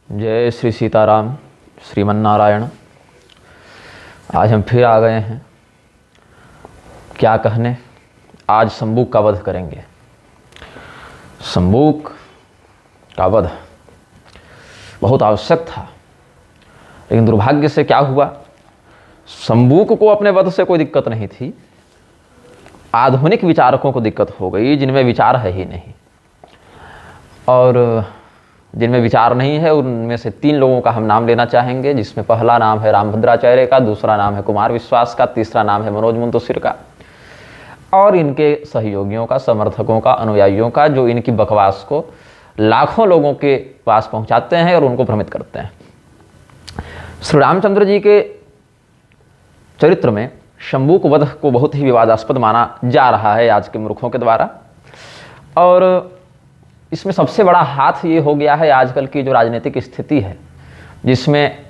जय श्री सीताराम श्रीमन्नारायण। आज हम फिर आ गए हैं। क्या कहने, आज शंबुक का वध करेंगे। शंबुक का वध बहुत आवश्यक था, लेकिन दुर्भाग्य से क्या हुआ, शंबुक को अपने वध से कोई दिक्कत नहीं थी, आधुनिक विचारकों को दिक्कत हो गई जिनमें विचार है ही नहीं। और जिनमें विचार नहीं है उनमें से 3 लोगों का हम नाम लेना चाहेंगे, जिसमें पहला नाम है रामभद्राचार्य का, दूसरा नाम है कुमार विश्वास का, तीसरा नाम है मनोज मुंतशिर का, और इनके सहयोगियों का, समर्थकों का, अनुयायियों का, जो इनकी बकवास को लाखों लोगों के पास पहुंचाते हैं और उनको भ्रमित करते हैं। श्री रामचंद्र जी के चरित्र में शंबुक वध को बहुत ही विवादास्पद माना जा रहा है आज के मूर्खों के द्वारा, और इसमें सबसे बड़ा हाथ ये हो गया है आजकल की जो राजनीतिक स्थिति है, जिसमें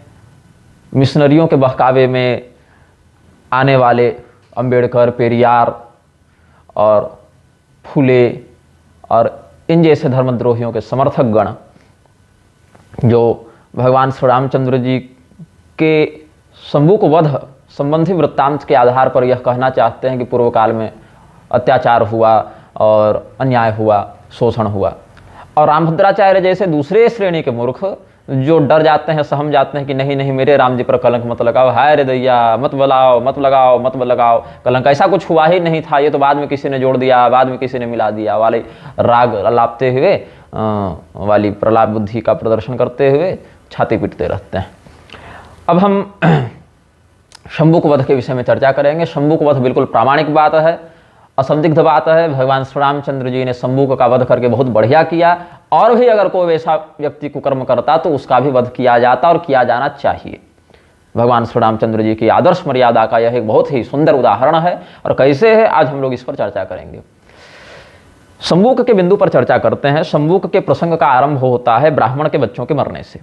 मिशनरियों के बहकावे में आने वाले अंबेडकर, पेरियार और फुले और इन जैसे धर्मद्रोहियों के समर्थक गण जो भगवान श्री रामचंद्र जी के शंबुक वध संबंधी वृत्तांत के आधार पर यह कहना चाहते हैं कि पूर्व काल में अत्याचार हुआ और अन्याय हुआ, शोषण हुआ। और रामभद्राचार्य जैसे दूसरे श्रेणी के मूर्ख जो डर जाते हैं, सहम जाते हैं कि नहीं नहीं मेरे राम जी पर कलंक मत लगाओ, हाय रे दैया, मत बुलाओ, मत लगाओ, मत लगाओ कलंक, ऐसा कुछ हुआ ही नहीं था, ये तो बाद में किसी ने जोड़ दिया, बाद में किसी ने मिला दिया वाले राग अलापते हुए, वाली प्रलाप बुद्धि का प्रदर्शन करते हुए छाती पीटते रहते हैं। अब हम शंबुक वध के विषय में चर्चा करेंगे। शंबुक वध बिल्कुल प्रामाणिक बात है, असंदिग्ध बात है। भगवान श्री रामचंद्र जी ने शंबुक का वध करके बहुत बढ़िया किया, और भी अगर कोई वैसा व्यक्ति कुकर्म करता तो उसका भी वध किया जाता और किया जाना चाहिए। भगवान श्री रामचंद्र जी की आदर्श मर्यादा का यह एक बहुत ही सुंदर उदाहरण है, और कैसे है आज हम लोग इस पर चर्चा करेंगे। शंबुक के बिंदु पर चर्चा करते हैं। शंबुक के प्रसंग का आरंभ होता है ब्राह्मण के बच्चों के मरने से।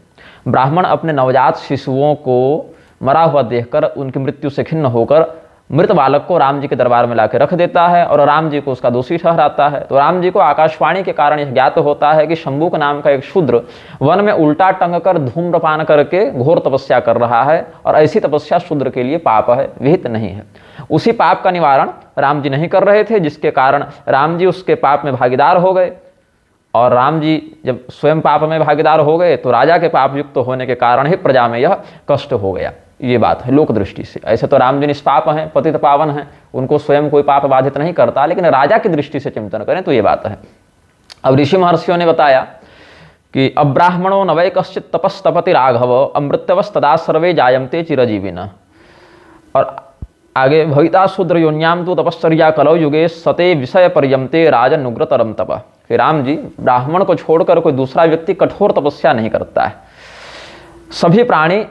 ब्राह्मण अपने नवजात शिशुओं को मरा हुआ देखकर उनकी मृत्यु से खिन्न होकर मृत बालक को राम जी के दरबार में लाकर रख देता है और राम जी को उसका दोषी ठहराता है। तो राम जी को आकाशवाणी के कारण यह ज्ञात होता है कि शंबुक नाम का एक शूद्र वन में उल्टा टंग कर धूम्रपान करके घोर तपस्या कर रहा है, और ऐसी तपस्या शूद्र के लिए पाप है, विहित नहीं है। उसी पाप का निवारण राम जी नहीं कर रहे थे, जिसके कारण राम जी उसके पाप में भागीदार हो गए, और राम जी जब स्वयं पाप में भागीदार हो गए तो राजा के पाप युक्त होने के कारण ही प्रजा में यह कष्ट हो गया। ये बात है लोक दृष्टि से। ऐसे तो राम जी निष्पाप हैं, पतित पावन हैं, उनको स्वयं कोई पाप बाधित नहीं करता, लेकिन राजा की दृष्टि से चिंतन करें तो ये बात है। अब ऋषि महर्षियों ने बताया कि अब्राह्मणो नवै कश्चित तपस्तपति राघव अमृतवस्तदा सर्वे जायन्ते चिरजीविनः। और आगे भविता शूद्र योन्याम तो तपश्चर्या कलौ युगे सते विषय पर्यंते राजन उग्रतरम तप। कि राम जी ब्राह्मण को छोड़कर कोई दूसरा व्यक्ति कठोर तपस्या नहीं करता है। सभी प्राणी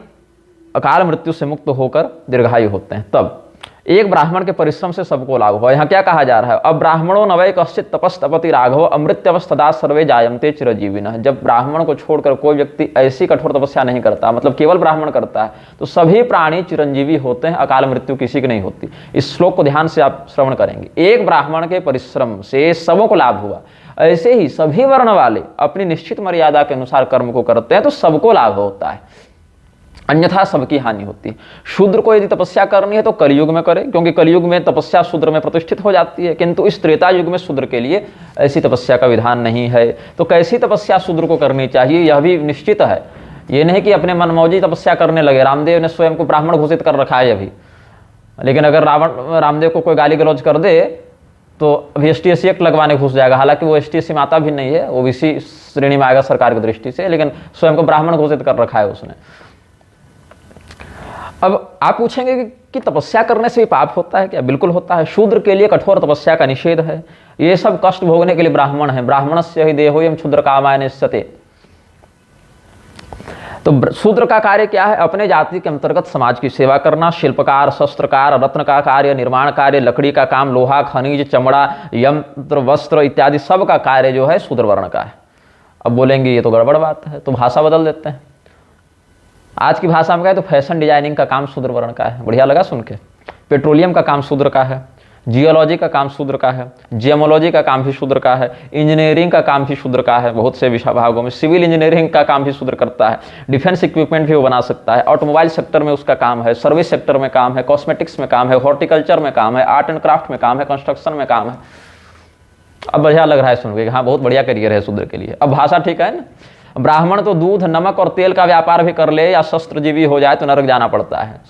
अकाल मृत्यु से मुक्त होकर दीर्घायु होते हैं। तब एक ब्राह्मण के परिश्रम से सबको लाभ हुआ। यहाँ क्या कहा जा रहा है, अब ब्राह्मणों नवै कश्चित तपस्तपति राघव अमृत्यवस्तदा सर्वे जायन्ते चिरजीविनः। जब ब्राह्मण को छोड़कर कोई व्यक्ति ऐसी कठोर तपस्या नहीं करता, मतलब केवल ब्राह्मण करता है, तो सभी प्राणी चिरंजीवी होते हैं, अकाल मृत्यु किसी की नहीं होती। इस श्लोक को ध्यान से आप श्रवण करेंगे। एक ब्राह्मण के परिश्रम से सबों को लाभ हुआ, ऐसे ही सभी वर्ण वाले अपनी निश्चित मर्यादा के अनुसार कर्म को करते हैं तो सबको लाभ होता है, अन्यथा सबकी हानि होती है। शूद्र को यदि तपस्या करनी है तो कलयुग में करे, क्योंकि कलयुग में तपस्या शूद्र में प्रतिष्ठित हो जाती है, किंतु इस त्रेता युग में शूद्र के लिए ऐसी तपस्या का विधान नहीं है। तो कैसी तपस्या शूद्र को करनी चाहिए यह भी निश्चित है। ये नहीं कि अपने मनमौजी तपस्या करने लगे। रामदेव ने स्वयं को ब्राह्मण घोषित कर रखा है अभी, लेकिन अगर रामदेव को कोई गाली गलौज कर दे तो अभी STSC एक्ट लगवाने घुस जाएगा। हालांकि वो STSC माता भी नहीं है, OBC श्रेणी में आएगा सरकार की दृष्टि से, लेकिन स्वयं को ब्राह्मण घोषित कर रखा है उसने। अब आप पूछेंगे कि तपस्या करने से भी पाप होता है क्या? बिल्कुल होता है। शूद्र के लिए कठोर तपस्या का निषेध है। ये सब कष्ट भोगने के लिए ब्राह्मण है। ब्राह्मणस्य हि देहोयं क्षुद्र कामाय निश्चते। तो शूद्र का कार्य क्या है? अपने जाति के अंतर्गत समाज की सेवा करना, शिल्पकार, शस्त्रकार, रत्न का कार्य, निर्माण कार्य, लकड़ी का काम, लोहा, खनिज, चमड़ा, यंत्र, वस्त्र इत्यादि सब का कार्य जो है शूद्र वर्ण का है। अब बोलेंगे ये तो गड़बड़ बात है, तो भाषा बदल देते हैं। आज की भाषा में कहे तो फैशन डिजाइनिंग का काम शूद्र वर्ण का है। बढ़िया लगा सुन के। पेट्रोलियम का काम शूद्र का है, जियोलॉजी का काम शूद्र का है, जियोमोलॉजी का काम भी शूद्र का है, इंजीनियरिंग का काम भी शूद्र का है बहुत से विभागों में, सिविल इंजीनियरिंग का काम भी शूद्र करता है, डिफेंस इक्विपमेंट भी वो बना सकता है, ऑटोमोबाइल सेक्टर में उसका काम है, सर्विस सेक्टर में काम है, कॉस्मेटिक्स में काम है, हॉर्टिकल्चर में काम है, आर्ट एंड क्राफ्ट में काम है, कंस्ट्रक्शन में काम है। अब बढ़िया लग रहा है सुन के, हाँ बहुत बढ़िया करियर है शूद्र के लिए। अब भाषा ठीक है ना। ब्राह्मण तो दूध, नमक और तेल का व्यापार भी कर ले या शस्त्रजीवी हो जाए तो नरक जाना पड़ता है।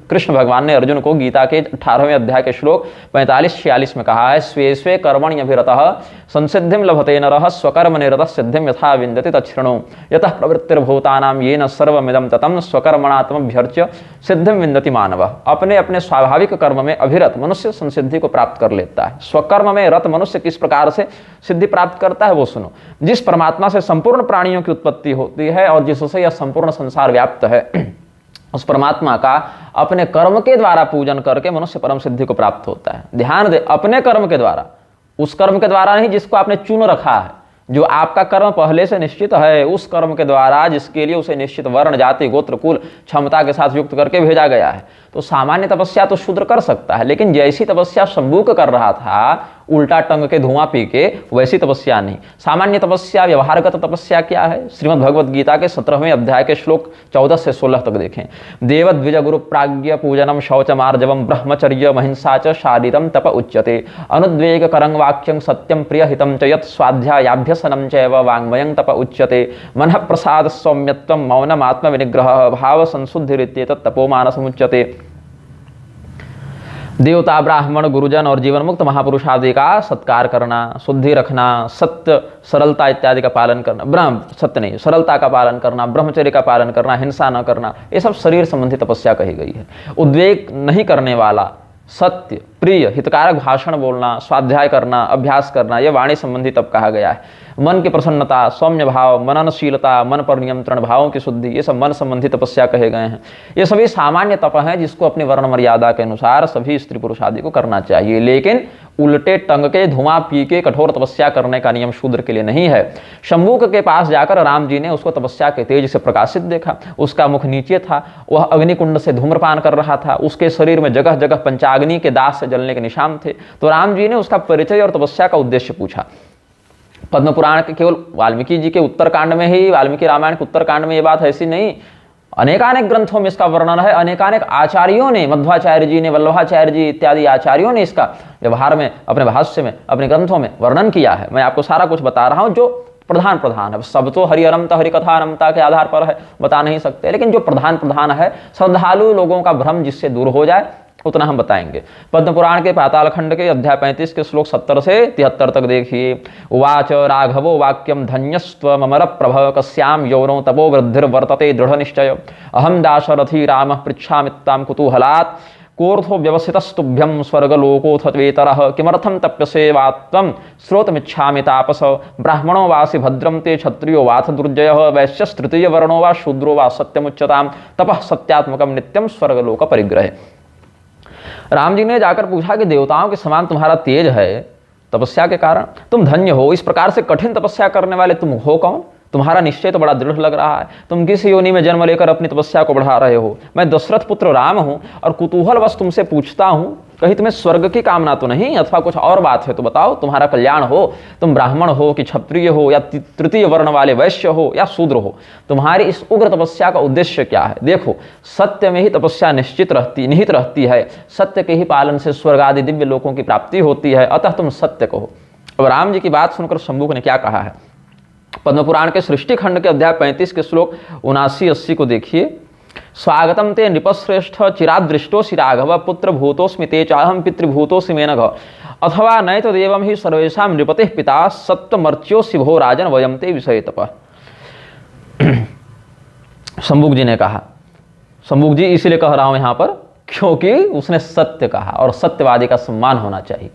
कृष्ण भगवान ने अर्जुन को गीता के 18वें अध्याय के श्लोक 45-46 में कहा है, स्वे स्वे कर्मण्यभिरतः संसिद्धिं लभते नरः स्वकर्म निरतः सिद्धिं यथा विन्दति तच्छृणु यतः प्रवृत्तिर्भूतानां येन सर्वमिदं ततं स्वकर्मणात्मभ्यर्च्य सिद्धिं विन्दति मानवः। अपने अपने स्वाभाविक कर्म में अभिरत मनुष्य संसिद्धि को प्राप्त कर लेता है। स्वकर्म में रत मनुष्य किस प्रकार से सिद्धि प्राप्त करता है वो सुनो। जिस परमात्मा से संपूर्ण प्राणियों की उत्पत्ति होती है और जिससे यह संपूर्ण संसार व्याप्त है, उस परमात्मा का अपने कर्म के द्वारा पूजन करके मनुष्य परम सिद्धि को प्राप्त होता है। ध्यान दे, अपने कर्म के द्वारा, उस कर्म के द्वारा नहीं जिसको आपने चुन रखा है। जो आपका कर्म पहले से निश्चित है, उस कर्म के द्वारा जिसके लिए उसे निश्चित वर्ण, जाति, गोत्र, कुल, क्षमता के साथ युक्त करके भेजा गया है। तो सामान्य तपस्या तो शूद्र कर सकता है, लेकिन जैसी तपस्या शंबुक कर रहा था उल्टा टंग के धुआं पी के, वैसी तपस्या नहीं। सामान्य तपस्या, व्यवहारगत तपस्या क्या है? श्रीमद् भगवद गीता के 17वें अध्याय के श्लोक 14 से 16 तक देखें। देव द्विज गुरु प्राज्ञ पूजनम शौचमार्जवम ब्रह्मचर्य महिंसा च शारीरम तप उच्यते अनुद्वेग करं वाक्यं सत्यम प्रिय हितं च यत् स्वाध्यायाभ्यसनं चैव वाङ्मयं तप उच्यते मनः प्रसाद सौम्यत्वं मौनम् आत्मविनिग्रहः भाव संशुद्धिरित्येतत् तपोमानसमुच्यते। देवता, ब्राह्मण, गुरुजन और जीवन मुक्त महापुरुष आदि का सत्कार करना, शुद्धि रखना, सत्य, सरलता इत्यादि का पालन करना, सत्य नहीं, सरलता का पालन करना, ब्रह्मचर्य का पालन करना, हिंसा न करना, ये सब शरीर संबंधी तपस्या कही गई है। उद्वेग नहीं करने वाला, सत्य, प्रिय, हितकारक भाषण बोलना, स्वाध्याय करना, अभ्यास करना, यह वाणी संबंधी तप कहा गया है। मन की प्रसन्नता, सौम्य भाव, मननशीलता, मन पर नियंत्रण, भावों की शुद्धि, ये सब मन संबंधी तपस्या कहे गए हैं। ये सभी सामान्य तप हैं जिसको अपनी वर्ण मर्यादा के अनुसार सभी स्त्री पुरुष आदि को करना चाहिए, लेकिन उल्टे टंग के धुआं पी के कठोर तपस्या करने का नियम शूद्र के लिए नहीं है। शंबुक के पास जाकर राम जी ने उसको तपस्या के तेज से प्रकाशित देखा। उसका मुख नीचे था, वह अग्निकुंड से धूम्रपान कर रहा था, उसके शरीर में जगह जगह पंचाग्नि के दाग से जलने के निशान थे। तो राम जी ने उसका परिचय और तपस्या का उद्देश्य पूछा। पद्म पुराण के केवल वाल्मीकि जी के उत्तरकांड में ही, वाल्मीकि रामायण के उत्तरकांड में ये बात ऐसी नहीं, अनेकानेक ग्रंथों में इसका वर्णन है। अनेकानेक आचार्यों ने, मध्वाचार्य जी ने, वल्लभाचार्य जी इत्यादि आचार्यों ने इसका व्यवहार में, अपने भाष्य में, अपने ग्रंथों में वर्णन किया है। मैं आपको सारा कुछ बता रहा हूं जो प्रधान है। सब तो हरिअरमता, हरिकथारमता के आधार पर है, बता नहीं सकते, लेकिन जो प्रधान है, श्रद्धालु लोगों का भ्रम जिससे दूर हो जाए उतना हम बताएंगे। पद्म पुराण के पाताल खंड के अध्याय 35 के श्लोक 70 से 73 तक देखिए। उवाच राघवो वाक्यम धन्यस्त्वमर प्रभ कस्याम यौनो तपो वृद्धिर्वर्तते दृढ़ निश्चय अहम दाशरथी रामः पृच्छामित्तां कुतूहलात् कोर्थो व्यवसितस्तुभ्यं स्वर्गलोकोऽथ त्वेतरः किमर्थं तप्यसे वा त्वं श्रोतमिच्छामि तापस ब्राह्मणो वासि भद्रं ते क्षत्रियो वाथ दुर्जयः वैश्यस्तृतीय वर्णो वा शूद्रो वा सत्यमुच्यतां तपः सत्यात्मकं नित्यं स्वर्गलोक परिग्रहे। राम जी ने जाकर पूछा कि देवताओं के समान तुम्हारा तेज है तपस्या के कारण, तुम धन्य हो। इस प्रकार से कठिन तपस्या करने वाले तुम हो कौन? तुम्हारा निश्चय तो बड़ा दृढ़ लग रहा है। तुम किस योनि में जन्म लेकर अपनी तपस्या को बढ़ा रहे हो? मैं दशरथ पुत्र राम हूं और कुतूहल बस तुमसे पूछता हूं, कहीं तुम्हें स्वर्ग की कामना तो नहीं, अथवा कुछ और बात है तो बताओ, तुम्हारा कल्याण हो। तुम ब्राह्मण हो कि क्षत्रिय हो या तृतीय वर्ण वाले वैश्य हो या शूद्र हो, तुम्हारी इस उग्र तपस्या का उद्देश्य क्या है? देखो, सत्य में ही तपस्या निहित रहती है। सत्य के ही पालन से स्वर्ग आदि दिव्य लोकों की प्राप्ति होती है, अतः तुम सत्य कहो। अब राम जी की बात सुनकर शंबुक ने क्या कहा है? पद्म पुराण के सृष्टि खंड के अध्याय 35 के श्लोक 79-80 को देखिए। स्वागतम ते नृपश्रेष्ठ चिरादृष्टोसि राघव पुत्र भूतोस्मि ते चाहम पितृभूतोसि मेनघ अथवा नय तो देवम ही सर्वेषां नृपतेः पिता सत्वमर्च्योसि भो राजन वयम ते विषय तप। शंबुक जी ने कहा, शंबुक जी इसलिए कह रहा हूं यहां पर क्योंकि उसने सत्य कहा और सत्यवादी का सम्मान होना चाहिए।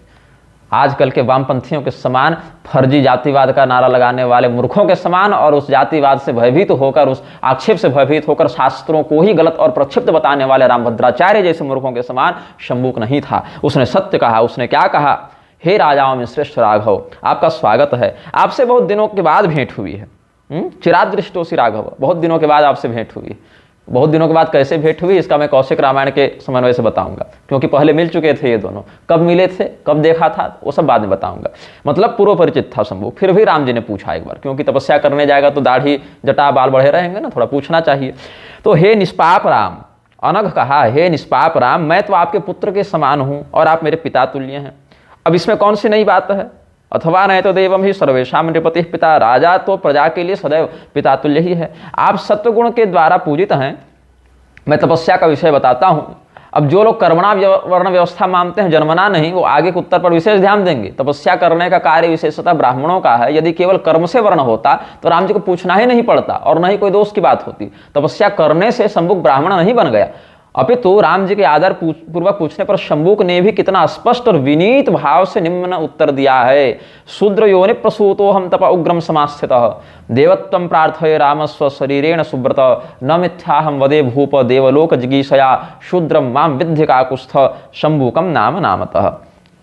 आजकल के वामपंथियों के समान, फर्जी जातिवाद का नारा लगाने वाले मूर्खों के समान और उस जातिवाद से भयभीत होकर, उस आक्षेप से भयभीत होकर शास्त्रों को ही गलत और प्रक्षिप्त बताने वाले रामभद्राचार्य जैसे मूर्खों के समान शंबुक नहीं था। उसने सत्य कहा। उसने क्या कहा? हे राजाओं में श्रेष्ठ राघव, आपका स्वागत है। आपसे बहुत दिनों के बाद भेंट हुई है। चिरादृष्टोसि राघव, बहुत दिनों के बाद आपसे भेंट हुई है। बहुत दिनों के बाद कैसे भेंट हुई इसका मैं कौशिक रामायण के समन्वय से बताऊंगा, क्योंकि पहले मिल चुके थे ये दोनों। कब मिले थे, कब देखा था, वो सब बाद में बताऊंगा। मतलब पूर्व परिचित था शंभू। फिर भी राम जी ने पूछा एक बार, क्योंकि तपस्या करने जाएगा तो दाढ़ी जटा बाल बढ़े रहेंगे ना, थोड़ा पूछना चाहिए। तो हे निष्पाप राम, अनघ कहा, हे निष्पाप राम, मैं तो आपके पुत्र के समान हूं और आप मेरे पिता तुल्य हैं। अब इसमें कौन सी नई बात है? अथवा नहीं तो देवम ही सर्वेशा नृपति पिता, राजा तो प्रजा के लिए सदैव पिता तुल्य ही है। आप सत्वगुण के द्वारा पूजित हैं, मैं तपस्या का विषय बताता हूं। अब जो लोग कर्मणा वर्ण व्यवस्था मानते हैं, जन्मना नहीं, वो आगे के उत्तर पर विशेष ध्यान देंगे। तपस्या करने का कार्य विशेषतः ब्राह्मणों का है। यदि केवल कर्म से वर्ण होता तो राम जी को पूछना ही नहीं पड़ता और न ही कोई दोष की बात होती। तपस्या करने से शंभुक ब्राह्मण नहीं बन गया, अपितु राम जी के आदर पूर्वक पूछने पर शंभुक ने भी कितना स्पष्ट और विनीत भाव से निम्न उत्तर दिया है। शूद्र योनि प्रसूतो हम तप उग्रम समास्थितः, देवत्वं प्रार्थये राम स्व शरीरेण सुब्रत, न मिथ्याहं वदे भूप देवलोक जिगीषया, शूद्रम मां विद्य काकुस्थ शंभुकम नाम नामतः।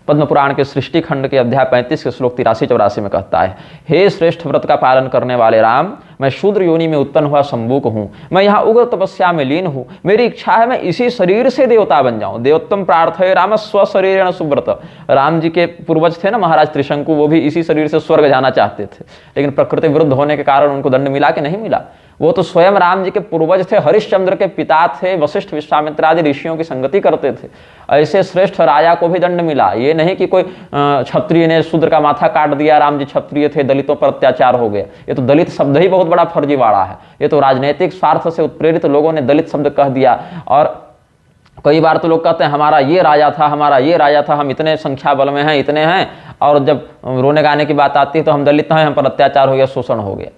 पद्म पुराण के सृष्टि खंड के अध्याय 35 के श्लोक 83-84 में कहता है, हे श्रेष्ठ व्रत का पालन करने वाले राम, मैं शूद्र योनि में उत्पन्न हुआ शंभुक हूँ। मैं यहाँ उग्र तपस्या में लीन हूँ। मेरी इच्छा है मैं इसी शरीर से देवता बन जाऊँ। देवत्वम प्रार्थये राम स्व शरीरेण सुब्रत। राम जी के पूर्वज थे ना महाराज त्रिशंकु, वो भी इसी शरीर से स्वर्ग जाना चाहते थे, लेकिन प्रकृति विरुद्ध होने के कारण उनको दंड मिला कि नहीं मिला? वो तो स्वयं राम जी के पूर्वज थे, हरिश्चंद्र के पिता थे, वशिष्ठ विश्वामित्र आदि ऋषियों की संगति करते थे। ऐसे श्रेष्ठ राजा को भी दंड मिला। ये नहीं कि कोई क्षत्रिय ने शूद्र का माथा काट दिया, राम जी क्षत्रिय थे, दलितों पर अत्याचार हो गया। ये तो दलित शब्द ही बहुत बड़ा फर्जीवाड़ा है। ये तो राजनीतिक स्वार्थ से उत्प्रेरित लोगों ने दलित शब्द कह दिया। और कई बार तो लोग कहते हैं हमारा ये राजा था, हमारा ये राजा था, हम इतने संख्या बल में हैं, इतने हैं, और जब रोने गाने की बात आती है तो हम दलित हैं, हम पर अत्याचार हो गया, शोषण हो गया।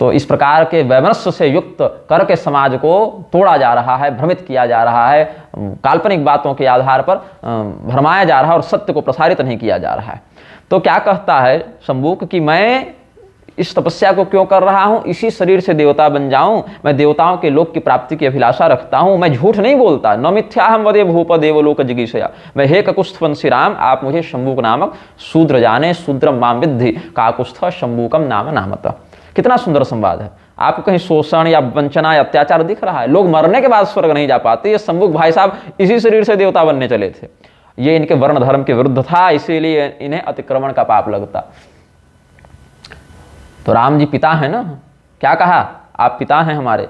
तो इस प्रकार के वैमनस्य से युक्त करके समाज को तोड़ा जा रहा है, भ्रमित किया जा रहा है, काल्पनिक बातों के आधार पर भरमाया जा रहा है और सत्य को प्रसारित नहीं किया जा रहा है। तो क्या कहता है शंभुक कि मैं इस तपस्या को क्यों कर रहा हूं? इसी शरीर से देवता बन जाऊं। मैं देवताओं के लोक की प्राप्ति की अभिलाषा रखता हूं। मैं झूठ नहीं बोलता। न मिथ्याहं वदे भूप देवलोक जिगीषया। मैं हे ककुस्थवंशी राम, आप मुझे शंभुक नामक शूद्र जाने, शूद्रम मां विद्धि काकुस्थ शंभुकम नाम नामतः। कितना सुंदर संवाद है। आपको कहीं शोषण या वंचना या अत्याचार दिख रहा है? लोग मरने के बाद स्वर्ग नहीं जा पाते। ये शंभुक भाई साहब इसी शरीर से देवता बनने चले थे। ये इनके वर्ण धर्म के विरुद्ध था, इसीलिए इन्हें अतिक्रमण का पाप लगता। तो राम जी पिता है ना, क्या कहा? आप पिता हैं हमारे,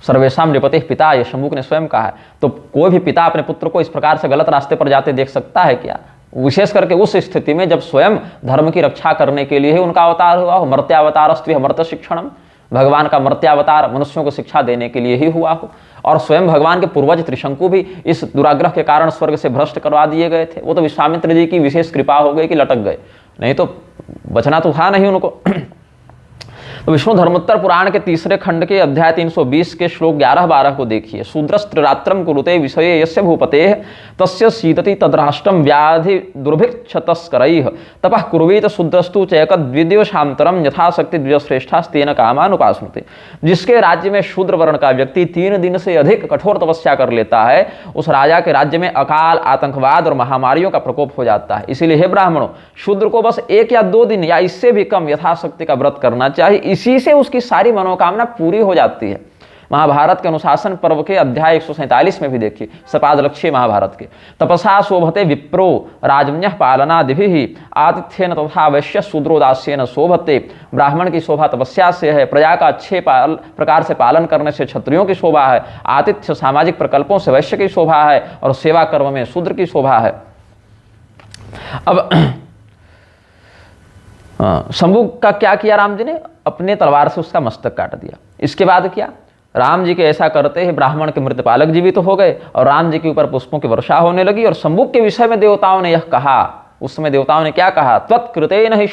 सर्वेशाम नृपति पिता, ये शंभुक ने स्वयं कहा है। तो कोई भी पिता अपने पुत्र को इस प्रकार से गलत रास्ते पर जाते देख सकता है क्या? विशेष करके उस स्थिति में जब स्वयं धर्म की रक्षा करने के लिए ही उनका अवतार हुआ हो। मर्त्यावतारस्त्व मर्त्य शिक्षणम, भगवान का मर्त्यावतार मनुष्यों को शिक्षा देने के लिए ही हुआ हो। और स्वयं भगवान के पूर्वज त्रिशंकु भी इस दुराग्रह के कारण स्वर्ग से भ्रष्ट करवा दिए गए थे। वो तो विश्वामित्र जी की विशेष कृपा हो गई कि लटक गए, नहीं तो बचना तो था नहीं उनको। तो विष्णु धर्मोत्तर पुराण के तीसरे खंड के अध्याय 320 के श्लोक 11-12 को देखिए। शूद्रस्त्रिरात्रम कुरुते विषये यस्य भूपतेः तस्य सीदति तद्राष्ट्रम व्याधि दुर्भिक्षतस्करैः तपः कुर्वीत शूद्रस्तु चैकद्विद्योषान्तरम यथाशक्ति द्विजश्रेष्ठास्तेन कामानुपास्नुते। जिसके राज्य में शूद्र वर्ण का व्यक्ति 3 दिन से अधिक कठोर तपस्या कर लेता है, उस राजा के राज्य में अकाल, आतंकवाद और महामारियों का प्रकोप हो जाता है। इसीलिए हे ब्राह्मणों, शूद्र को बस 1 या 2 दिन या इससे भी कम यथाशक्ति का व्रत करना चाहिए। इसी से उसकी सारी मनोकामना पूरी हो जाती है। महाभारत के अनुशासन पर्व के अध्याय 147 में भी देखिए, सपादलक्ष्य महाभारत के, तपसा शोभते विप्रो राजन्यः पालनादिभिः आतिथ्येन तथा वैश्य शूद्रोदास्येन शोभते। ब्राह्मण की शोभा तपस्या से है, प्रजा का अच्छे प्रकार से पालन करने से क्षत्रियों की शोभा है, आतिथ्य सामाजिक प्रकल्पों से वैश्य की शोभा है, और सेवा कर्म में शूद्र की शोभा है। अब शंभुक का क्या किया राम जी ने? अपने तलवार से उसका मस्तक काट दिया। इसके बाद क्या? राम जी के ऐसा करते ही ब्राह्मण के मृतपालक जीवित हो गए और राम जी के ऊपर पुष्पों की वर्षा होने लगी। और शंभुक के विषय में देवताओं ने यह कहा, उस समय देवताओं ने क्या कहा? त्वत्कृतेन हि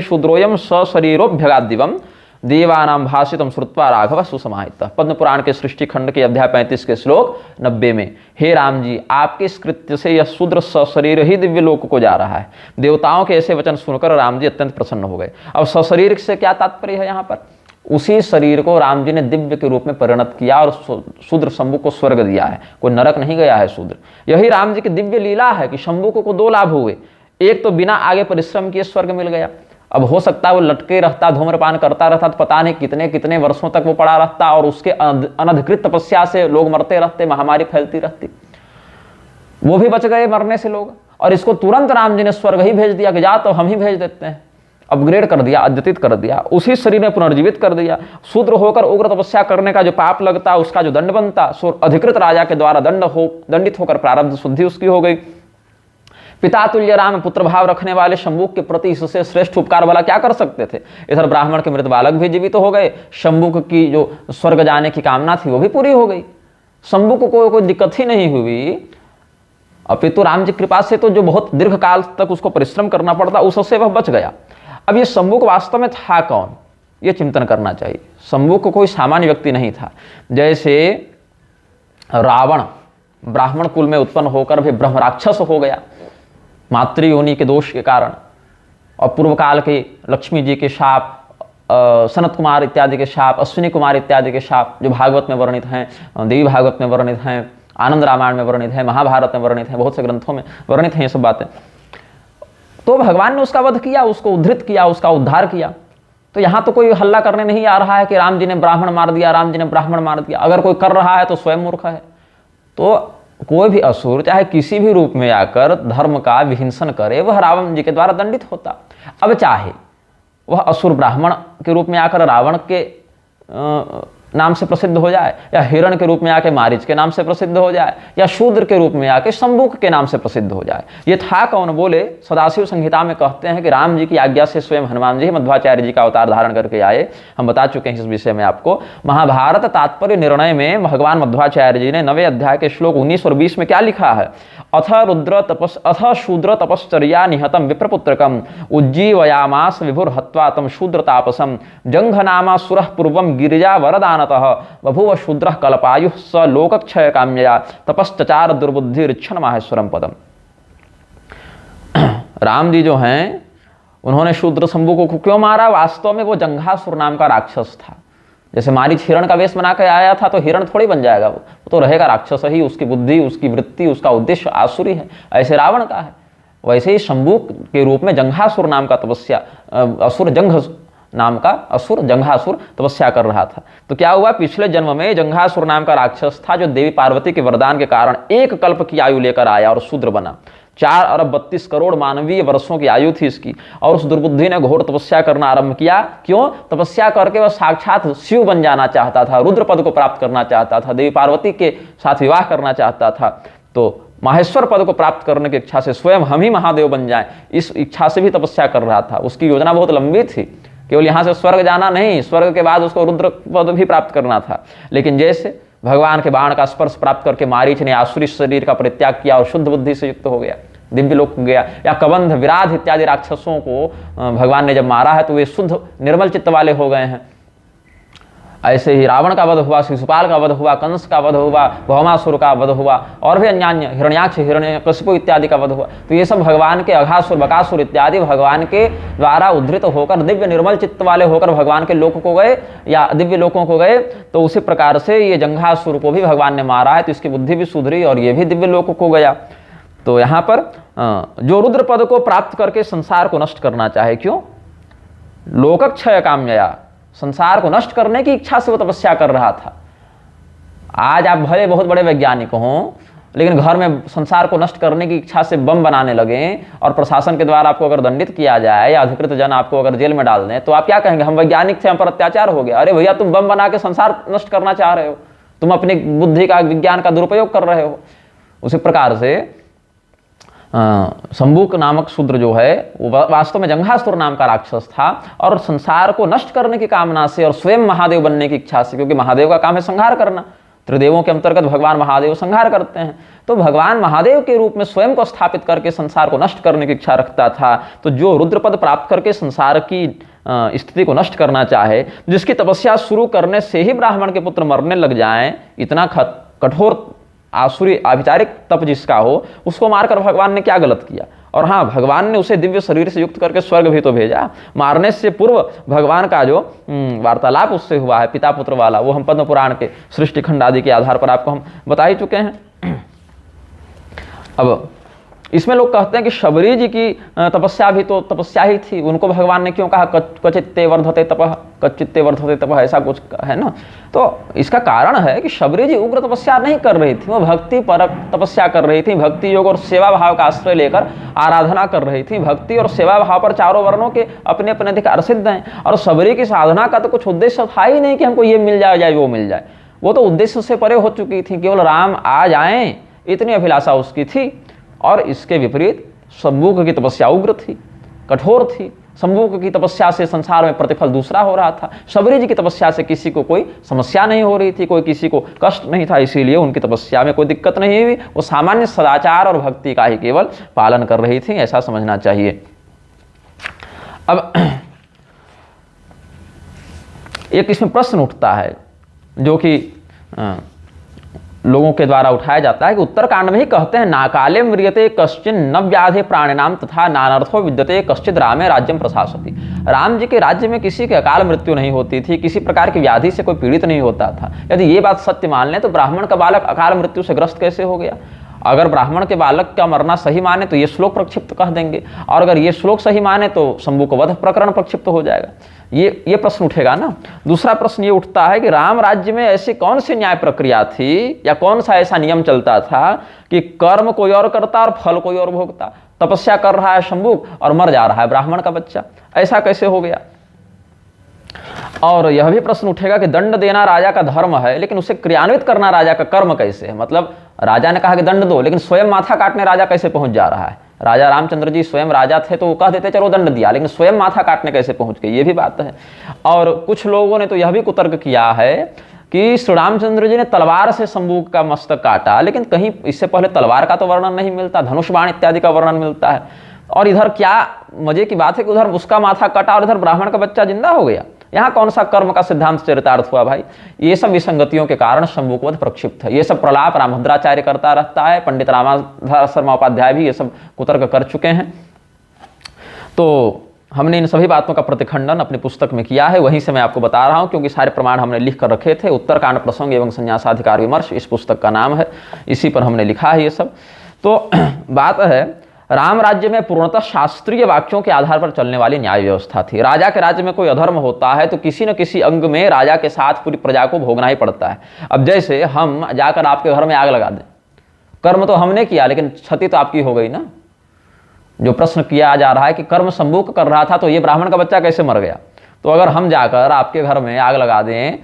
शूद्रोयम सशरीरोभ्यगादिवम देवानां भाषितम श्रुत्वा राघव सुसमाहितः। पद्म पुराण के सृष्टि खंड के अध्याय 35 के श्लोक 90 में, हे राम जी, आपके इस कृत्य से यह शूद्र सशरीर ही दिव्य लोक को जा रहा है। देवताओं के ऐसे वचन सुनकर राम जी अत्यंत प्रसन्न हो गए। अब सशरीर से क्या तात्पर्य है यहाँ पर? उसी शरीर को राम जी ने दिव्य के रूप में परिणत किया और शूद्र शंभु को स्वर्ग दिया है। कोई नरक नहीं गया है शूद्र। यही राम जी की दिव्य लीला है कि शंभु को 2 लाभ हुए। एक तो बिना आगे परिश्रम किए स्वर्ग मिल गया, अब हो सकता है वो लटके रहता, धूम्रपान करता रहता, तो पता नहीं कितने कितने वर्षों तक वो पड़ा रहता और उसके अनधिकृत तपस्या से लोग मरते रहते, महामारी फैलती रहती। वो भी बच गए मरने से लोग, और इसको तुरंत राम जी ने स्वर्ग ही भेज दिया कि जा तो हम ही भेज देते हैं। अपग्रेड कर दिया, अद्यतित कर दिया, उसी शरीर में पुनर्जीवित कर दिया। शूद्र होकर उग्र तपस्या करने का जो पाप लगता, उसका जो दंड बनता, सो अधिकृत राजा के द्वारा दंडित होकर प्रारब्ध शुद्धि उसकी हो गई। पिता तुल्य राम पुत्र भाव रखने वाले शंभुक के प्रति इससे श्रेष्ठ उपकार वाला क्या कर सकते थे। इधर ब्राह्मण के मृत बालक भी जीवित हो गए, शंभुक की जो स्वर्ग जाने की कामना थी वो भी पूरी हो गई, शंभुक को कोई दिक्कत ही नहीं हुई। अपितु राम जी कृपा से तो जो बहुत दीर्घ काल तक उसको परिश्रम करना पड़ता, उससे वह बच गया। अब ये शंभुक वास्तव में था कौन, ये चिंतन करना चाहिए। शंभुक कोई सामान्य व्यक्ति नहीं था। जैसे रावण ब्राह्मण कुल में उत्पन्न होकर भी ब्रह्म राक्षस हो गया मातृ योनि के दोष के कारण, और पूर्व काल के लक्ष्मी जी के शाप, सनत कुमार इत्यादि के शाप, अश्विनी कुमार इत्यादि के शाप जो भागवत में वर्णित हैं, देवी भागवत में वर्णित हैं, आनंद रामायण में वर्णित है, महाभारत में वर्णित है, बहुत से ग्रंथों में वर्णित हैं ये सब बातें। तो भगवान ने उसका वध किया, उसको उद्धृत किया, उसका उद्धार किया। तो यहाँ तो कोई हल्ला करने नहीं आ रहा है कि राम जी ने ब्राह्मण मार दिया, राम जी ने ब्राह्मण मार दिया। अगर कोई कर रहा है तो स्वयं मूर्ख है। तो कोई भी असुर चाहे किसी भी रूप में आकर धर्म का विहिंसन करे, वह रावण जी के द्वारा दंडित होता। अब चाहे वह असुर ब्राह्मण के रूप में आकर रावण के नाम से प्रसिद्ध हो जाए, या हिरण के रूप में आके मारीच के नाम से प्रसिद्ध हो जाए, या शूद्र के रूप में आके शंभुक के नाम से प्रसिद्ध हो जाए। ये था कौन बोले, सदाशिव संहिता में कहते हैं कि राम जी की आज्ञा से स्वयं हनुमान जी मध्वाचार्य जी का अवतार धारण करके आए। हम बता चुके हैं इस विषय में आपको। महाभारत तात्पर्य निर्णय में भगवान मध्वाचार्य जी ने 9वें अध्याय के श्लोक 19 और 20 में क्या लिखा है, अथ शूद्र तपश्चर्या निहतम विप्रपुत्रकम उज्जीवयामास विभुर हत्वा तम शूद्र तापसम जंघनामा सुरः पूर्वम गिरिजा वरदानतः बभुव शूद्रः कल्पायुः स लोकक्षय काम्यया तपश्चचार दुर्बुद्धिरिच्छन माहेश्वरम पदम। राम जी जो हैं उन्होंने शूद्र शंभु को क्यों मारा? वास्तव में वो जंघासुर नाम का राक्षस था। जैसे मारीच हिरण का वेश बना के आया था तो हिरण थोड़ी बन जाएगा, वो तो रहेगा राक्षस ही। उसकी बुद्धि, उसकी वृत्ति, उसका उद्देश्य आसुरी है, ऐसे रावण का है। वैसे ही शंभु के रूप में जंघासुर नाम का तपस्या, असुर जंघ नाम का असुर जंघासुर तपस्या कर रहा था। तो क्या हुआ, पिछले जन्म में जंघासुर नाम का राक्षस था जो देवी पार्वती के वरदान के कारण 1 कल्प की आयु लेकर आया और शूद्र बना। 4 अरब 32 करोड़ मानवीय वर्षों की आयु थी इसकी, और उस दुर्बुद्धि ने घोर तपस्या करना आरंभ किया। क्यों? तपस्या करके वह साक्षात शिव बन जाना चाहता था, रुद्र पद को प्राप्त करना चाहता था, देवी पार्वती के साथ विवाह करना चाहता था। तो माहेश्वर पद को प्राप्त करने की इच्छा से स्वयं हम ही महादेव बन जाएं, इस इच्छा से भी तपस्या कर रहा था। उसकी योजना बहुत लंबी थी, केवल यहाँ से स्वर्ग जाना नहीं, स्वर्ग के बाद उसको रुद्र पद भी प्राप्त करना था। लेकिन जैसे भगवान के बाण का स्पर्श प्राप्त करके मारीच ने आसुरी शरीर का परित्याग किया और शुद्ध बुद्धि से युक्त हो गया, दिव्य लोक गया। या कबंध, विराध इत्यादि राक्षसों को भगवान ने जब मारा है तो वे शुद्ध निर्मल चित्त वाले हो गए हैं। ऐसे ही रावण का वध हुआ, शिशुपाल का वध हुआ, कंस का वध हुआ, भौमासुर का वध हुआ, और भी अन्य हिरण्याक्ष, हिरण्यकशिपु इत्यादि का वध हुआ। तो ये सब भगवान के, अघासुर, बकासुर इत्यादि भगवान के द्वारा उद्धृत होकर दिव्य निर्मल चित्त वाले होकर भगवान के लोक को गए या दिव्य लोकों को गए। तो उसी प्रकार से ये जंघासुर को भी भगवान ने मारा है, तो इसकी बुद्धि भी सुधरी और ये भी दिव्य लोक को गया। तो यहाँ पर जो रुद्र पद को प्राप्त करके संसार को नष्ट करना चाहे, क्यों? लोकक्षय काम्यया, संसार को नष्ट करने की इच्छा से वो तपस्या कर रहा था। आज आप भले बहुत बड़े वैज्ञानिक हों, लेकिन घर में संसार को नष्ट करने की इच्छा से बम बनाने लगे और प्रशासन के द्वारा आपको अगर दंडित किया जाए या अधिकृत जन आपको अगर जेल में डाल दें, तो आप क्या कहेंगे? हम वैज्ञानिक थे, हम पर अत्याचार हो गया। अरे भैया, तुम बम बना के संसार नष्ट करना चाह रहे हो, तुम अपनी बुद्धि का, विज्ञान का दुरुपयोग कर रहे हो। उसी प्रकार से शंभुक नामक शूद्र जो है वो वास्तव में जंघासुर नाम का राक्षस था, और संसार को नष्ट करने की कामना से और स्वयं महादेव बनने की इच्छा से, क्योंकि महादेव का काम है संहार करना, त्रिदेवों के अंतर्गत भगवान महादेव संहार करते हैं। तो भगवान महादेव के रूप में स्वयं को स्थापित करके संसार को नष्ट करने की इच्छा रखता था। तो जो रुद्रपद प्राप्त करके संसार की स्थिति को नष्ट करना चाहे, जिसकी तपस्या शुरू करने से ही ब्राह्मण के पुत्र मरने लग जाएं, इतना कठोर आसुरी आभिचारिक तप जिसका हो, उसको मारकर भगवान ने क्या गलत किया? और हाँ, भगवान ने उसे दिव्य शरीर से युक्त करके स्वर्ग भी तो भेजा। मारने से पूर्व भगवान का जो वार्तालाप उससे हुआ है पिता पुत्र वाला, वो हम पद्म पुराण के सृष्टि खंड आदि के आधार पर आपको हम बता ही चुके हैं। अब इसमें लोग कहते हैं कि शबरी जी की तपस्या भी तो तपस्या ही थी, उनको भगवान ने क्यों कहा क्वचित्ते वर्धते तपः, क्वचित्ते वर्धते तपः, ऐसा कुछ है ना। तो इसका कारण है कि शबरी जी उग्र तपस्या नहीं कर रही थी, वो भक्ति परक तपस्या कर रही थी, भक्ति योग और सेवा भाव का आश्रय लेकर आराधना कर रही थी। भक्ति और सेवा भाव पर चारों वर्णों के अपने अपने अधिकार सिद्ध हैं, और शबरी की साधना का तो कुछ उद्देश्य था ही नहीं कि हमको ये मिल जाए या वो मिल जाए, वो तो उद्देश्य से परे हो चुकी थी, केवल राम आ जाएं इतनी अभिलाषा उसकी थी। और इसके विपरीत शंभुक की तपस्या उग्र थी, कठोर थी। शंभुक की तपस्या से संसार में प्रतिफल दूसरा हो रहा था, शबरी जी की तपस्या से किसी को कोई समस्या नहीं हो रही थी, कोई किसी को कष्ट नहीं था, इसीलिए उनकी तपस्या में कोई दिक्कत नहीं हुई। वो सामान्य सदाचार और भक्ति का ही केवल पालन कर रही थी, ऐसा समझना चाहिए। अब एक इसमें प्रश्न उठता है जो कि लोगों के द्वारा उठाया जाता है कि उत्तरकांड में ही कहते हैं, नाकाले म्रियते कश्चिन न व्याधे प्राणिनाम तथा नानार्थो विद्यते कश्चित रामे राज्यम प्रशासति। राम जी के राज्य में किसी की अकाल मृत्यु नहीं होती थी, किसी प्रकार की व्याधि से कोई पीड़ित नहीं होता था। यदि ये बात सत्य मान लें तो ब्राह्मण का बालक अकाल मृत्यु से ग्रस्त कैसे हो गया? अगर ब्राह्मण के बालक का मरना सही माने तो ये श्लोक प्रक्षिप्त कह देंगे, और अगर ये श्लोक सही माने तो शंभु वध प्रकरण प्रक्षिप्त हो जाएगा। ये प्रश्न उठेगा ना। दूसरा प्रश्न ये उठता है कि राम राज्य में ऐसी कौन सी न्याय प्रक्रिया थी या कौन सा ऐसा नियम चलता था कि कर्म कोई और करता और फल कोई और भोगता? तपस्या कर रहा है शंभु और मर जा रहा है ब्राह्मण का बच्चा, ऐसा कैसे हो गया? और यह भी प्रश्न उठेगा कि दंड देना राजा का धर्म है, लेकिन उसे क्रियान्वित करना राजा का कर्म कैसे है? मतलब राजा ने कहा कि दंड दो, लेकिन स्वयं माथा काटने राजा कैसे पहुंच जा रहा है? राजा रामचंद्र जी स्वयं राजा थे तो वो कह देते चलो दंड दिया, लेकिन स्वयं माथा काटने कैसे पहुंच गए, ये भी बात है। और कुछ लोगों ने तो यह भी कुतर्क किया है कि श्री रामचंद्र जी ने तलवार से शंभु का मस्तक काटा, लेकिन कहीं इससे पहले तलवार का तो वर्णन नहीं मिलता, धनुष बाण इत्यादि का वर्णन मिलता है। और इधर क्या मजे की बात है कि उधर उसका माथा कटा और इधर ब्राह्मण का बच्चा जिंदा हो गया। यहाँ कौन सा कर्म का सिद्धांत चरितार्थ हुआ भाई? ये सब विसंगतियों के कारण शंभु वध प्रक्षिप्त है। ये सब प्रलाप रामभद्राचार्य करता रहता है, पंडित रामाधर शर्मा उपाध्याय भी ये सब कुतर्क कर चुके हैं। तो हमने इन सभी बातों का प्रतिखंडन अपनी पुस्तक में किया है, वहीं से मैं आपको बता रहा हूं, क्योंकि सारे प्रमाण हमने लिख कर रखे थे। उत्तरकांड प्रसंग एवं संन्यासाधिकार विमर्श इस पुस्तक का नाम है, इसी पर हमने लिखा है ये सब। तो बात है, राम राज्य में पूर्णतः शास्त्रीय वाक्यों के आधार पर चलने वाली न्याय व्यवस्था थी। राजा के राज्य में कोई अधर्म होता है तो किसी न किसी अंग में राजा के साथ पूरी प्रजा को भोगना ही पड़ता है। अब जैसे हम जाकर आपके घर में आग लगा दें, कर्म तो हमने किया लेकिन क्षति तो आपकी हो गई ना। जो प्रश्न किया जा रहा है कि कर्म शंभु कर रहा था तो ये ब्राह्मण का बच्चा कैसे मर गया, तो अगर हम जाकर आपके घर में आग लगा दें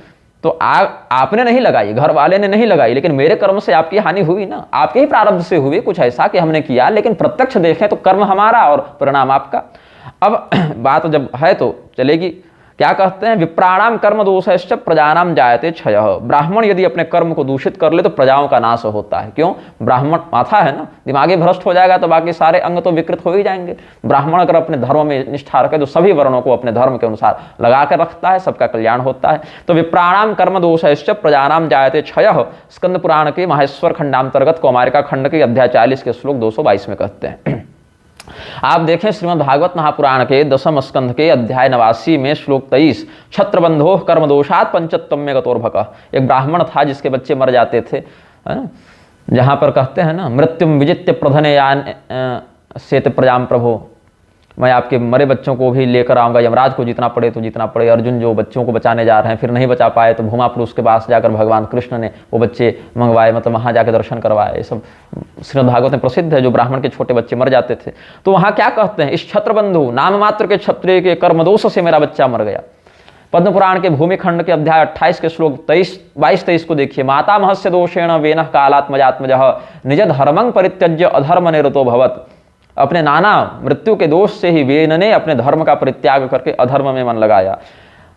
तो आग आपने नहीं लगाई, घर वाले ने नहीं लगाई, लेकिन मेरे कर्म से आपकी हानि हुई ना, आपके ही प्रारब्ध से हुई कुछ ऐसा कि हमने किया, लेकिन प्रत्यक्ष देखें तो कर्म हमारा और परिणाम आपका। अब बात जब है तो चलेगी। क्या कहते हैं, विप्राणाम कर्म दोषश्च प्रजानाम जायते क्षयः। ब्राह्मण यदि अपने कर्म को दूषित कर ले तो प्रजाओं का नाश होता है। क्यों? ब्राह्मण माथा है ना, दिमागी भ्रष्ट हो जाएगा तो बाकी सारे अंग तो विकृत हो ही जाएंगे। ब्राह्मण अगर अपने धर्म में निष्ठा रखे तो सभी वर्णों को अपने धर्म के अनुसार लगा कर रखता है, सबका कल्याण होता है। तो विप्राणाम कर्म दोषश्च प्रजानाम जायते क्षयः स्कंद पुराण के माहेश्वर खंडांतर्गत कौमारिका खंड के अध्याय 40 के श्लोक 222 में कहते हैं। आप देखें श्रीमद् भागवत महापुराण के 10वें स्कंध के अध्याय 89 में श्लोक 23, क्षत्रबंधो कर्म दोषात पंचत्वम में गतोर्भक। एक ब्राह्मण था जिसके बच्चे मर जाते थे, जहां पर कहते हैं ना, मृत्युम विजित्य प्रधने यान सेत प्रजाम प्रभो, मैं आपके मरे बच्चों को भी लेकर आऊंगा, यमराज को जीतना पड़े तो जीतना पड़े। अर्जुन जो बच्चों को बचाने जा रहे हैं, फिर नहीं बचा पाए तो भूमा पुरुष के पास जाकर भगवान कृष्ण ने वो बच्चे मंगवाए, मतलब वहां जाकर दर्शन करवाए। ये सब श्रीमद् भागवत में प्रसिद्ध है, जो ब्राह्मण के छोटे बच्चे मर जाते थे। तो वहां क्या कहते हैं, इस क्षत्रबंधु नाम मात्र के क्षत्रिय के कर्मदोष से मेरा बच्चा मर गया। पद्म पुराण के भूमि खंड के अध्याय 28 के श्लोक 22-23 को देखिए, माता महस्य दोषेण वेनः कालात्मजात्मजः निज धर्मं परित्यज्य अधर्म निरतो भवत्। अपने नाना मृत्यु के दोष से ही वेन ने अपने धर्म का परित्याग करके अधर्म में मन लगाया।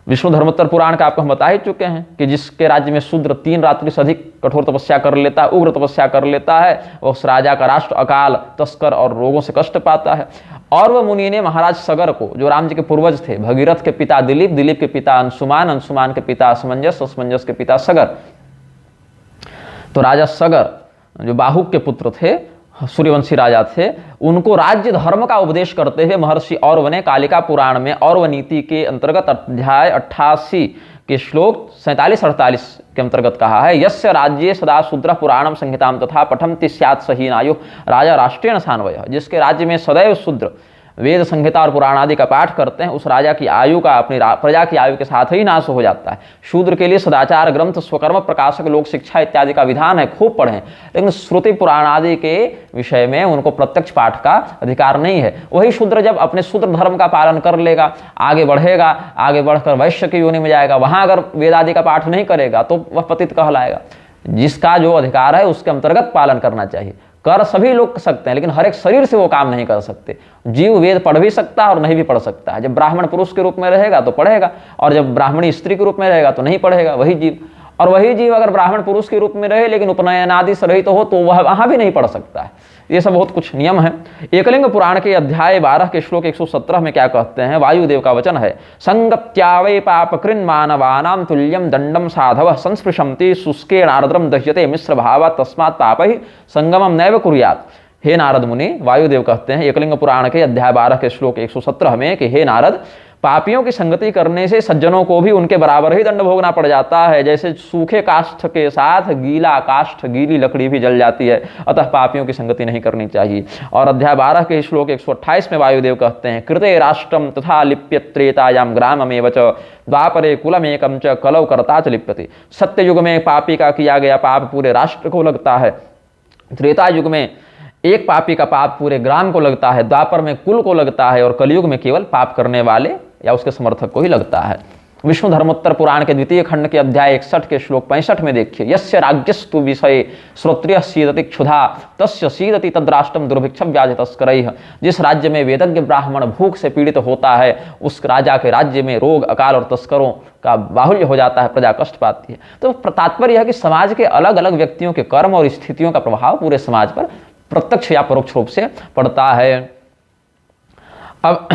विष्णु धर्मोत्तर पुराण का आपको हम बता ही चुके हैं कि जिसके राज्य में शूद्र 3 रात्रि से अधिक कठोर तपस्या कर लेता है, उग्र तपस्या कर लेता है, उस राजा का राष्ट्र अकाल, तस्कर और रोगों से कष्ट पाता है। और वह मुनि ने महाराज सगर को, जो राम जी के पूर्वज थे, भगीरथ के पिता दिलीप, दिलीप के पिता अंशुमान, अंशुमान के पिता असमंजस, असमंजस के पिता सगर, तो राजा सगर जो बाहुक के पुत्र थे, सूर्यवंशी राजा थे, उनको राज्य धर्म का उपदेश करते हुए महर्षि औरव ने कालिका पुराण में औरव नीति के अंतर्गत अध्याय 88 के श्लोक 47-48 के अंतर्गत कहा है, यस्य राज्ये सदा शूद्र पुराणम संहिताम तथा पठन्ति स्यात् सहीन आयु राजा राष्ट्रेण सान्वयः, जिसके राज्य में सदैव शूद्र वेद संहिता और पुराण आदि का पाठ करते हैं, उस राजा की आयु का अपनी प्रजा की आयु के साथ ही नाश हो जाता है। शूद्र के लिए सदाचार ग्रंथ, स्वकर्म प्रकाशक, लोक शिक्षा इत्यादि का विधान है, खूब पढ़ें, लेकिन श्रुति पुराण आदि के विषय में उनको प्रत्यक्ष पाठ का अधिकार नहीं है। वही शूद्र जब अपने शूद्र धर्म का पालन कर लेगा, आगे बढ़ेगा, आगे बढ़कर वैश्य की योनि में जाएगा, वहां अगर वेद आदि का पाठ नहीं करेगा तो वह पतित कहलाएगा। जिसका जो अधिकार है उसके अंतर्गत पालन करना चाहिए। कर सभी लोग कर सकते हैं, लेकिन हर एक शरीर से वो काम नहीं कर सकते। जीव वेद पढ़ भी सकता है और नहीं भी पढ़ सकता है। जब ब्राह्मण पुरुष के रूप में रहेगा तो पढ़ेगा, और जब ब्राह्मणी स्त्री के रूप में रहेगा तो नहीं पढ़ेगा वही जीव। और वही जीव अगर ब्राह्मण पुरुष के रूप में रहे लेकिन उपनयन आदि से रहित हो तो वह वहां भी नहीं पढ़ सकता है। ये सब बहुत कुछ नियम है। एकलिंग पुराण के अध्याय 12 के श्लोक 117 में क्या कहते हैं, वायुदेव का वचन है, संगत्यावै पापकृन् मानवानां तुल्यम दंडम साधवः संस्पृशन्ति शुष्केण आर्द्रम दह्यते मिश्र भावा तस्मात् पापैः संगमम नैव कुर्यात्। हे नारद मुनि, वायुदेव कहते हैं एकलिंग पुराण के अध्याय 12 के श्लोक 117 में कि हे नारद, पापियों की संगति करने से सज्जनों को भी उनके बराबर ही दंड भोगना पड़ जाता है। जैसे सूखे काष्ठ के साथ गीला काष्ठ, गीली लकड़ी भी जल जाती है, अतः पापियों की संगति नहीं करनी चाहिए। और अध्याय 12 के श्लोक 128 में वायुदेव कहते हैं, कृते राष्ट्रम तथा लिप्यत्रेतायाम ग्राममेव च द्वापरे कुलमेकं च कलौ कर्ता च लिप्यते। सत्य युग में पापी का किया गया पाप पूरे राष्ट्र को लगता है, त्रेता युग में एक पापी का पाप पूरे ग्राम को लगता है, द्वापर में कुल को लगता है, और कलयुग में केवल पाप करने वाले या उसके समर्थक को ही लगता है। विष्णु धर्मोत्तर पुराण के द्वितीय खंड के अध्याय 61 के श्लोक 65 में देखिए, यस्य राज्यस्तु विषये श्रोत्रियः सीदति क्षुधा तस्य सीदति तद्राष्ट्रम दुर्भिक्षं व्याधि तस्करैः। जिस राज्य में वेदज्ञ ब्राह्मण भूख से पीड़ित होता है, उस राजा के राज्य में रोग, अकाल और तस्करों का बाहुल्य हो जाता है, प्रजा कष्ट पाती है। तो तात्पर्य है कि समाज के अलग अलग व्यक्तियों के कर्म और स्थितियों का प्रभाव पूरे समाज पर प्रत्यक्ष या परोक्ष रूप से पड़ता है। अब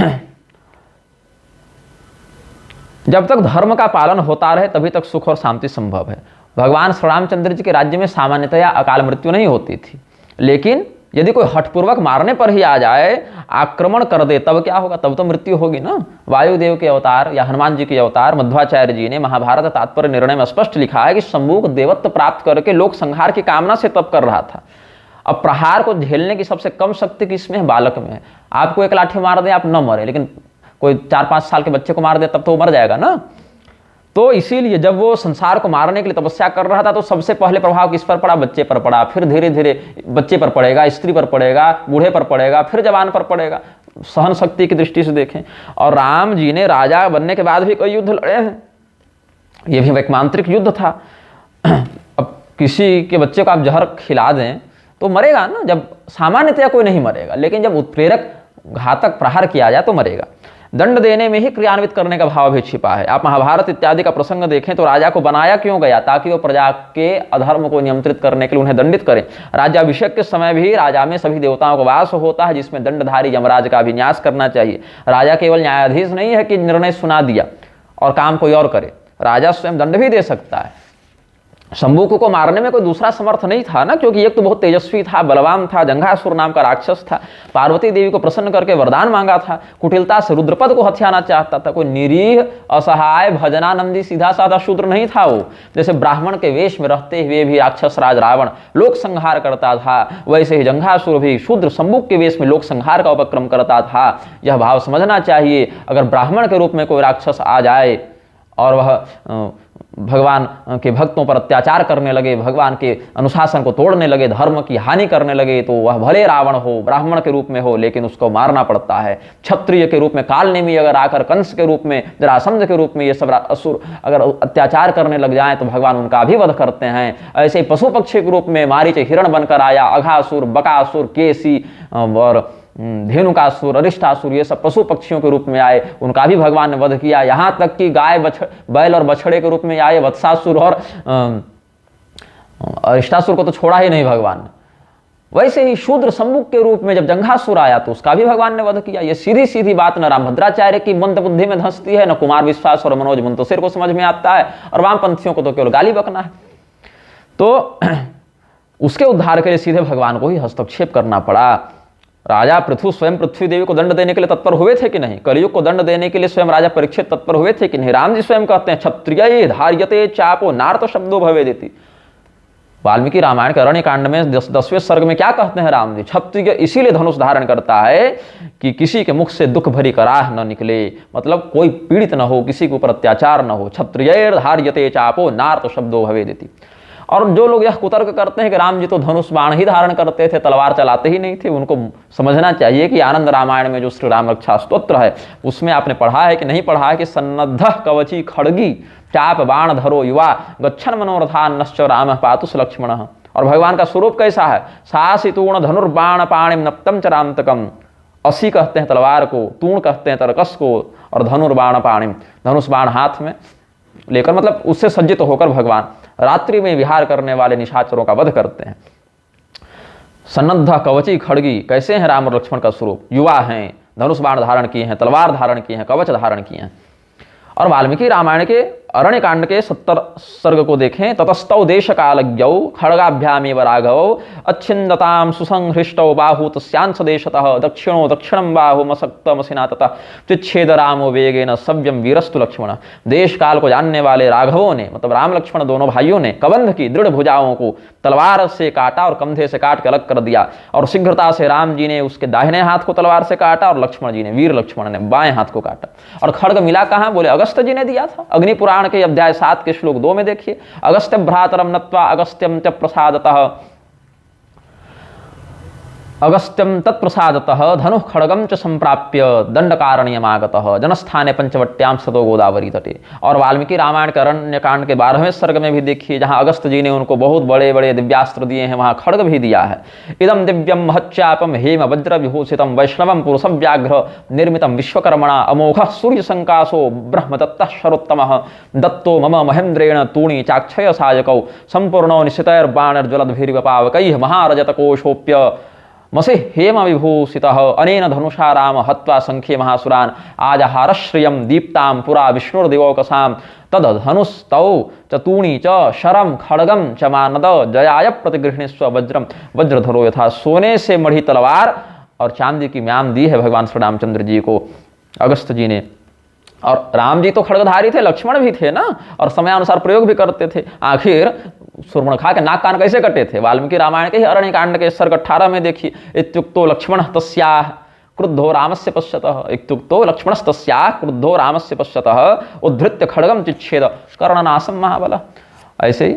जब तक धर्म का पालन होता रहे तभी तक सुख और शांति संभव है। भगवान श्री रामचंद्र जी के राज्य में सामान्यतया अकाल मृत्यु नहीं होती थी, लेकिन यदि कोई हठपूर्वक मारने पर ही आ जाए, आक्रमण कर दे, तब क्या होगा? तब तो मृत्यु होगी ना। वायुदेव के अवतार या हनुमान जी के अवतार मध्वाचार्य जी ने महाभारत तात्पर्य निर्णय में स्पष्ट लिखा है कि शंभू देवत्व प्राप्त करके लोक संहार की कामना से तप कर रहा था। अब प्रहार को झेलने की सबसे कम शक्ति किसमें है? बालक में है। आपको एक लाठी मार दे आप न मरे, लेकिन कोई 4-5 साल के बच्चे को मार दे तब तो वो मर जाएगा ना। तो इसीलिए जब वो संसार को मारने के लिए तपस्या कर रहा था तो सबसे पहले प्रभाव किस पर पड़ा? बच्चे पर पड़ा। फिर धीरे धीरे बच्चे पर पड़ेगा, स्त्री पर पड़ेगा, बूढ़े पर पड़ेगा, फिर जवान पर पड़ेगा। सहन शक्ति की दृष्टि से देखें। और राम जी ने राजा बनने के बाद भी कई युद्ध लड़े हैं। ये भी वैक्मांत्रिक युद्ध था। अब किसी के बच्चे को आप जहर खिला दें तो मरेगा ना। जब सामान्यतया कोई नहीं मरेगा, लेकिन जब उत्प्रेरक घातक प्रहार किया जाए तो मरेगा। दंड देने में ही क्रियान्वित करने का भाव भी छिपा है। आप महाभारत इत्यादि का प्रसंग देखें तो राजा को बनाया क्यों गया? ताकि वो प्रजा के अधर्म को नियंत्रित करने के लिए उन्हें दंडित करें। राज्याभिषेक के समय भी राजा में सभी देवताओं का वास होता है, जिसमें दंडधारी यमराज का भी न्यास करना चाहिए। राजा केवल न्यायाधीश नहीं है कि निर्णय सुना दिया और काम कोई और करे, राजा स्वयं दंड भी दे सकता है। शंभू को मारने में कोई दूसरा समर्थ नहीं था ना, क्योंकि एक तो बहुत तेजस्वी था, बलवान था, जंघासुर नाम का राक्षस था, पार्वती देवी को प्रसन्न करके वरदान मांगा था, कुटिलता से रुद्रपद को हथियाना चाहता था। कोई निरीह असहाय भजनानंदी सीधा साधा शूद्र नहीं था वो। जैसे ब्राह्मण के वेश में रहते हुए भी राक्षस राज रावण लोक संहार करता था, वैसे ही जंघासुर भी शूद्र शंभू के वेश में लोक संहार का उपक्रम करता था। यह भाव समझना चाहिए। अगर ब्राह्मण के रूप में कोई राक्षस आ जाए और वह भगवान के भक्तों पर अत्याचार करने लगे, भगवान के अनुशासन को तोड़ने लगे, धर्म की हानि करने लगे, तो वह भले रावण हो, ब्राह्मण के रूप में हो, लेकिन उसको मारना पड़ता है। क्षत्रिय के रूप में कालनेमी अगर आकर, कंस के रूप में, जरासंध के रूप में ये सब असुर अगर अत्याचार करने लग जाएं तो भगवान उनका भी वध करते हैं। ऐसे ही पशु पक्षी के रूप में मारीच हिरण बनकर आया, अघासुर, बकासुर, केसी और धेनुकासुर, अरिष्टासुर, ये सब पशु पक्षियों के रूप में आए, उनका भी भगवान ने वध किया। यहाँ तक कि गाय बैल और बछड़े के रूप में आए वत्सासुर और अरिष्टासुर को तो छोड़ा ही नहीं भगवान ने। वैसे ही शूद्र सम्मुख के रूप में जब जंघासुर आया तो उसका भी भगवान ने वध किया। ये सीधी सीधी बात न रामभद्राचार्य की मंद बुद्धि में धंसती है, न कुमार विश्वास और मनोज मुंतशिर को समझ में आता है, और वामपंथियों को तो केवल गाली बकना है। तो उसके उद्धार के लिए सीधे भगवान को ही हस्तक्षेप करना पड़ा। राजा पृथु स्वयं पृथ्वी देवी को दंड देने के लिए तत्पर हुए थे कि नहीं? कलयुग को दंड देने के लिए स्वयं राजा परीक्षित तत्पर हुए थे कि नहीं? राम जी स्वयं कहते हैं क्षत्रिय धार्यते चापो नार्त शब्दो भवे देती। वाल्मीकि रामायण के अरण्य कांड में 10वें सर्ग में क्या कहते हैं राम जी? क्षत्रिय इसीलिए धनुष धारण करता है कि किसी के मुख से दुख भरी कराह न निकले, मतलब कोई पीड़ित न हो, किसी के ऊपर अत्याचार न हो। क्षत्रिय धार्यते चापो नार्त शब्दो भवे देती। और जो लोग यह कुतर्क करते हैं कि राम जी तो धनुष बाण ही धारण करते थे, तलवार चलाते ही नहीं थे, उनको समझना चाहिए कि आनंद रामायण में जो श्री राम रक्षा स्तोत्र है उसमें आपने पढ़ा है कि नहीं पढ़ा है कि सन्नद्ध कवची खड़गी चाप बाण धरो युवा गच्छन मनोरथान नश्च राम पातुस लक्ष्मण। और भगवान का स्वरूप कैसा है? सासितूर्ण धनुर्बाण पाणिम नप्तम च रामतकम। असी कहते हैं तलवार को, तूण कहते हैं तरकस को, और धनुर्बाण पाणिम धनुष बाण हाथ में लेकर, मतलब उससे सज्जित होकर भगवान रात्रि में विहार करने वाले निशाचरों का वध करते हैं। सन्नद्ध कवची खड़गी, कैसे हैं राम और लक्ष्मण का स्वरूप? युवा हैं, धनुष बाण धारण किए हैं, तलवार धारण किए हैं, कवच धारण किए हैं। और वाल्मीकि रामायण के अरण्य कांड के 70 सर्ग को देखें। ततस्तौ देश कालज्ञौ खड़गाभ्यामेव राघवौ अच्छिन्दतां सुसंहृष्टौ बाहु तस्यांश देशतः दक्षिणो दक्षिणं बाहु मसक्तमसिना ततः चिच्छेद रामो वेगेन सव्यम वीरस्तु लक्ष्मण। देश काल को जानने वाले राघवों ने, मतलब राम लक्ष्मण दोनों भाइयों ने कबंध की दृढ़ भुजाओं को तलवार से काटा और कंधे से काट के अलग कर दिया। और शीघ्रता से राम जी ने उसके दाहिने हाथ को तलवार से काटा और लक्ष्मण जी ने, वीर लक्ष्मण ने बाएं हाथ को काटा। और खड्ग मिला कहाँ? बोले अगस्त जी ने दिया था। अग्नि पुराण के अध्याय 7 के श्लोक 2 में देखिए, अगस्त्य भ्रातरम नत्वा अगस्त्यम च प्रसादतः अगस्त्यम तत्प्रसादतः धनुः खड्गम च संप्राप्य दंडकारण्यमागतः जनस्थाने पंचवट्याम सतो गोदावरी तटे। और वाल्मीकि रामायण के अरण्य कांड के 12वें सर्ग में भी देखिए, जहां अगस्त जी ने उनको बहुत बड़े बड़े दिव्यास्त्र दिए हैं, वहां खड्ग भी दिया है। इदम दिव्यम महच्चापम हेम वज्र विभूषितम वैष्णवम पुरुष व्याघ्र निर्मितम विश्वकर्मणा अमोघ सूर्य संकाशो ब्रह्मदत्त शरोत्तमः दत्तो मम महेन्द्रेण तूणी चाक्षय सायकौ संपूर्णो निशितैर्बाणर्ज्वलद्भिर्वपावकैः महारजतकोशोप्य मसे हेम विभूषितः अनेन धनुषा राम हत्वा संख्ये महासुरान आजहारश्रियम दीप्तां पुरा विष्णुर्दिवौकसां तद धनुस्तौ चतूणी च शरम खड्गम च मानद जयाय प्रतिगृह्णीस्व वज्रम वज्रधरो यथा। सोने से मढ़ी तलवार और चांदी की म्याम दी है भगवान श्री रामचंद्र जी को अगस्त जी ने। और राम जी तो खड्गधारी थे, लक्ष्मण भी थे ना, और समयानुसार प्रयोग भी करते थे। आखिर सूर्पणखा के नाक कान कैसे कटे थे? वाल्मीकि रामायण के अरण्य कांड के सर्ग 18 में देखिए, इत्युक्तो लक्ष्मण तस्याः क्रुद्धो रामस्य पश्यतः इत्युक्तो लक्ष्मणस्तस्याः क्रुद्धो रामस्य पश्यतः उद्धृत्य खड्गम चिच्छेद कर्णनाशम महाबल। ऐसे ही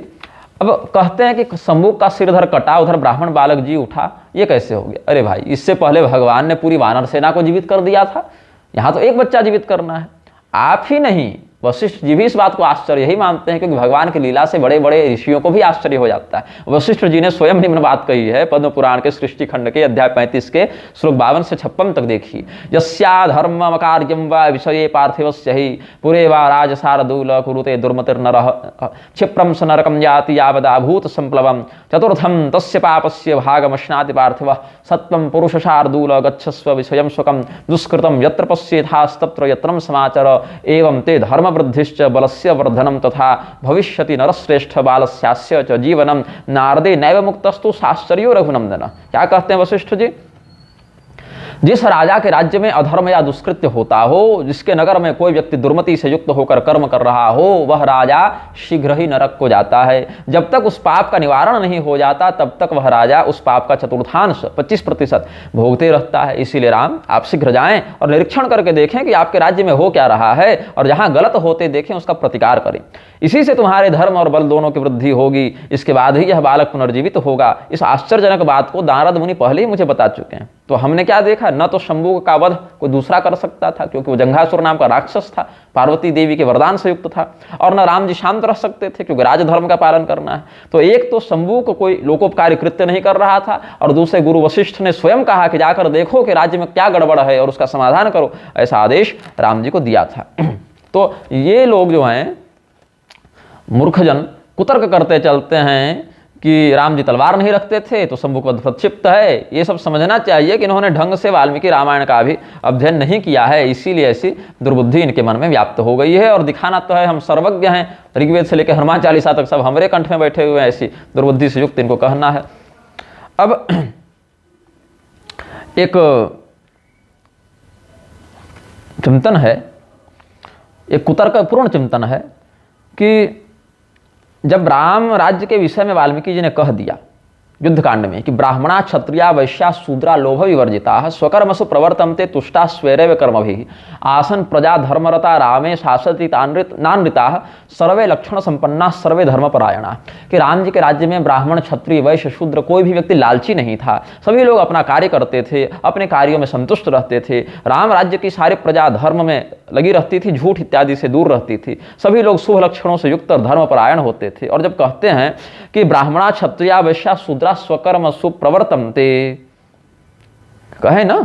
अब कहते हैं कि शंभुक का सिर इधर कटा, उधर ब्राह्मण बालक जी उठा, ये कैसे हो गया? अरे भाई, इससे पहले भगवान ने पूरी वानर सेना को जीवित कर दिया था, यहाँ तो एक बच्चा जीवित करना है। आप ही नहीं, वशिष्ठ जी भी इस बात को आश्चर्य ही मानते हैं, क्योंकि भगवान की लीला से बड़े बड़े ऋषियों को भी आश्चर्य हो जाता है। वशिष्ठ जी ने स्वयं निम्न बात कही है पद्म पुराण के सृष्टि खंड के अध्याय 35 के श्लोक 52 से 56 तक देखिए। यस्या धर्मम कार्यम वा विषये पार्थिवस्य हि पुरे वा राजसारदूल कुरुते दुर्मतिर्नरः क्षिप्रं स नरकं याति यावदाभूत संप्लवम् चतुर्थं तस्य पापस्य भागमश्नाति पार्थिवः सत्वं पुरुषशार्दूल गच्छस्व विषयं स्वकं दुष्कृतं यत्र पश्येथास्तत्र यत्रं समाचर एवं ते धर्म वृद्धिश्च बलस्य वर्धनम तथा भविष्यति नरश्रेष्ठ बालस्यास्य च जीवनम नारदे नैव मुक्तस्तु साश्चर्यो रघुनंदन। क्या कहते हैं वशिष्ठ जी? जिस राजा के राज्य में अधर्म या दुष्कृत्य होता हो, जिसके नगर में कोई व्यक्ति दुर्मति से युक्त होकर कर्म कर रहा हो, वह राजा शीघ्र ही नरक को जाता है। जब तक उस पाप का निवारण नहीं हो जाता तब तक वह राजा उस पाप का चतुर्थांश 25% भोगते रहता है। इसीलिए राम, आप शीघ्र जाएं और निरीक्षण करके देखें कि आपके राज्य में हो क्या रहा है, और जहां गलत होते देखें उसका प्रतिकार करें। इसी से तुम्हारे धर्म और बल दोनों की वृद्धि होगी। इसके बाद ही यह बालक पुनर्जीवित होगा। इस आश्चर्यजनक बात को नारद मुनि पहले ही मुझे बता चुके हैं। तो हमने क्या देखा? न तो शंभु का वध कोई दूसरा कर सकता था, क्योंकि वो जंघासुर नाम का राक्षस था, पार्वती देवी के वरदान से युक्त था, और न राम जी शांत रह सकते थे, क्योंकि राजधर्म का पालन करना है। तो एक तो शंभु को कोई लोकोपकारी कृत्य नहीं कर रहा था, और दूसरे गुरु वशिष्ठ ने स्वयं कहा कि जाकर देखो कि राज्य में क्या गड़बड़ है और उसका समाधान करो, ऐसा आदेश राम जी को दिया था। तो ये लोग जो हैं मूर्खजन कुतर्क करते चलते हैं कि राम जी तलवार नहीं रखते थे तो शंभु का वध प्रक्षिप्त है। ये सब समझना चाहिए कि इन्होंने ढंग से वाल्मीकि रामायण का भी अध्ययन नहीं किया है, इसीलिए ऐसी दुर्बुद्धि इनके मन में व्याप्त हो गई है। और दिखाना तो है हम सर्वज्ञ हैं, ऋग्वेद से लेकर हनुमान चालीसा तक सब हमारे कंठ में बैठे हुए हैं, ऐसी दुर्बुद्धि से युक्त इनको कहना है। अब एक चिंतन है, एक कुतर्कपूर्ण चिंतन है कि जब राम राज्य के विषय में वाल्मीकि जी ने कह दिया युद्धकांड में कि ब्राह्मणा क्षत्रिया वैश्या शूद्रा लोभ विवर्जिता स्वकर्मसु प्रवर्तन्ते तुष्टा स्वेरैव कर्मभिः आसन प्रजा धर्मरता रामे शासति नानृता सर्वे लक्षण संपन्ना सर्वे धर्मपरायणा। कि राम जी के राज्य में ब्राह्मण क्षत्रिय वैश्य शूद्र कोई भी व्यक्ति लालची नहीं था, सभी लोग अपना कार्य करते थे, अपने कार्यों में संतुष्ट रहते थे। राम राज्य की सारी प्रजा धर्म में लगी रहती थी, झूठ इत्यादि से दूर रहती थी, सभी लोग शुभ लक्षणों से युक्त और धर्मपरायण होते थे। और जब कहते हैं कि ब्राह्मणा क्षत्रिया वैश्या शूद्रा स्वकर्म सुप्रवर्तन्ते, कहे ना,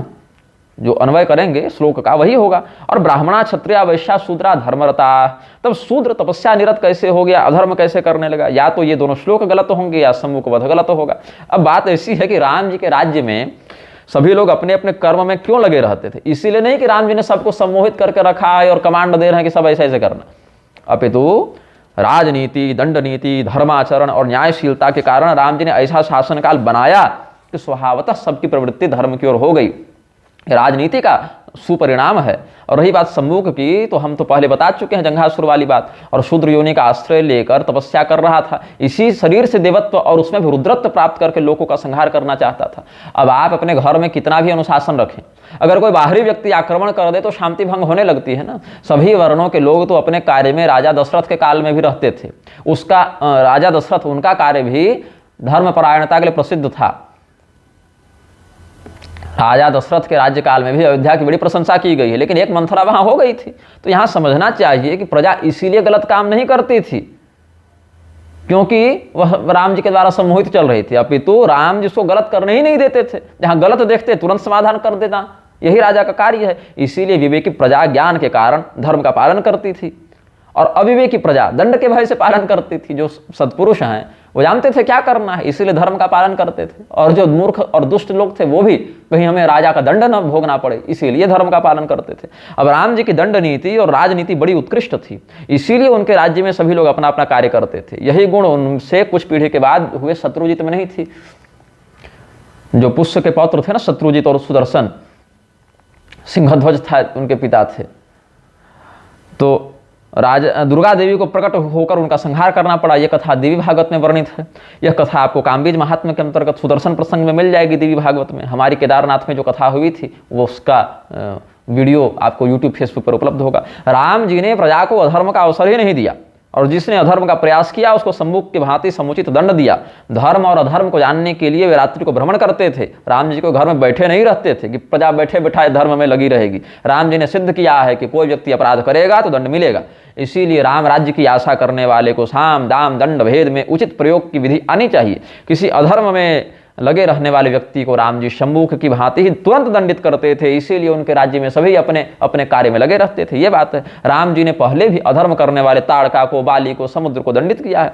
जो अन्वय करेंगे श्लोक का वही होगा। और ब्राह्मणा क्षत्रिया वैश्या शूद्रा धर्मरता, तब शूद्र तपस्या निरत कैसे हो गया, अधर्म कैसे करने लगा? या तो ये दोनों श्लोक गलत होंगे या सम्मुखवध गलत होगा। अब बात ऐसी है कि राम जी के राज्य में सभी लोग अपने अपने कर्म में क्यों लगे रहते थे? इसीलिए नहीं कि राम जी ने सबको सम्मोहित करके रखा है और कमांड दे रहे हैं कि सब ऐसे ऐसे करना, अपितु राजनीति, दंड नीति, धर्माचरण और न्यायशीलता के कारण राम जी ने ऐसा शासनकाल बनाया कि स्वभावतः सबकी प्रवृत्ति धर्म की ओर हो गई। राजनीति का सुपरिणाम है। और रही बात सम्मुख की, तो हम तो पहले बता चुके हैं जंघासुर वाली बात। और शूद्र योनि का आश्रय लेकर तपस्या कर रहा था, इसी शरीर से देवत्व और उसमें भी रुद्रत्व प्राप्त करके लोगों का संहार करना चाहता था। अब आप अपने घर में कितना भी अनुशासन रखें, अगर कोई बाहरी व्यक्ति आक्रमण कर दे तो शांति भंग होने लगती है ना। सभी वर्णों के लोग तो अपने कार्य में राजा दशरथ के काल में भी रहते थे। उसका राजा दशरथ, उनका कार्य भी धर्मपरायणता के लिए प्रसिद्ध था। राजा दशरथ के राज्य काल में भी अयोध्या की बड़ी प्रशंसा की गई है, लेकिन एक मंथरा वहां हो गई थी। तो यहां समझना चाहिए कि प्रजा इसीलिए गलत काम नहीं करती थी क्योंकि वह राम जी के द्वारा सम्मोहित चल रही थी, अपितु राम जिसको गलत करने ही नहीं देते थे। जहां गलत देखते तुरंत समाधान कर देना, यही राजा का कार्य है। इसीलिए विवेकी प्रजा ज्ञान के कारण धर्म का पालन करती थी और अविवेकी प्रजा दंड के भय से पालन करती थी। जो सत्पुरुष हैं वो जानते थे क्या करना है, इसीलिए धर्म का पालन करते थे। और जो मूर्ख और दुष्ट लोग थे वो भी कहीं हमें राजा का दंड न भोगना पड़े, इसीलिए धर्म का पालन करते थे। अब राम जी की दंड नीति और राजनीति बड़ी उत्कृष्ट थी, इसीलिए उनके राज्य में सभी लोग अपना अपना कार्य करते थे। यही गुण उनसे कुछ पीढ़ी के बाद हुए शत्रुजित में नहीं थी। जो पुष्य के पौत्र थे ना, शत्रुजित और सुदर्शन, सिंहध्वज था उनके पिता थे, तो दुर्गा देवी को प्रकट होकर उनका संहार करना पड़ा। यह कथा देवी भागवत में वर्णित है। यह कथा आपको कामबीज महात्म्य के अंतर्गत सुदर्शन प्रसंग में मिल जाएगी देवी भागवत में। हमारी केदारनाथ में जो कथा हुई थी वो उसका वीडियो आपको यूट्यूब फेसबुक पर उपलब्ध होगा। राम जी ने प्रजा को अधर्म का अवसर ही नहीं दिया और जिसने अधर्म का प्रयास किया उसको सम्मुख की भांति समुचित दंड दिया। धर्म और अधर्म को जानने के लिए वे रात्रि को भ्रमण करते थे। राम जी को घर में बैठे नहीं रहते थे कि प्रजा बैठे बैठाए धर्म में लगी रहेगी। राम जी ने सिद्ध किया है कि कोई व्यक्ति अपराध करेगा तो दंड मिलेगा। इसीलिए राम राज्य की आशा करने वाले को साम दाम दंड भेद में उचित प्रयोग की विधि आनी चाहिए। किसी अधर्म में लगे रहने वाले व्यक्ति को राम जी सम्मुख की भांति ही तुरंत दंडित करते थे। इसीलिए उनके राज्य में सभी अपने अपने कार्य में लगे रहते थे। ये बात है। राम जी ने पहले भी अधर्म करने वाले ताड़का को, बाली को, समुद्र को दंडित किया है।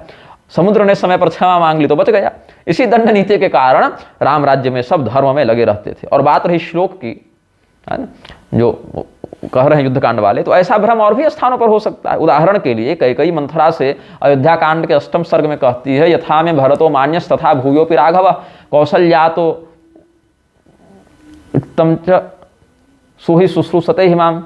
समुद्र ने समय पर क्षमा मांग ली तो बच गया। इसी दंड नीति के कारण राम राज्य में सब धर्म में लगे रहते थे। और बात रही श्लोक की, है ना, जो कह रहे हैं युद्धकांड वाले, तो ऐसा भ्रम और भी स्थानों पर हो सकता है। उदाहरण के लिए कई मंथरा से अयोध्या कांड के 8वें सर्ग में कहती है, यथा में भरतो मान्यस तथा भूयोपि राघव कौशल्या तो उत्तम च सुहि शुश्रूषते हिमाम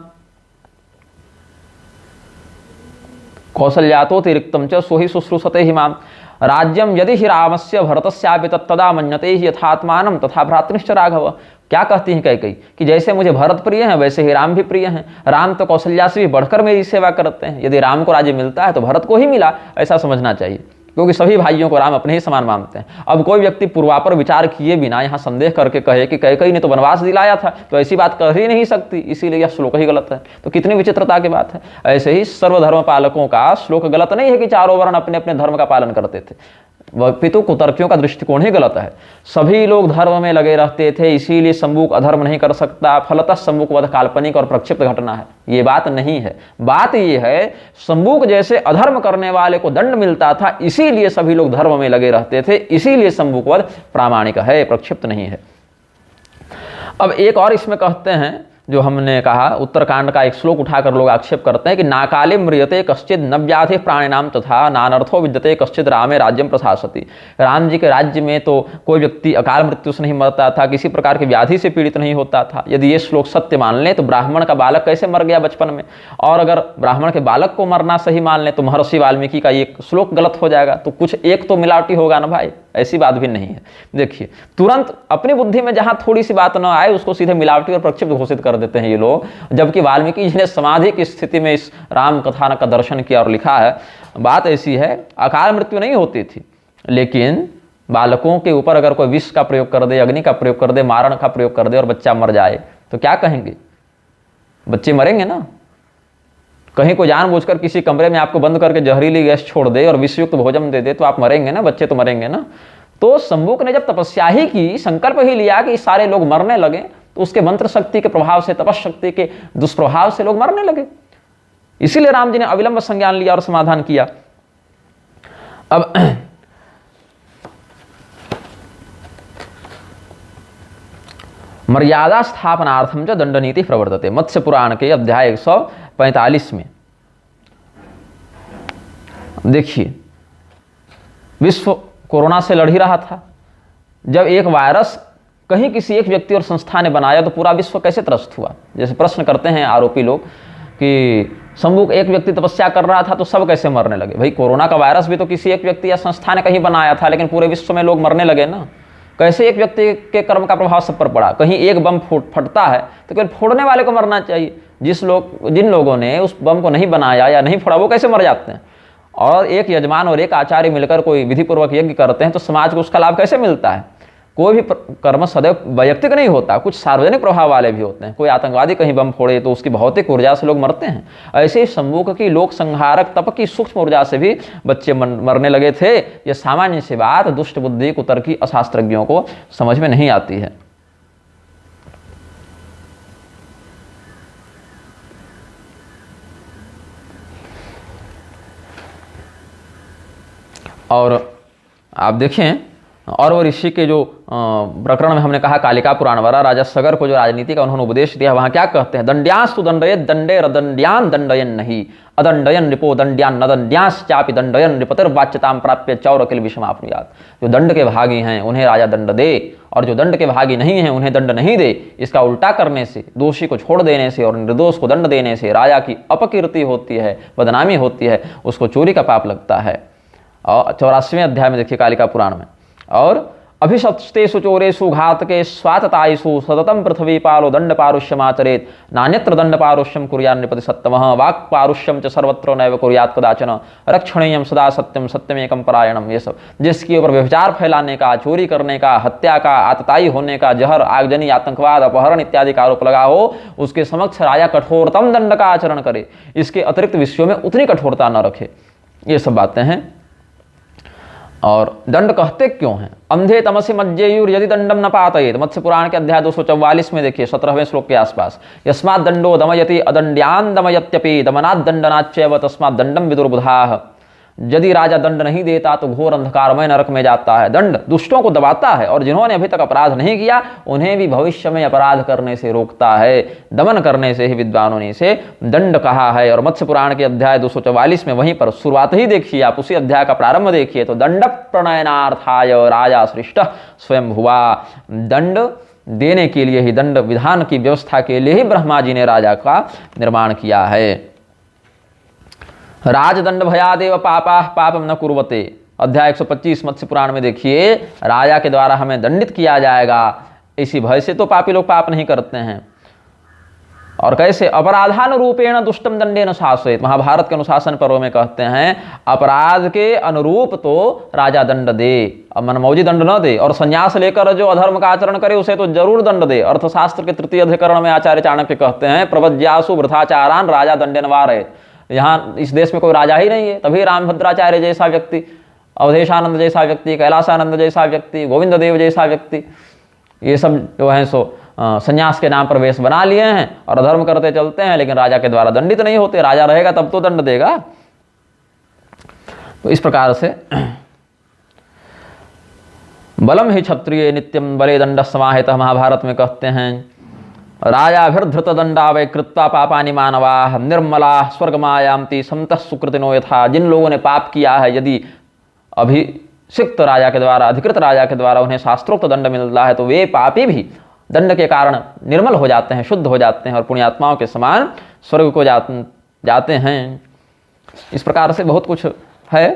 कौशल्या तो तिरिक्तम च सुहि शुश्रूषते हिमाम राज्यम यदि ही रामस्य भरतस्यापि तत्तदा मन्यते ही यथात्मानं तथा भ्रातृश्च राघव। क्या कहती हैं कई कि जैसे मुझे भरत प्रिय हैं वैसे ही राम भी प्रिय हैं। राम तो कौशल्या से भी बढ़कर मेरी सेवा करते हैं। यदि राम को राज्य मिलता है तो भरत को ही मिला, ऐसा समझना चाहिए, क्योंकि सभी भाइयों को राम अपने ही समान मानते हैं। अब कोई व्यक्ति पूर्वापर विचार किए बिना यहाँ संदेह करके कहे कि कैकेयी ने तो वनवास दिलाया था, तो ऐसी बात कर ही नहीं सकती, इसीलिए यह श्लोक ही गलत है। तो कितनी विचित्रता की बात है। ऐसे ही सर्वधर्म पालकों का श्लोक गलत नहीं है कि चारों वर्ण अपने अपने धर्म का पालन करते थे, पितु कुतर्कियों का दृष्टिकोण ही गलत है। सभी लोग धर्म में लगे रहते थे, इसीलिए सम्मुख अधर्म नहीं कर सकता। फलतः सम्मुख वध काल्पनिक और प्रक्षिप्त घटना है, ये बात नहीं है। बात ये है सम्मुख जैसे अधर्म करने वाले को दंड मिलता था, इसीलिए सभी लोग धर्म में लगे रहते थे, इसीलिए सम्मुख वध प्रामाणिक है, प्रक्षिप्त नहीं है। अब एक और इसमें कहते हैं, जो हमने कहा उत्तरकांड का एक श्लोक उठाकर लोग आक्षेप करते हैं कि नाकाले म्रियते कश्चित न व्याधि प्राणिनाम तथा नानर्थो विद्यते कश्चित रामे राज्यम प्रशासति। राम जी के राज्य में तो कोई व्यक्ति अकाल मृत्यु से नहीं मरता था, किसी प्रकार की व्याधि से पीड़ित नहीं होता था। यदि ये श्लोक सत्य मान लें तो ब्राह्मण का बालक कैसे मर गया बचपन में, और अगर ब्राह्मण के बालक को मरना सही मान लें तो महर्षि वाल्मीकि का ये श्लोक गलत हो जाएगा। तो कुछ एक तो मिलावटी होगा ना भाई, ऐसी बात भी नहीं है। देखिए तुरंत अपनी बुद्धि में जहां थोड़ी सी बात न आए उसको सीधे मिलावटी और प्रक्षिप्त घोषित कर देते हैं ये लोग, जबकि वाल्मीकि जी ने समाधि की स्थिति में इस राम कथानक का दर्शन किया और लिखा है। बात ऐसी है, अकाल मृत्यु नहीं होती थी, लेकिन बालकों के ऊपर अगर कोई विष का प्रयोग कर दे, अग्नि का प्रयोग कर दे, मारण का प्रयोग कर दे और बच्चा मर जाए तो क्या कहेंगे? बच्चे मरेंगे ना। कहीं को जानबूझकर किसी कमरे में आपको बंद करके जहरीली गैस छोड़ दे और विषयुक्त भोजन दे दे तो आप मरेंगे ना, बच्चे तो मरेंगे ना। तो शंभुक ने जब तपस्या ही की, संकल्प ही लिया कि सारे लोग मरने लगे, तो उसके मंत्र शक्ति के प्रभाव से, तपशक्ति के दुष्प्रभाव से लोग मरने लगे। इसीलिए राम जी ने अविलंब संज्ञान लिया और समाधान किया। अब मर्यादा स्थापनार्थम च दंड नीति प्रवर्तते, मत्स्य पुराण के अध्याय 145 में। देखिए विश्व कोरोना से लड़ ही रहा था। जब एक वायरस कहीं किसी एक व्यक्ति और संस्था ने बनाया तो पूरा विश्व कैसे त्रस्त हुआ। जैसे प्रश्न करते हैं आरोपी लोग कि शंभुक एक व्यक्ति तपस्या कर रहा था तो सब कैसे मरने लगे। भाई कोरोना का वायरस भी तो किसी एक व्यक्ति या संस्था ने कहीं बनाया था, लेकिन पूरे विश्व में लोग मरने लगे ना। कैसे एक व्यक्ति के कर्म का प्रभाव सब पर पड़ा। कहीं एक बम फटता है तो केवल फोड़ने वाले को मरना चाहिए, जिन लोगों ने उस बम को नहीं बनाया या नहीं फोड़ा वो कैसे मर जाते हैं। और एक यजमान और एक आचार्य मिलकर कोई विधिपूर्वक यज्ञ करते हैं तो समाज को उसका लाभ कैसे मिलता है। कोई भी कर्म सदैव वैयक्तिक नहीं होता, कुछ सार्वजनिक प्रभाव वाले भी होते हैं। कोई आतंकवादी कहीं बम फोड़े तो उसकी भौतिक ऊर्जा से लोग मरते हैं। ऐसे ही शंभुक की लोक संहारक तप की सूक्ष्म ऊर्जा से भी बच्चे मरने लगे थे। यह सामान्य सी बात दुष्ट बुद्धि कुतर्की अशास्त्रज्ञों को समझ में नहीं आती है। और आप देखें और वो ऋषि के जो प्रकरण में हमने कहा कालिका पुराण वाला राजा सगर को जो राजनीति का उन्होंने उपदेश दिया, वहां क्या कहते हैं, दंड्यांस्तु दंडयेत दंडे रदंड्यान दंडयन नहीं अदंडयन निपो दंड्यान नदंड्यांस चापि दंडयन निपतिर्वाच्यताम प्राप्य चौर अखिल विषमाप्नुयात्। जो दंड के भागी हैं उन्हें राजा दंड दे, और जो दंड के भागी नहीं हैं उन्हें दंड नहीं दे। इसका उल्टा करने से, दोषी को छोड़ देने से और निर्दोष को दंड देने से राजा की अपकीर्ति होती है, बदनामी होती है, उसको चोरी का पाप लगता है। और 84वें अध्याय में देखिए कालिका पुराण में, और अभिशतेषु चोरेषु घातके स्वाततायिषु सततम पृथ्वी पालो दंड पारुष्यमाचरेत नान्यत्र दंड पारुष्यम कुर्यात् नृपति सत्तमः वाक् पारुष्यम च सर्वत्र नैव कुर्यात् कदाचन रक्षणीयम सदा सत्यम सत्यमेकम परायणम। ये सब जिसके ऊपर व्यभिचार फैलाने का, चोरी करने का, हत्या का, आतताई होने का, जहर, आगजनी, आतंकवाद, अपहरण इत्यादि का आरोप लगा हो, उसके समक्ष राजा कठोरतम दंड का आचरण करे, इसके अतिरिक्त विषयों में उतनी कठोरता न रखे। ये सब बातें हैं। और दंड कहते क्यों हैं, अंधे तमसी मज्जेयुर यदि दंडम न पातयेत, मत्स्य पुराण के अध्याय 244 में देखिए 17वें श्लोक के आसपास, यस्मात् दंडो दमयति अदंड्यान दमयत्यपि दमनात् दंडनाच्चैव तस्मात् दंडम विदुर्बुधाः। यदि राजा दंड नहीं देता तो घोर अंधकारमय नरक में जाता है। दंड दुष्टों को दबाता है और जिन्होंने अभी तक अपराध नहीं किया उन्हें भी भविष्य में अपराध करने से रोकता है। दमन करने से ही विद्वानों ने इसे दंड कहा है। और मत्स्य पुराण के अध्याय 244 में वहीं पर शुरुआत ही देखिए आप, उसी अध्याय का प्रारंभ देखिए तो दंड प्रणयनार्थाय राजा सृष्ट स्वयं हुआ। दंड देने के लिए ही, दंड विधान की व्यवस्था के लिए ही ब्रह्मा जी ने राजा का निर्माण किया है। राजदंड भयादेव पापा पापम न कुर्वते, अध्याय 125 मत्स्य पुराण में देखिए, राजा के द्वारा हमें दंडित किया जाएगा, इसी भय से तो पापी लोग पाप नहीं करते हैं। और कैसे, अपराधानुरूपेण दुष्टम दंडेन शासयेत्, महाभारत के अनुशासन पर्व में कहते हैं अपराध के अनुरूप तो राजा दंड दे, मनमौजी दंड न दे। और संन्यास लेकर जो अधर्म का आचरण करे उसे तो जरूर दंड दे। अर्थशास्त्र के तृतीय अधिकरण में आचार्य चाणक्य कहते हैं प्रवज्यासु वृथाचारान राजा दंडेन वारयेत्। यहाँ इस देश में कोई राजा ही नहीं है, तभी रामभद्राचार्य जैसा व्यक्ति, अवधेशानंद जैसा व्यक्ति, कैलासानंद जैसा व्यक्ति, गोविंद देव जैसा व्यक्ति, ये सब जो है सो संन्यास के नाम पर वेश बना लिए हैं और अधर्म करते चलते हैं, लेकिन राजा के द्वारा दंडित नहीं होते। राजा रहेगा तब तो दंड देगा। तो इस प्रकार से बलम ही क्षत्रिय नित्यम बले दंड समाहितः, महाभारत में कहते हैं राजाभिर्धृतदंडा वै कृत्वा पापानि मानवाः निर्मला स्वर्गमायान्ति संतः सुकृतिनो यथा। जिन लोगों ने पाप किया है, यदि अभिषिक्त राजा के द्वारा, अधिकृत राजा के द्वारा उन्हें शास्त्रोक्त दंड मिलता है तो वे पापी भी दंड के कारण निर्मल हो जाते हैं, शुद्ध हो जाते हैं और पुण्यात्माओं के समान स्वर्ग को जाते हैं। इस प्रकार से बहुत कुछ है।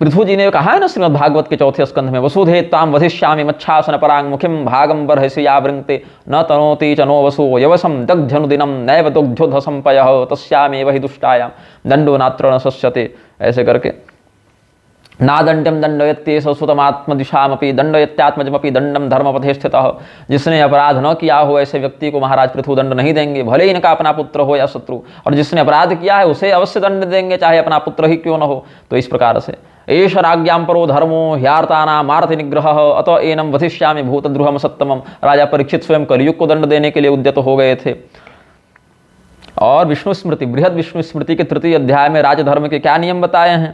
पृथु जी ने कहा है ना श्रीमद् भागवत के चौथे स्कंध में, वसुधे ताम वधिष्यामि मच्छासन परांग मुखिम भागम बर्हसि वृंक्ते न तनोति च नो वसु यवसम दग्ध्यनुदिनम नैव दुग्धोध संपयः तस्यामेव हि दुष्टायाम दंडो नात्र न शस्यते। ऐसे करके नादंड्यम दंडयत्येष सुतमात्मदिशामपि दंडयत्यात्मजमपि दंडम धर्मपथे स्थितः। जिसने अपराध न किया हो ऐसे व्यक्ति को महाराज पृथु दंड नहीं देंगे, भले ही इनका अपना पुत्र हो या शत्रु, और जिसने अपराध किया है उसे अवश्य दंड देंगे, चाहे अपना पुत्र ही क्यों न हो। तो इस प्रकार से एष राज्ञां परो धर्मो ह्यार्तानां आर्ति निग्रह अत एनम वधिष्यामि भूतद्रुहम सत्तमम। राजा परीक्षित स्वयं कलियुग को दंड देने के लिए उद्यत हो गए थे। और विष्णु स्मृति, बृहद विष्णु स्मृति के तृतीय अध्याय में राजधर्म के क्या नियम बताए हैं।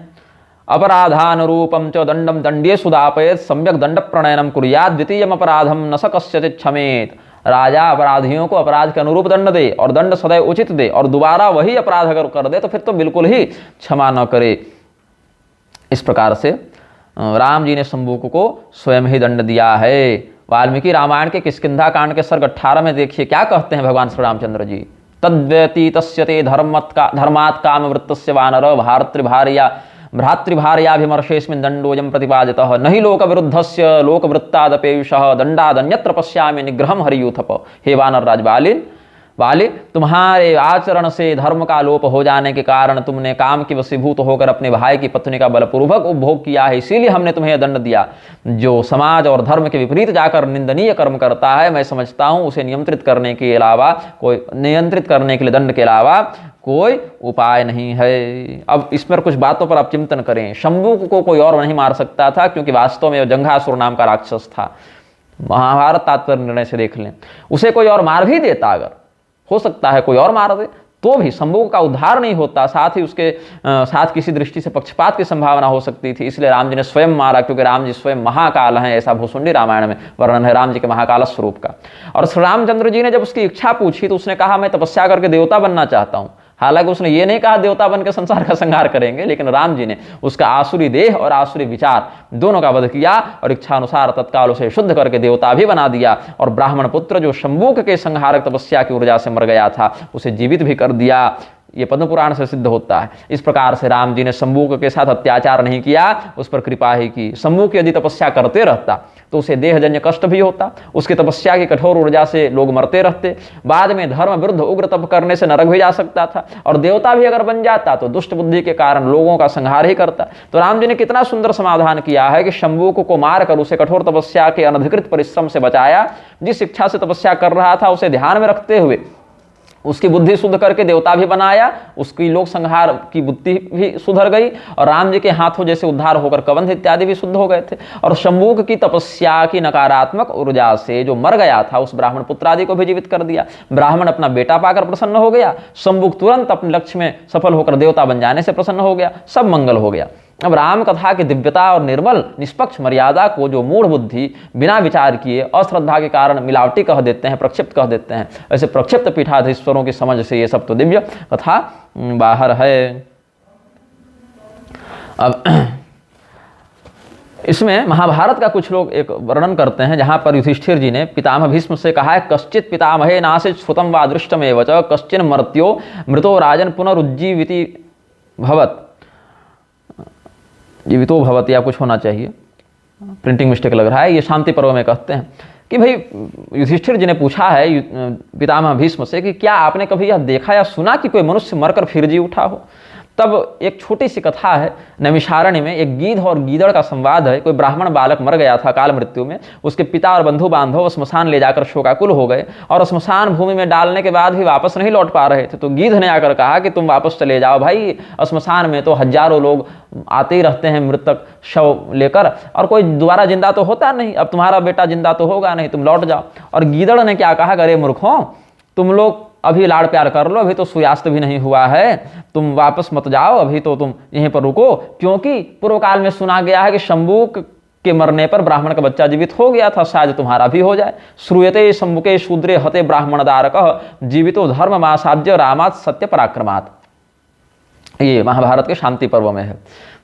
अपराधानुरूपम च दंडम दंड्ये सुदापयेत सम्यक दंड प्रणयनम कुर्यात् द्वितीयम अपराधम न स कस्यचित् क्षमेत। राजा अपराधियों को अपराध के अनुरूप दंड दे और दंड सदैव उचित दे, और दोबारा वही अपराध अगर कर दे तो फिर तो बिल्कुल ही क्षमा न करे। इस प्रकार से राम जी ने शंभुक को स्वयं ही दंड दिया है। वाल्मीकि रामायण के किष्किंधा कांड के सर्ग 18 में देखिए क्या कहते हैं भगवान श्री रामचंद्र जी। तद्व्यतीतस्य ते धर्मात् कामवृत्तस्य वानर भ्रातृभार्याभिमर्शेऽस्मिन् दंडोऽयं प्रतिपादितः न हि लोकविरुद्धस्य लोकवृत्तादपेयुषः दंडादन्यत्र पश्यामि निग्रहं हरियूथप। हे वानर राज वाले, तुम्हारे आचरण से धर्म का लोप हो जाने के कारण तुमने काम की वशीभूत होकर अपने भाई की पत्नी का बलपूर्वक उपभोग किया है, इसीलिए हमने तुम्हें दंड दिया। जो समाज और धर्म के विपरीत जाकर निंदनीय कर्म करता है, मैं समझता हूं उसे नियंत्रित करने के लिए दंड के अलावा कोई उपाय नहीं है। अब इस पर कुछ बातों पर आप चिंतन करें। शंभुक को कोई और नहीं मार सकता था, क्योंकि वास्तव में जंघासुर नाम का राक्षस था। महाभारत तात्पर्य निर्णय से देख लें, उसे कोई और मार भी देता, अगर हो सकता है कोई और मार दे, तो भी शंभुक का उद्धार नहीं होता, साथ ही उसके साथ किसी दृष्टि से पक्षपात की संभावना हो सकती थी। इसलिए राम जी ने स्वयं मारा, क्योंकि राम जी स्वयं महाकाल हैं, ऐसा भूसुंडी रामायण में वर्णन है राम जी के महाकाल स्वरूप का। और श्री रामचंद्र जी ने जब उसकी इच्छा पूछी तो उसने कहा मैं तपस्या करके देवता बनना चाहता हूं। हालांकि उसने ये नहीं कहा देवता बन के संसार का संहार करेंगे, लेकिन राम जी ने उसका आसुरी देह और आसुरी विचार दोनों का वध किया और इच्छा अनुसार तत्काल उसे शुद्ध करके देवता भी बना दिया। और ब्राह्मण पुत्र जो शंभुक के संहारक तपस्या की ऊर्जा से मर गया था, उसे जीवित भी कर दिया। ये पद्म पुराण से सिद्ध होता है। इस प्रकार से राम जी ने शंभुक के साथ अत्याचार नहीं किया, उस पर कृपा ही की। शंभुक यदि तपस्या करते रहता तो उसे देहजन्य कष्ट भी होता, उसकी तपस्या की कठोर ऊर्जा से लोग मरते रहते, बाद में धर्म विरुद्ध उग्र तप करने से नरक भी जा सकता था, और देवता भी अगर बन जाता तो दुष्ट बुद्धि के कारण लोगों का संहार ही करता। तो राम जी ने कितना सुंदर समाधान किया है कि शंभुक को मारकर उसे कठोर तपस्या के अनधिकृत परिश्रम से बचाया। जिस इच्छा से तपस्या कर रहा था उसे ध्यान में रखते हुए उसकी बुद्धि शुद्ध करके देवता भी बनाया, उसकी लोक संहार की बुद्धि भी सुधर गई, और राम जी के हाथों जैसे उद्धार होकर कबंध इत्यादि भी शुद्ध हो गए थे। और शंभुक की तपस्या की नकारात्मक ऊर्जा से जो मर गया था उस ब्राह्मण पुत्र आदि को भी जीवित कर दिया। ब्राह्मण अपना बेटा पाकर प्रसन्न हो गया, शंभुक तुरंत अपने लक्ष्य में सफल होकर देवता बन जाने से प्रसन्न हो गया, सब मंगल हो गया। अब राम कथा की दिव्यता और निर्मल निष्पक्ष मर्यादा को जो मूढ़ बुद्धि बिना विचार किए अश्रद्धा के कारण मिलावटी कह देते हैं, प्रक्षिप्त कह देते हैं, ऐसे प्रक्षिप्त पीठाधीश्वरों की समझ से ये सब तो दिव्य कथा बाहर है। अब इसमें महाभारत का कुछ लोग एक वर्णन करते हैं, जहां पर युधिष्ठिर जी ने पितामह भीष्म से कहा है कश्चित पितामहे नासित श्रुतम वा दृष्टमेव च कश्चिन मर्त्यो मृतो राजन पुनरुज्जीविति भवत, जीवितो भवत या कुछ होना चाहिए, प्रिंटिंग मिस्टेक लग रहा है। ये शांति पर्व में कहते हैं कि भाई युधिष्ठिर जी ने पूछा है पितामह भीष्म से कि क्या आपने कभी यह देखा या सुना कि कोई मनुष्य मरकर फिर जी उठा हो। तब एक छोटी सी कथा है, नैमिषारण्य में एक गीध और गीदड़ का संवाद है। कोई ब्राह्मण बालक मर गया था काल मृत्यु में, उसके पिता और बंधु बांधव स्मशान ले जाकर शोकाकुल हो गए, और स्मशान भूमि में डालने के बाद भी वापस नहीं लौट पा रहे थे। तो गीध ने आकर कहा कि तुम वापस चले जाओ भाई, स्मशान में तो हजारों लोग आते ही रहते हैं मृतक शव लेकर, और कोई दोबारा जिंदा तो होता नहीं, अब तुम्हारा बेटा जिंदा तो होगा नहीं, तुम लौट जाओ। और गीदड़ ने क्या कहा, अरे मूर्खों, तुम लोग अभी लाड़ प्यार कर लो, अभी तो सूर्यास्त भी नहीं हुआ है, तुम वापस मत जाओ, अभी तो तुम यहीं पर रुको, क्योंकि पूर्व काल में सुना गया है कि शंभुक के मरने पर ब्राह्मण का बच्चा जीवित हो गया था, शायद तुम्हारा भी हो जाए। श्रूयते शंभुके शूद्रे हते ब्राह्मणदारक जीवितो धर्म मासाद्य रामात सत्य पराक्रमात्। ये महाभारत के शांति पर्व में है।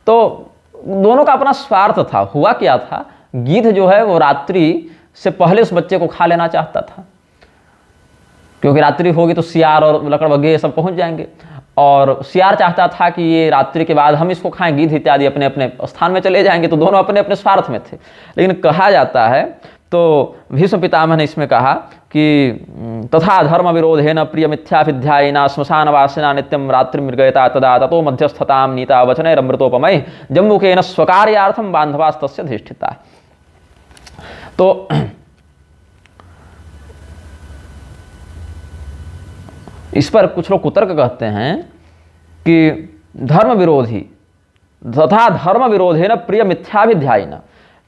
तो दोनों का अपना स्वार्थ था। हुआ क्या था, गिद्ध जो है वो रात्रि से पहले उस बच्चे को खा लेना चाहता था, क्योंकि रात्रि होगी तो सियार और लकड़बग्घे सब पहुंच जाएंगे, और सियार चाहता था कि ये रात्रि के बाद हम इसको खाएं, गिद्ध इत्यादि अपने अपने स्थान में चले जाएंगे। तो दोनों अपने अपने स्वार्थ में थे। लेकिन कहा जाता है, तो भीष्म पितामह ने इसमें कहा कि तथा धर्म विरोधेन प्रिय मिथ्याभिध्यायिना श्मशानवासिना नित्यं रात्रि मृगयता तदा ततो मध्यस्थतां नीता वचनैरमृतोपमैः जम्बुकेन स्वकार्यार्थं बान्धवास्तस्य धिष्ठिता। तो इस पर कुछ लोग कुतर्क कहते हैं कि धर्म विरोधी तथा धर्म विरोधेन प्रिय मिथ्याभिध्यायिना,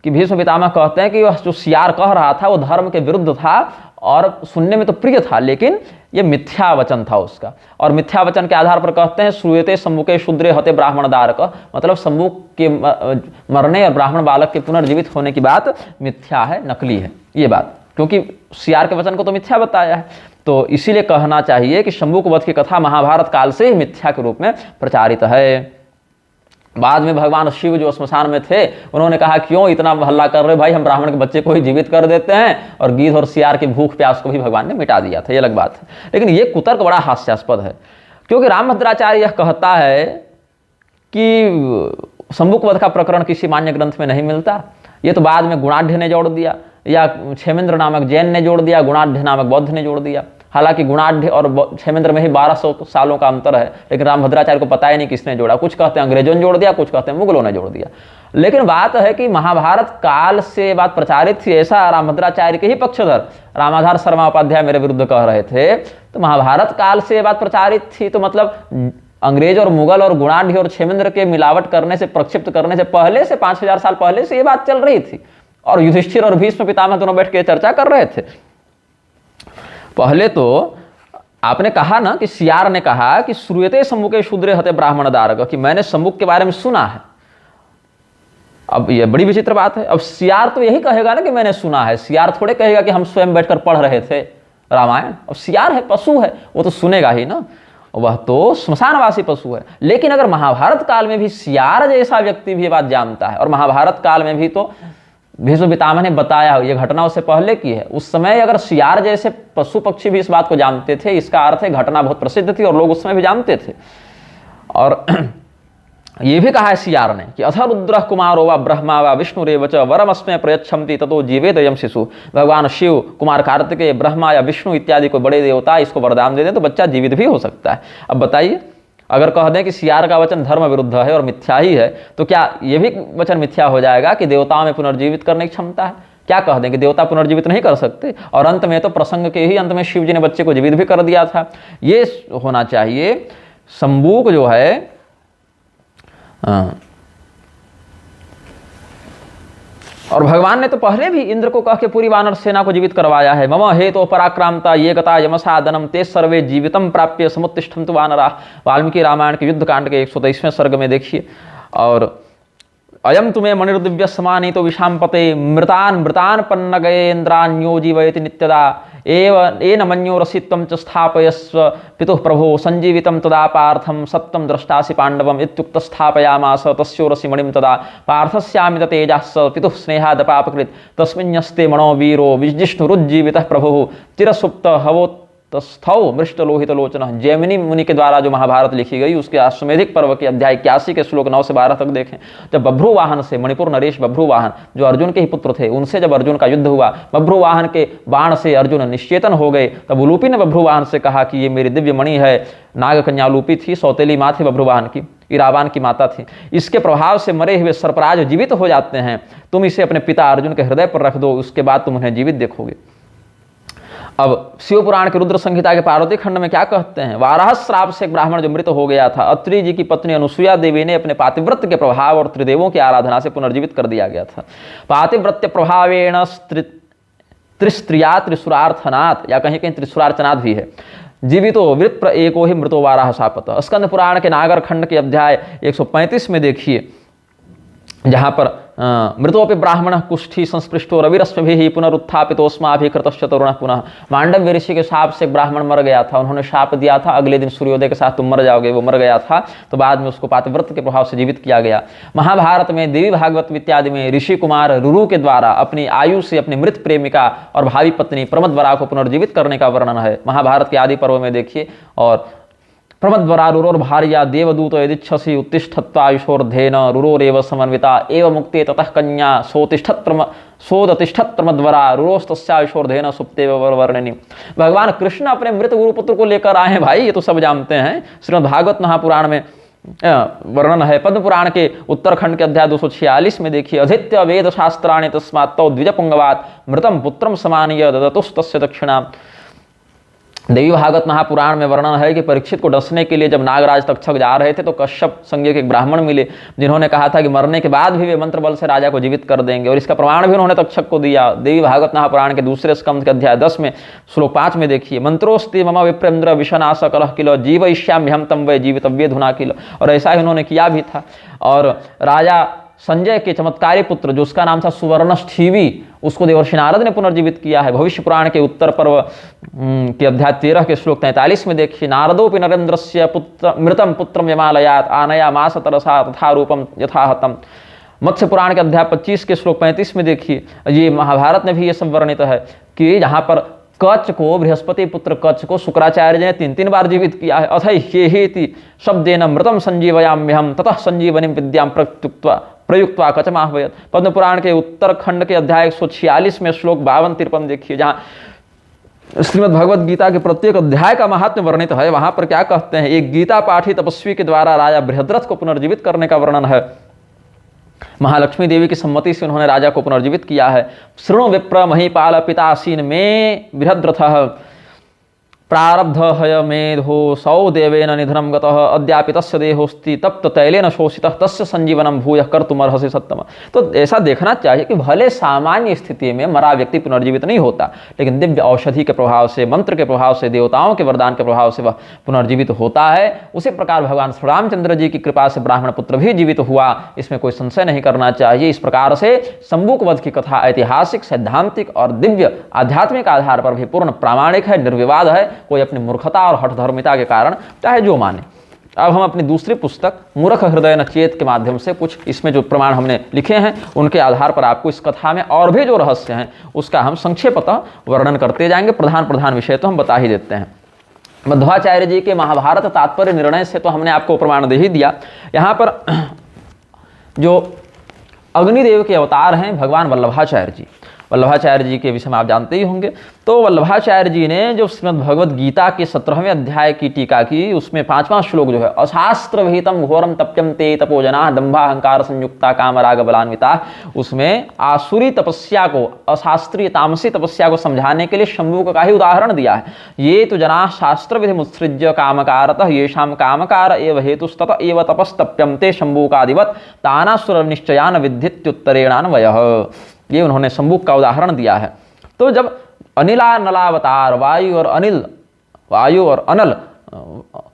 कि भीष्म पितामह कहते हैं कि वह जो सियार कह रहा था वो धर्म के विरुद्ध था और सुनने में तो प्रिय था, लेकिन ये मिथ्या वचन था उसका। और मिथ्या वचन के आधार पर कहते हैं श्रूयते शंभुके शूद्रे हते ब्राह्मणदारक, मतलब शंभु के मरने और ब्राह्मण बालक के पुनर्जीवित होने की बात मिथ्या है, नकली है ये बात, क्योंकि सियार के वचन को तो मिथ्या बताया है। तो इसीलिए कहना चाहिए कि शंभुक वध की कथा महाभारत काल से ही मिथ्या के रूप में प्रचारित है। बाद में भगवान शिव जो श्मशान में थे उन्होंने कहा क्यों इतना हल्ला कर रहे भाई, हम ब्राह्मण के बच्चे को ही जीवित कर देते हैं, और गिद्ध और सियार की भूख प्यास को भी भगवान ने मिटा दिया था। ये अलग बात है, लेकिन ये कुतर्क बड़ा हास्यास्पद है, क्योंकि रामभद्राचार्य यह कहता है कि शंभुक वध का प्रकरण किसी मान्य ग्रंथ में नहीं मिलता। ये तो बाद में गुणाढ़ ने जोड़ दिया, या क्षेमेंद्र नामक जैन ने जोड़ दिया, गुणाढ़ नामक बौद्ध ने जोड़ दिया। हालांकि गुणाढ़ और क्षेमेंद्र में ही 1200 सालों का अंतर है, लेकिन रामभद्राचार्य को पता ही नहीं किसने जोड़ा। कुछ कहते हैं अंग्रेजों ने जोड़ दिया, कुछ कहते हैं मुगलों ने जोड़ दिया। लेकिन बात है कि महाभारत काल से बात प्रचारित थी, ऐसा रामभद्राचार्य के ही पक्षधर रामाधार शर्मा उपाध्याय मेरे विरुद्ध कह रहे थे। तो महाभारत काल से ये बात प्रचारित थी, तो मतलब अंग्रेज और मुगल और गुणाढ़ और क्षेमेंद्र के मिलावट करने से, प्रक्षिप्त करने से पहले से 5000 साल पहले से ये बात चल रही थी, और युधिष्ठिर और भीष्म पितामह दोनों बैठ के चर्चा कर रहे थे। पहले तो आपने कहा ना कि सियार ने कहा कि श्रूयते शंभुके शूद्रे हते ब्राह्मणदारक, कि मैंने शंभुक के बारे में सुना है। अब ये बड़ी विचित्र बात है। अब सियार तो यही कहेगा ना कि मैंने सुना है, सियार थोड़े कहेगा कि हम स्वयं बैठकर पढ़ रहे थे रामायण। अब सियार है, पशु है, वो तो सुनेगा ही ना, वह तो श्मशानवासी पशु है। लेकिन अगर महाभारत काल में भी सियार जैसा व्यक्ति भी ये बात जानता है, और महाभारत काल में भी तो भीष्म पितामह ने बताया ये घटना उससे पहले की है, उस समय अगर सियार जैसे पशु पक्षी भी इस बात को जानते थे, इसका अर्थ है घटना बहुत प्रसिद्ध थी और लोग उस समय भी जानते थे। और ये भी कहा है सियार ने कि अथ रुद्र कुमारो व ब्रह्मा व विष्णुरेव च वरमस्मै प्रयच्छन्ति ततो जीवेत अयं शिशु। भगवान शिव, कुमार कार्तिकेय, ब्रह्मा या विष्णु इत्यादि कोई बड़े देवता इसको वरदान दे दें तो बच्चा जीवित भी हो सकता है। अब बताइए, अगर कह दें कि सियार का वचन धर्म विरुद्ध है और मिथ्या ही है, तो क्या यह भी वचन मिथ्या हो जाएगा कि देवताओं में पुनर्जीवित करने की क्षमता है? क्या कह दें कि देवता पुनर्जीवित नहीं कर सकते? और अंत में तो प्रसंग के ही अंत में शिव जी ने बच्चे को जीवित भी कर दिया था। ये होना चाहिए। शंभुक जो है और भगवान ने तो पहले भी इंद्र को कह के पूरी वानर सेना को जीवित करवाया है। मम हे तो पराक्रांता ये गता यमसादनम ते सर्वे जीवितम प्राप्य समुत्तिष्ठन्तु वानरा। वाल्मीकि रामायण के युद्ध कांड के 123वें सर्ग में देखिए। और अयम तुम्हें मणिर्दिव्य समानी तो विषांपते मृतान मृतान पन्नगेन्द्रान्यो जीवयति नित्यदा एन मन्योरसित्वं च स्थापयस्व पितुः प्रभो संजीवितं तदा पार्थं सत्यं द्रष्टासि पांडवम् इत्युक्त स्थापयामास तस्योरसि मणिं तदा पार्थस्यामित तेजः पितुः स्नेहादपापकृत् तस्मिन्यस्ते मनो वीरो विजिष्णुरुज्जीवितः प्रभुः चिरसुप्त हवोत् तस्थौ मृष्ट लोहित लोचन। जैमिनी मुनि के द्वारा जो महाभारत लिखी गई उसके अश्वमेधिक पर्व के अध्याय 81 के श्लोक 9 से 12 तक देखें। जब बभ्रुवाहन से, मणिपुर नरेश बभ्रुवाहन जो अर्जुन के ही पुत्र थे, उनसे जब अर्जुन का युद्ध हुआ, बभ्रुवाहन के बाण से अर्जुन निश्चेतन हो गए, तब उलूपी ने बभ्रुवाहन से कहा कि ये मेरी दिव्य मणि है। नागकन्या उलूपी थी, सौतेली माँ थी बभ्रुवाहन की, इरावान की माता थी। इसके प्रभाव से मरे हुए सर्पराज जीवित हो जाते हैं। तुम इसे अपने पिता अर्जुन के हृदय पर रख दो, उसके बाद तुम उन्हें जीवित देखोगे। अब शिव पुराण के रुद्र संहिता के पार्वती खंड में क्या कहते हैं? वाराह श्राप से एक ब्राह्मण जो मृत हो गया था, अत्रि जी की पत्नी अनुसुईया देवी ने अपने पातिव्रत्य के प्रभाव और त्रिदेवों की आराधना से पुनर्जीवित कर दिया गया था। पातिव्रत्य प्रभावेण त्रिस्त्रिया त्रिसुरार्थनाथ, या कहीं कहीं त्रिसुरार्चनाथ भी है। जीवितो विप्र एको ही मृतो वाराह शापत। स्कंद पुराण के नागर खंड के अध्याय 135 में देखिए, जहां पर मृतोपि ब्राह्मण कुष्ठी संस्पृष्टो रविरश्मिभिः पुनरुत्थापितोस्माभिकृतश्च तरुणः पुनः। मांडव्य ऋषि के शाप से ब्राह्मण मर गया था, उन्होंने शाप दिया था अगले दिन सूर्योदय के साथ तुम मर जाओगे, वो मर गया था, तो बाद में उसको पातिव्रत के प्रभाव से जीवित किया गया। महाभारत में देवी भागवत इत्यादि में ऋषि कुमार रुरु के द्वारा अपनी आयु से अपनी मृत प्रेमिका और भावी पत्नी प्रमदवरा को पुनर्जीवित करने का वर्णन है महाभारत के आदि पर्व में देखिए। और प्रमदवरा रुरोर भार्या देवदूत यदिच्छसि उत्तिष्ठत्वायुषोर्धेन रुरोरेव समन्विता एव मुक्ते ततः कन्या सोदतिष्ठत् प्रमदवरा रुरोस्तस्यायुषोर्धेन सुप्तेव वर्णनि। भगवान कृष्ण अपने मृत गुरुपुत्र को लेकर आए हैं भाई, ये तो सब जानते हैं। श्रीमद् भागवत महापुराण में वर्णन है। पद्म पुराण के उत्तरखंड के अध्याय 246 में देखिए, अधीत्य वेद शास्त्राणि तस्मात् तौ द्विजपुंगवात् मृतम पुत्रम समानीय ददतुस्तस्य दक्षिणा। देवी भागवत महापुराण में वर्णन है कि परीक्षित को डसने के लिए जब नागराज तक्षक जा रहे थे तो कश्यप संज्ञ के एक ब्राह्मण मिले, जिन्होंने कहा था कि मरने के बाद भी वे मंत्र बल से राजा को जीवित कर देंगे, और इसका प्रमाण भी उन्होंने तक्षक को दिया। देवी भागवत महापुराण के दूसरे स्कंद के अध्याय 10 में श्लोक 5 में देखिए, मंत्रोस्ति मम विप्रेन्द्र विषनाश कलह किलो जीवयिष्याम्यहं तम वै जीवितव्ये धुना किलो। और ऐसा ही उन्होंने किया भी था। और राजा संजय के चमत्कारी पुत्र जो उसका नाम था सुवर्णष्ठीवी, उसको देवर्षि नारद ने पुनर्जीवित किया है। भविष्य पुराण के उत्तर पर्व के अध्याय 13 के श्लोक 43 में देखिए, नारदोपि नरेन्द्रस्य पुत्र मृतम पुत्रम यमालयात आनया मास तरसा तथा रूपम यथाहतम। मत्स्य पुराण के अध्याय 25 के श्लोक 35 में देखिए, ये महाभारत में भी ये सब वर्णित है कि जहाँ पर कच्छ को, बृहस्पति पुत्र कच्छ को शुक्राचार्य ने 3 बार जीवित किया है। अथ हेति शब्देन मृतम संजीवयाम्यहम ततः संजीवनीम विद्याम प्रयुक्त्वा कचमाह्वयत्। पद्म पुराण के उत्तरखंड के अध्याय 146 में श्लोक 52-53 देखिए, जहाँ श्रीमद् भगवत गीता के प्रत्येक अध्याय का महात्म्य वर्णित है। वहां पर क्या कहते हैं, एक गीता पाठी तपस्वी के द्वारा राजा बृहद्रथ को पुनर्जीवित करने का वर्णन है। महालक्ष्मी देवी की सम्मति से उन्होंने राजा को पुनर्जीवित किया है। शृणु विप्र महीपाल पितासीन में बृहद्रथः प्रारब्ध हय मेधो सौ देवेन निधनम गतः अद्यापि तस्य देहोस्ति तप्त तैलेन शोषितः तस्य संजीवनम भूयः कर्तुमर्हसि सत्तम। तो ऐसा देखना चाहिए कि भले सामान्य स्थिति में मरा व्यक्ति पुनर्जीवित नहीं होता, लेकिन दिव्य औषधि के प्रभाव से, मंत्र के प्रभाव से, देवताओं के वरदान के प्रभाव से वह पुनर्जीवित होता है। उसी प्रकार भगवान श्री रामचंद्र जी की कृपा से ब्राह्मण पुत्र भी जीवित हुआ, इसमें कोई संशय नहीं करना चाहिए। इस प्रकार से शंबुक वध की कथा ऐतिहासिक, सैद्धांतिक और दिव्य आध्यात्मिक आधार पर भी पूर्ण प्रामाणिक है, निर्विवाद है। कोई अपनी मूर्खता और हठधर्मिता के कारण चाहे जो माने। अब हम अपनी दूसरी पुस्तक मूर्ख हृदय न चेत के माध्यम से कुछ इसमें जो प्रमाण हमने लिखे हैं उनके आधार पर आपको इस कथा में और भी जो रहस्य हैं उसका हम संक्षेपतः वर्णन करते जाएंगे। प्रधान विषय तो हम बता ही देते हैं। मध्वाचार्य जी के महाभारत तात्पर्य निर्णय से तो हमने आपको प्रमाण दे ही दिया। यहाँ पर जो अग्निदेव के अवतार हैं भगवान वल्लभाचार्य जी, वल्लभाचार्य जी के विषय में आप जानते ही होंगे। तो वल्लभाचार्य जी ने जो श्रीमद् भगवद गीता के 17वें अध्याय की टीका की, उसमें 5वां श्लोक जो है, अशास्त्र विहितम घोरम तप्यम ते तपोजना दंभाहंकार संयुक्ता कामराग बलान्विता, उसमें आसुरी तपस्या को, अशास्त्रीय तामसी तपस्या को समझाने के लिए शंभुक का ही उदाहरण दिया है। ये तो जना शास्त्र विधि मुत्सृज्य कामकारतः येषाम कामकार एव हेतुस्तत एव तपस्तप्यम ते शंभुकादिवत तानासुर निश्चयान विद्युत्तरेणान्वयः। ये उन्होंने शंभुक का उदाहरण दिया है। तो जब अनिला नलावतार, वायु और अनल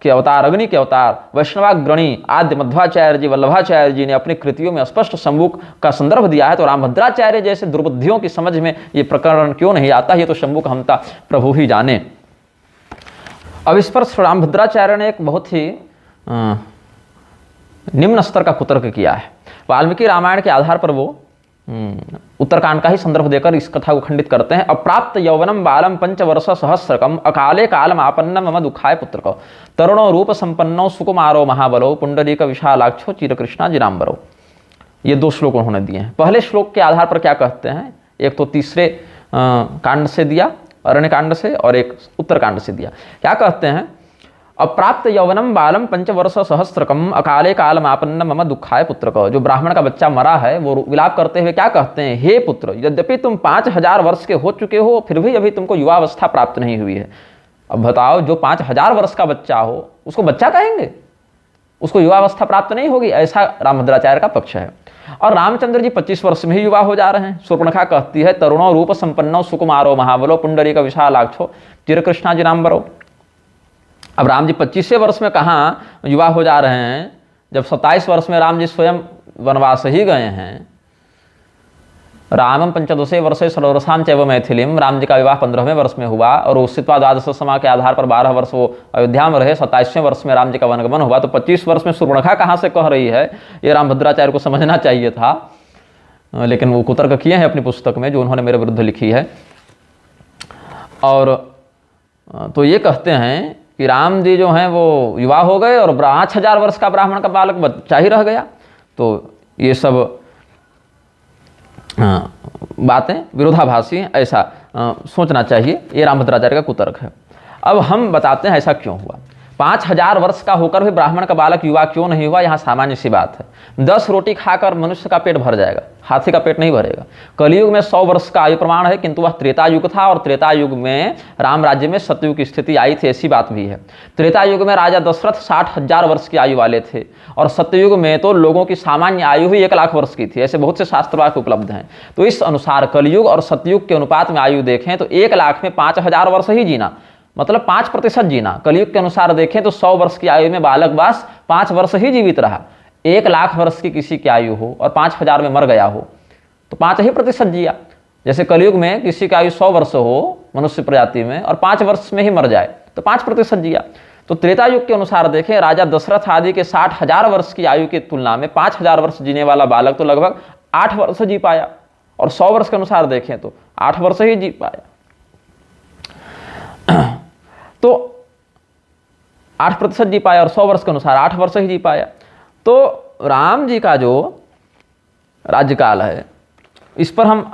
के अवतार, अग्नि के अवतार, वैष्णवाग्रणी आद्य मध्वाचार्य जी, वल्लभाचार्य जी ने अपनी कृतियों में स्पष्ट शंभुक का संदर्भ दिया है, तो रामभद्राचार्य जैसे दुर्बुद्धियों की समझ में ये प्रकरण क्यों नहीं आता, ये तो शंभुक हमता प्रभु ही जाने। अब इस पर रामभद्राचार्य ने एक बहुत ही निम्न स्तर का कुतर्क किया है। वाल्मीकि रामायण के आधार पर वो उत्तरकांड का ही संदर्भ देकर इस कथा को खंडित करते हैं। अप्राप्त यौवनम बालम 5 वर्ष सहस्रकम अकाले कालम आपन्न मम दुखाय पुत्रको तरुणो रूप संपन्नो सुकुमारो महाबलो पुंडरीक विशालाक्षो चिरकृष्णा जिनाम्बरो। ये 2 श्लोक उन्होंने दिए हैं। पहले श्लोक के आधार पर क्या कहते हैं, एक तो तीसरे कांड से दिया, अरण्य कांड से, और एक उत्तरकांड से दिया। क्या कहते हैं, अप्राप्त यौवनम बालम 5 वर्ष सहस्रकम अकाले कालमापन्न मम दुखाय पुत्र को। जो ब्राह्मण का बच्चा मरा है वो विलाप करते हुए क्या कहते हैं, हे पुत्र, यद्यपि तुम 5000 वर्ष के हो चुके हो फिर भी अभी तुमको युवावस्था प्राप्त नहीं हुई है। अब बताओ, जो 5000 वर्ष का बच्चा हो उसको बच्चा कहेंगे, उसको युवावस्था प्राप्त नहीं होगी, ऐसा रामभद्राचार्य का पक्ष है। और रामचंद्र जी 25 वर्ष में ही युवा हो जा रहे हैं। शूर्पणखा कहती है, तरुणो रूप संपन्नो सुकुमारो महाबलो पुंडरीक विशालाक्षो चिरकृष्णा जिनाम्बरो। अब राम जी 25वें वर्ष में कहाँ युवा हो जा रहे हैं, जब 27 वर्ष में राम जी स्वयं वनवास ही गए हैं। रामम पंचदशे वर्षे षोडशां चैव मैथिलीम, राम जी का विवाह 15वें वर्ष में हुआ और उषित्वा द्वादश समा के आधार पर 12 वर्ष वो अयोध्या में रहे, 27वें वर्ष में राम जी का वनगमन हुआ। तो 25 वर्ष में शूर्पणखा कहाँ से कह रही है, ये रामभद्राचार्य को समझना चाहिए था, लेकिन वो कुतर्क किए हैं अपनी पुस्तक में जो उन्होंने मेरे विरुद्ध लिखी है। और तो ये कहते हैं कि राम जी जो हैं वो युवा हो गए और 5000 वर्ष का ब्राह्मण का बालक बच्चा ही रह गया। तो ये सब बातें विरोधाभासी हैं, ऐसा सोचना चाहिए। ये रामभद्राचार्य का कुतर्क है। अब हम बताते हैं ऐसा क्यों हुआ। 5000 वर्ष का होकर भी ब्राह्मण का बालक युवा क्यों नहीं हुआ, यहाँ सामान्य सी बात है। 10 रोटी खाकर मनुष्य का पेट भर जाएगा, हाथी का पेट नहीं भरेगा। कलयुग में 100 वर्ष का आयु प्रमाण है, किंतु वह त्रेता युग था और त्रेता युग में राम राज्य में सतयुग की स्थिति आई थी, ऐसी बात भी है। त्रेता युग में राजा दशरथ 60,000 वर्ष की आयु वाले थे और सतयुग में तो लोगों की सामान्य आयु ही 1 लाख वर्ष की थी। ऐसे बहुत से शास्त्र वाक्य उपलब्ध हैं। तो इस अनुसार कलयुग और सतयुग के अनुपात में आयु देखें तो 1 लाख में 5000 वर्ष ही जीना, मतलब 5% जीना। कलयुग के अनुसार देखें तो 100 वर्ष की आयु में बालक बस 5 वर्ष ही जीवित रहा। 1 लाख वर्ष की किसी की आयु हो और 5000 में मर गया हो तो 5% जिया। जैसे कलयुग में किसी की आयु 100 वर्ष हो मनुष्य प्रजाति में और 5 वर्ष में ही मर जाए तो 5% जिया। तो त्रेता युग के अनुसार देखें राजा दशरथ आदि के 60,000 वर्ष की आयु की तुलना में 5000 वर्ष जीने वाला बालक तो लगभग 8 वर्ष जी पाया, और 100 वर्ष के अनुसार देखें तो 8 वर्ष ही जी पाया। तो 8% जी पाया और 100 वर्ष के अनुसार 8 वर्ष ही जी पाया। तो राम जी का जो राज्यकाल है इस पर हम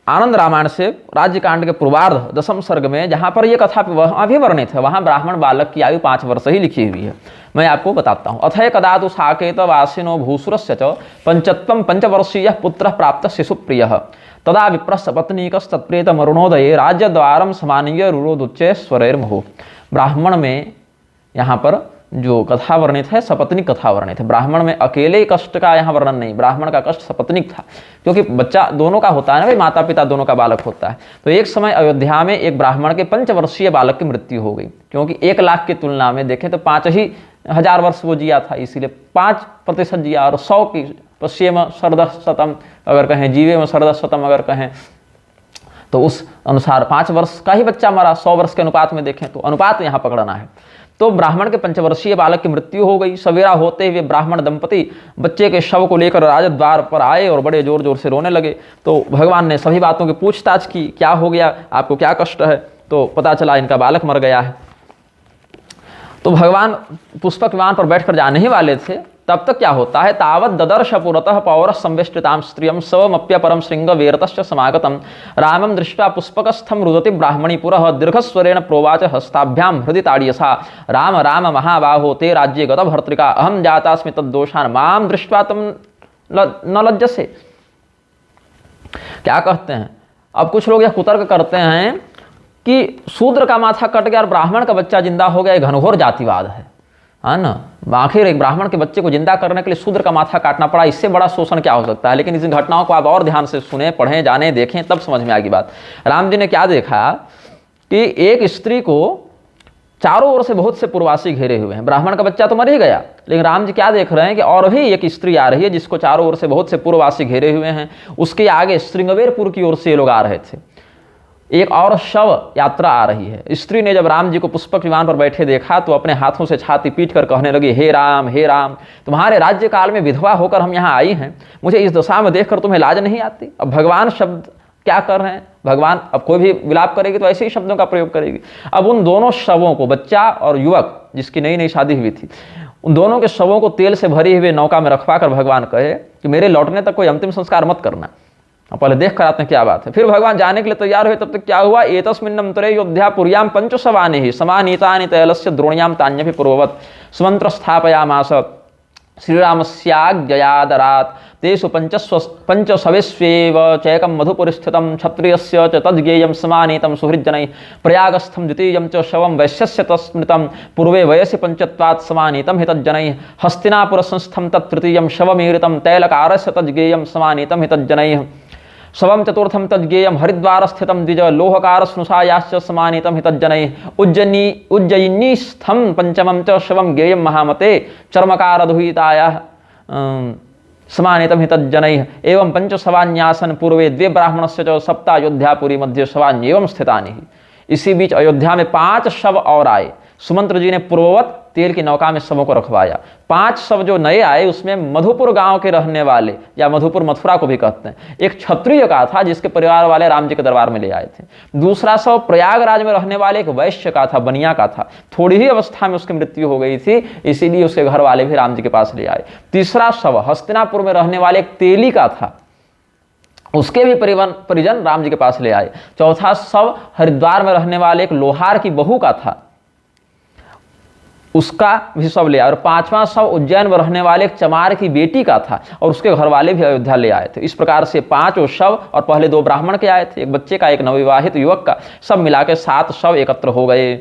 आनंद रामायण से राज्यकांड के पूर्वार्ध 10वें सर्ग में जहाँ पर ये कथा वहाँ भी वर्णित है, वहाँ ब्राह्मण बालक की आयु 5 वर्ष ही लिखी हुई है। मैं आपको बताता हूँ। अथय कदा तु साकेत वासिनो भूसुरस्य च पंचत्वं पंचवर्षीय पुत्र प्राप्त शिशुप्रिय तदा विप्रस्य पत्नीकस्तत्प्रेत मरुणोदये राज्यद्वारम समानीय रुरोदुच्चय स्वरैर्मुहुः। ब्राह्मण में यहाँ पर जो कथा वर्णित है सपत्निक कथा वर्णित है। ब्राह्मण में अकेले कष्ट का यहाँ वर्णन नहीं, ब्राह्मण का कष्ट सपत्निक था, क्योंकि बच्चा दोनों का होता है ना भाई, माता पिता दोनों का बालक होता है। तो एक समय अयोध्या में एक ब्राह्मण के 5 वर्षीय बालक की मृत्यु हो गई, क्योंकि 1 लाख की तुलना में देखें तो 5,000 वर्ष वो जिया था, इसीलिए 5% जिया। और 100 की पश्चिम शरदशतम अगर कहें, जीवे में शरदशतम अगर कहें, तो उस अनुसार 5 वर्ष का ही बच्चा मरा। 100 वर्ष के अनुपात में देखें तो अनुपात यहाँ पकड़ना है। तो ब्राह्मण के 5 वर्षीय बालक की मृत्यु हो गई। सवेरा होते हुए ब्राह्मण दंपति बच्चे के शव को लेकर राजद्वार पर आए और बड़े जोर जोर से रोने लगे। तो भगवान ने सभी बातों की पूछताछ की, क्या हो गया, आपको क्या कष्ट है। तो पता चला इनका बालक मर गया है। तो भगवान पुष्पक विमान पर बैठकर जाने ही वाले थे, तब तक क्या होता है, तावत ददर्श पुरतः पौर संवेष्टितां स्त्रियं स्वमप्य परम श्रृंग वेरतश्च समागतम रामं दृष्ट्वा पुष्पकस्थं रुदति ब्राह्मणी पुरः दीर्घस्वरेण प्रोवाच हस्ताभ्यां हृदि ताड़यसा राम राम महाबाहो ते राज्ये गत भर्तृका अहम जातास्मि तद्दोषान् मां दृष्ट्वा तुम न लज्जसे। क्या कहते हैं, अब कुछ लोग यह कुतर्क करते हैं कि शूद्र का माथा कट गया और ब्राह्मण का बच्चा जिंदा हो गया, ये घनघोर जातिवाद है ना। आखिर एक ब्राह्मण के बच्चे को जिंदा करने के लिए शूद्र का माथा काटना पड़ा, इससे बड़ा शोषण क्या हो सकता है। लेकिन इन घटनाओं को आप और ध्यान से सुने, पढ़ें, जाने, देखें, तब समझ में आएगी बात। राम जी ने क्या देखा कि एक स्त्री को चारों ओर से बहुत से पूर्ववासी घेरे हुए हैं। ब्राह्मण का बच्चा तो मर ही गया, लेकिन राम जी क्या देख रहे हैं कि और भी एक स्त्री आ रही है जिसको चारों ओर से बहुत से पूर्ववासी घेरे हुए हैं। उसके आगे श्रृंगवेरपुर की ओर से ये लोग आ रहे थे। एक और शव यात्रा आ रही है। स्त्री ने जब राम जी को पुष्पक विमान पर बैठे देखा तो अपने हाथों से छाती पीट कर कहने लगी, हे राम तुम्हारे राज्य काल में विधवा होकर हम यहाँ आई हैं, मुझे इस दशा में देखकर तुम्हें लाज नहीं आती। अब भगवान शब्द क्या कर रहे हैं, भगवान अब कोई भी विलाप करेगी तो ऐसे ही शब्दों का प्रयोग करेगी। अब उन दोनों शवों को, बच्चा और युवक जिसकी नई नई शादी हुई थी, उन दोनों के शवों को तेल से भरी हुए नौका में रखवा कर भगवान कहे कि मेरे लौटने तक कोई अंतिम संस्कार मत करना, पहले देख कर आते हैं क्या बात है। फिर भगवान जाने के लिए तैयार हुए, तब तक क्या हुआ, एतस्मिन्नंतरे योध्या पुर्याम पंचशवानि समानीतानि तैलस्य द्रोण्याम तान्यपि पूर्ववत् स्वमंत्र स्थापयामास श्रीरामस्याज्ञयादरात् तेषु पंचशवेष्वेव चैकं मधुपुर स्थितं क्षत्रियस्य च तद्गेयं समानीतं सुहृज्जनैः प्रयागस्थं द्वितीयं च शवं वैश्यस्य तस्मृतं पूर्वे वयसि पंचत्वात् समानीतं हितज्जनैः हस्तिनापुर संस्थं तत्तृतीयं शवमीरितं तैलकारस्य तद्गेयं समानीतं हितज्जनैः शवं चतुर्थं तद्गेयं हरिद्वार स्थितं द्विज लोहकार स्नुषायाश्च समानीतं हितज्जनैः उज्जयिनीस्थं पंचमं च शवं गेयं महामते चर्मकार दुहितायाः समानितम हि तज्जनैः एवं पंचसवान्यासन पूर्वे द्वे ब्राह्मणस्य च सप्त अयोध्यापुरी मध्ये सवान्येवं स्थितानि। इसी बीच अयोध्या में 5 शव और आए। सुमंत्र जी ने पूर्ववत तेल की नौका में शवों को रखवाया। 5 शव जो नए आए उसमें मधुपुर गांव के रहने वाले, या मधुपुर मथुरा को भी कहते हैं, एक क्षत्रिय का था जिसके परिवार वाले राम जी के दरबार में ले आए थे। दूसरा शव प्रयागराज में रहने वाले एक वैश्य का था, बनिया का था। थोड़ी ही अवस्था में उसकी मृत्यु हो गई थी, इसीलिए उसके घर वाले भी राम जी के पास ले आए। तीसरा शव हस्तिनापुर में रहने वाले एक तेली का था, उसके भी परिजन राम जी के पास ले आए। चौथा शव हरिद्वार में रहने वाले एक लोहार की बहू का था, उसका भी शव ले आए। और 5वां शव उज्जैन में रहने वाले एक चमार की बेटी का था और उसके घर वाले भी अयोध्या ले आए थे। इस प्रकार से 5 शव और पहले 2 ब्राह्मण के आए थे, एक बच्चे का, एक नवविवाहित युवक का, सब मिला के 7 शव एकत्र हो गए।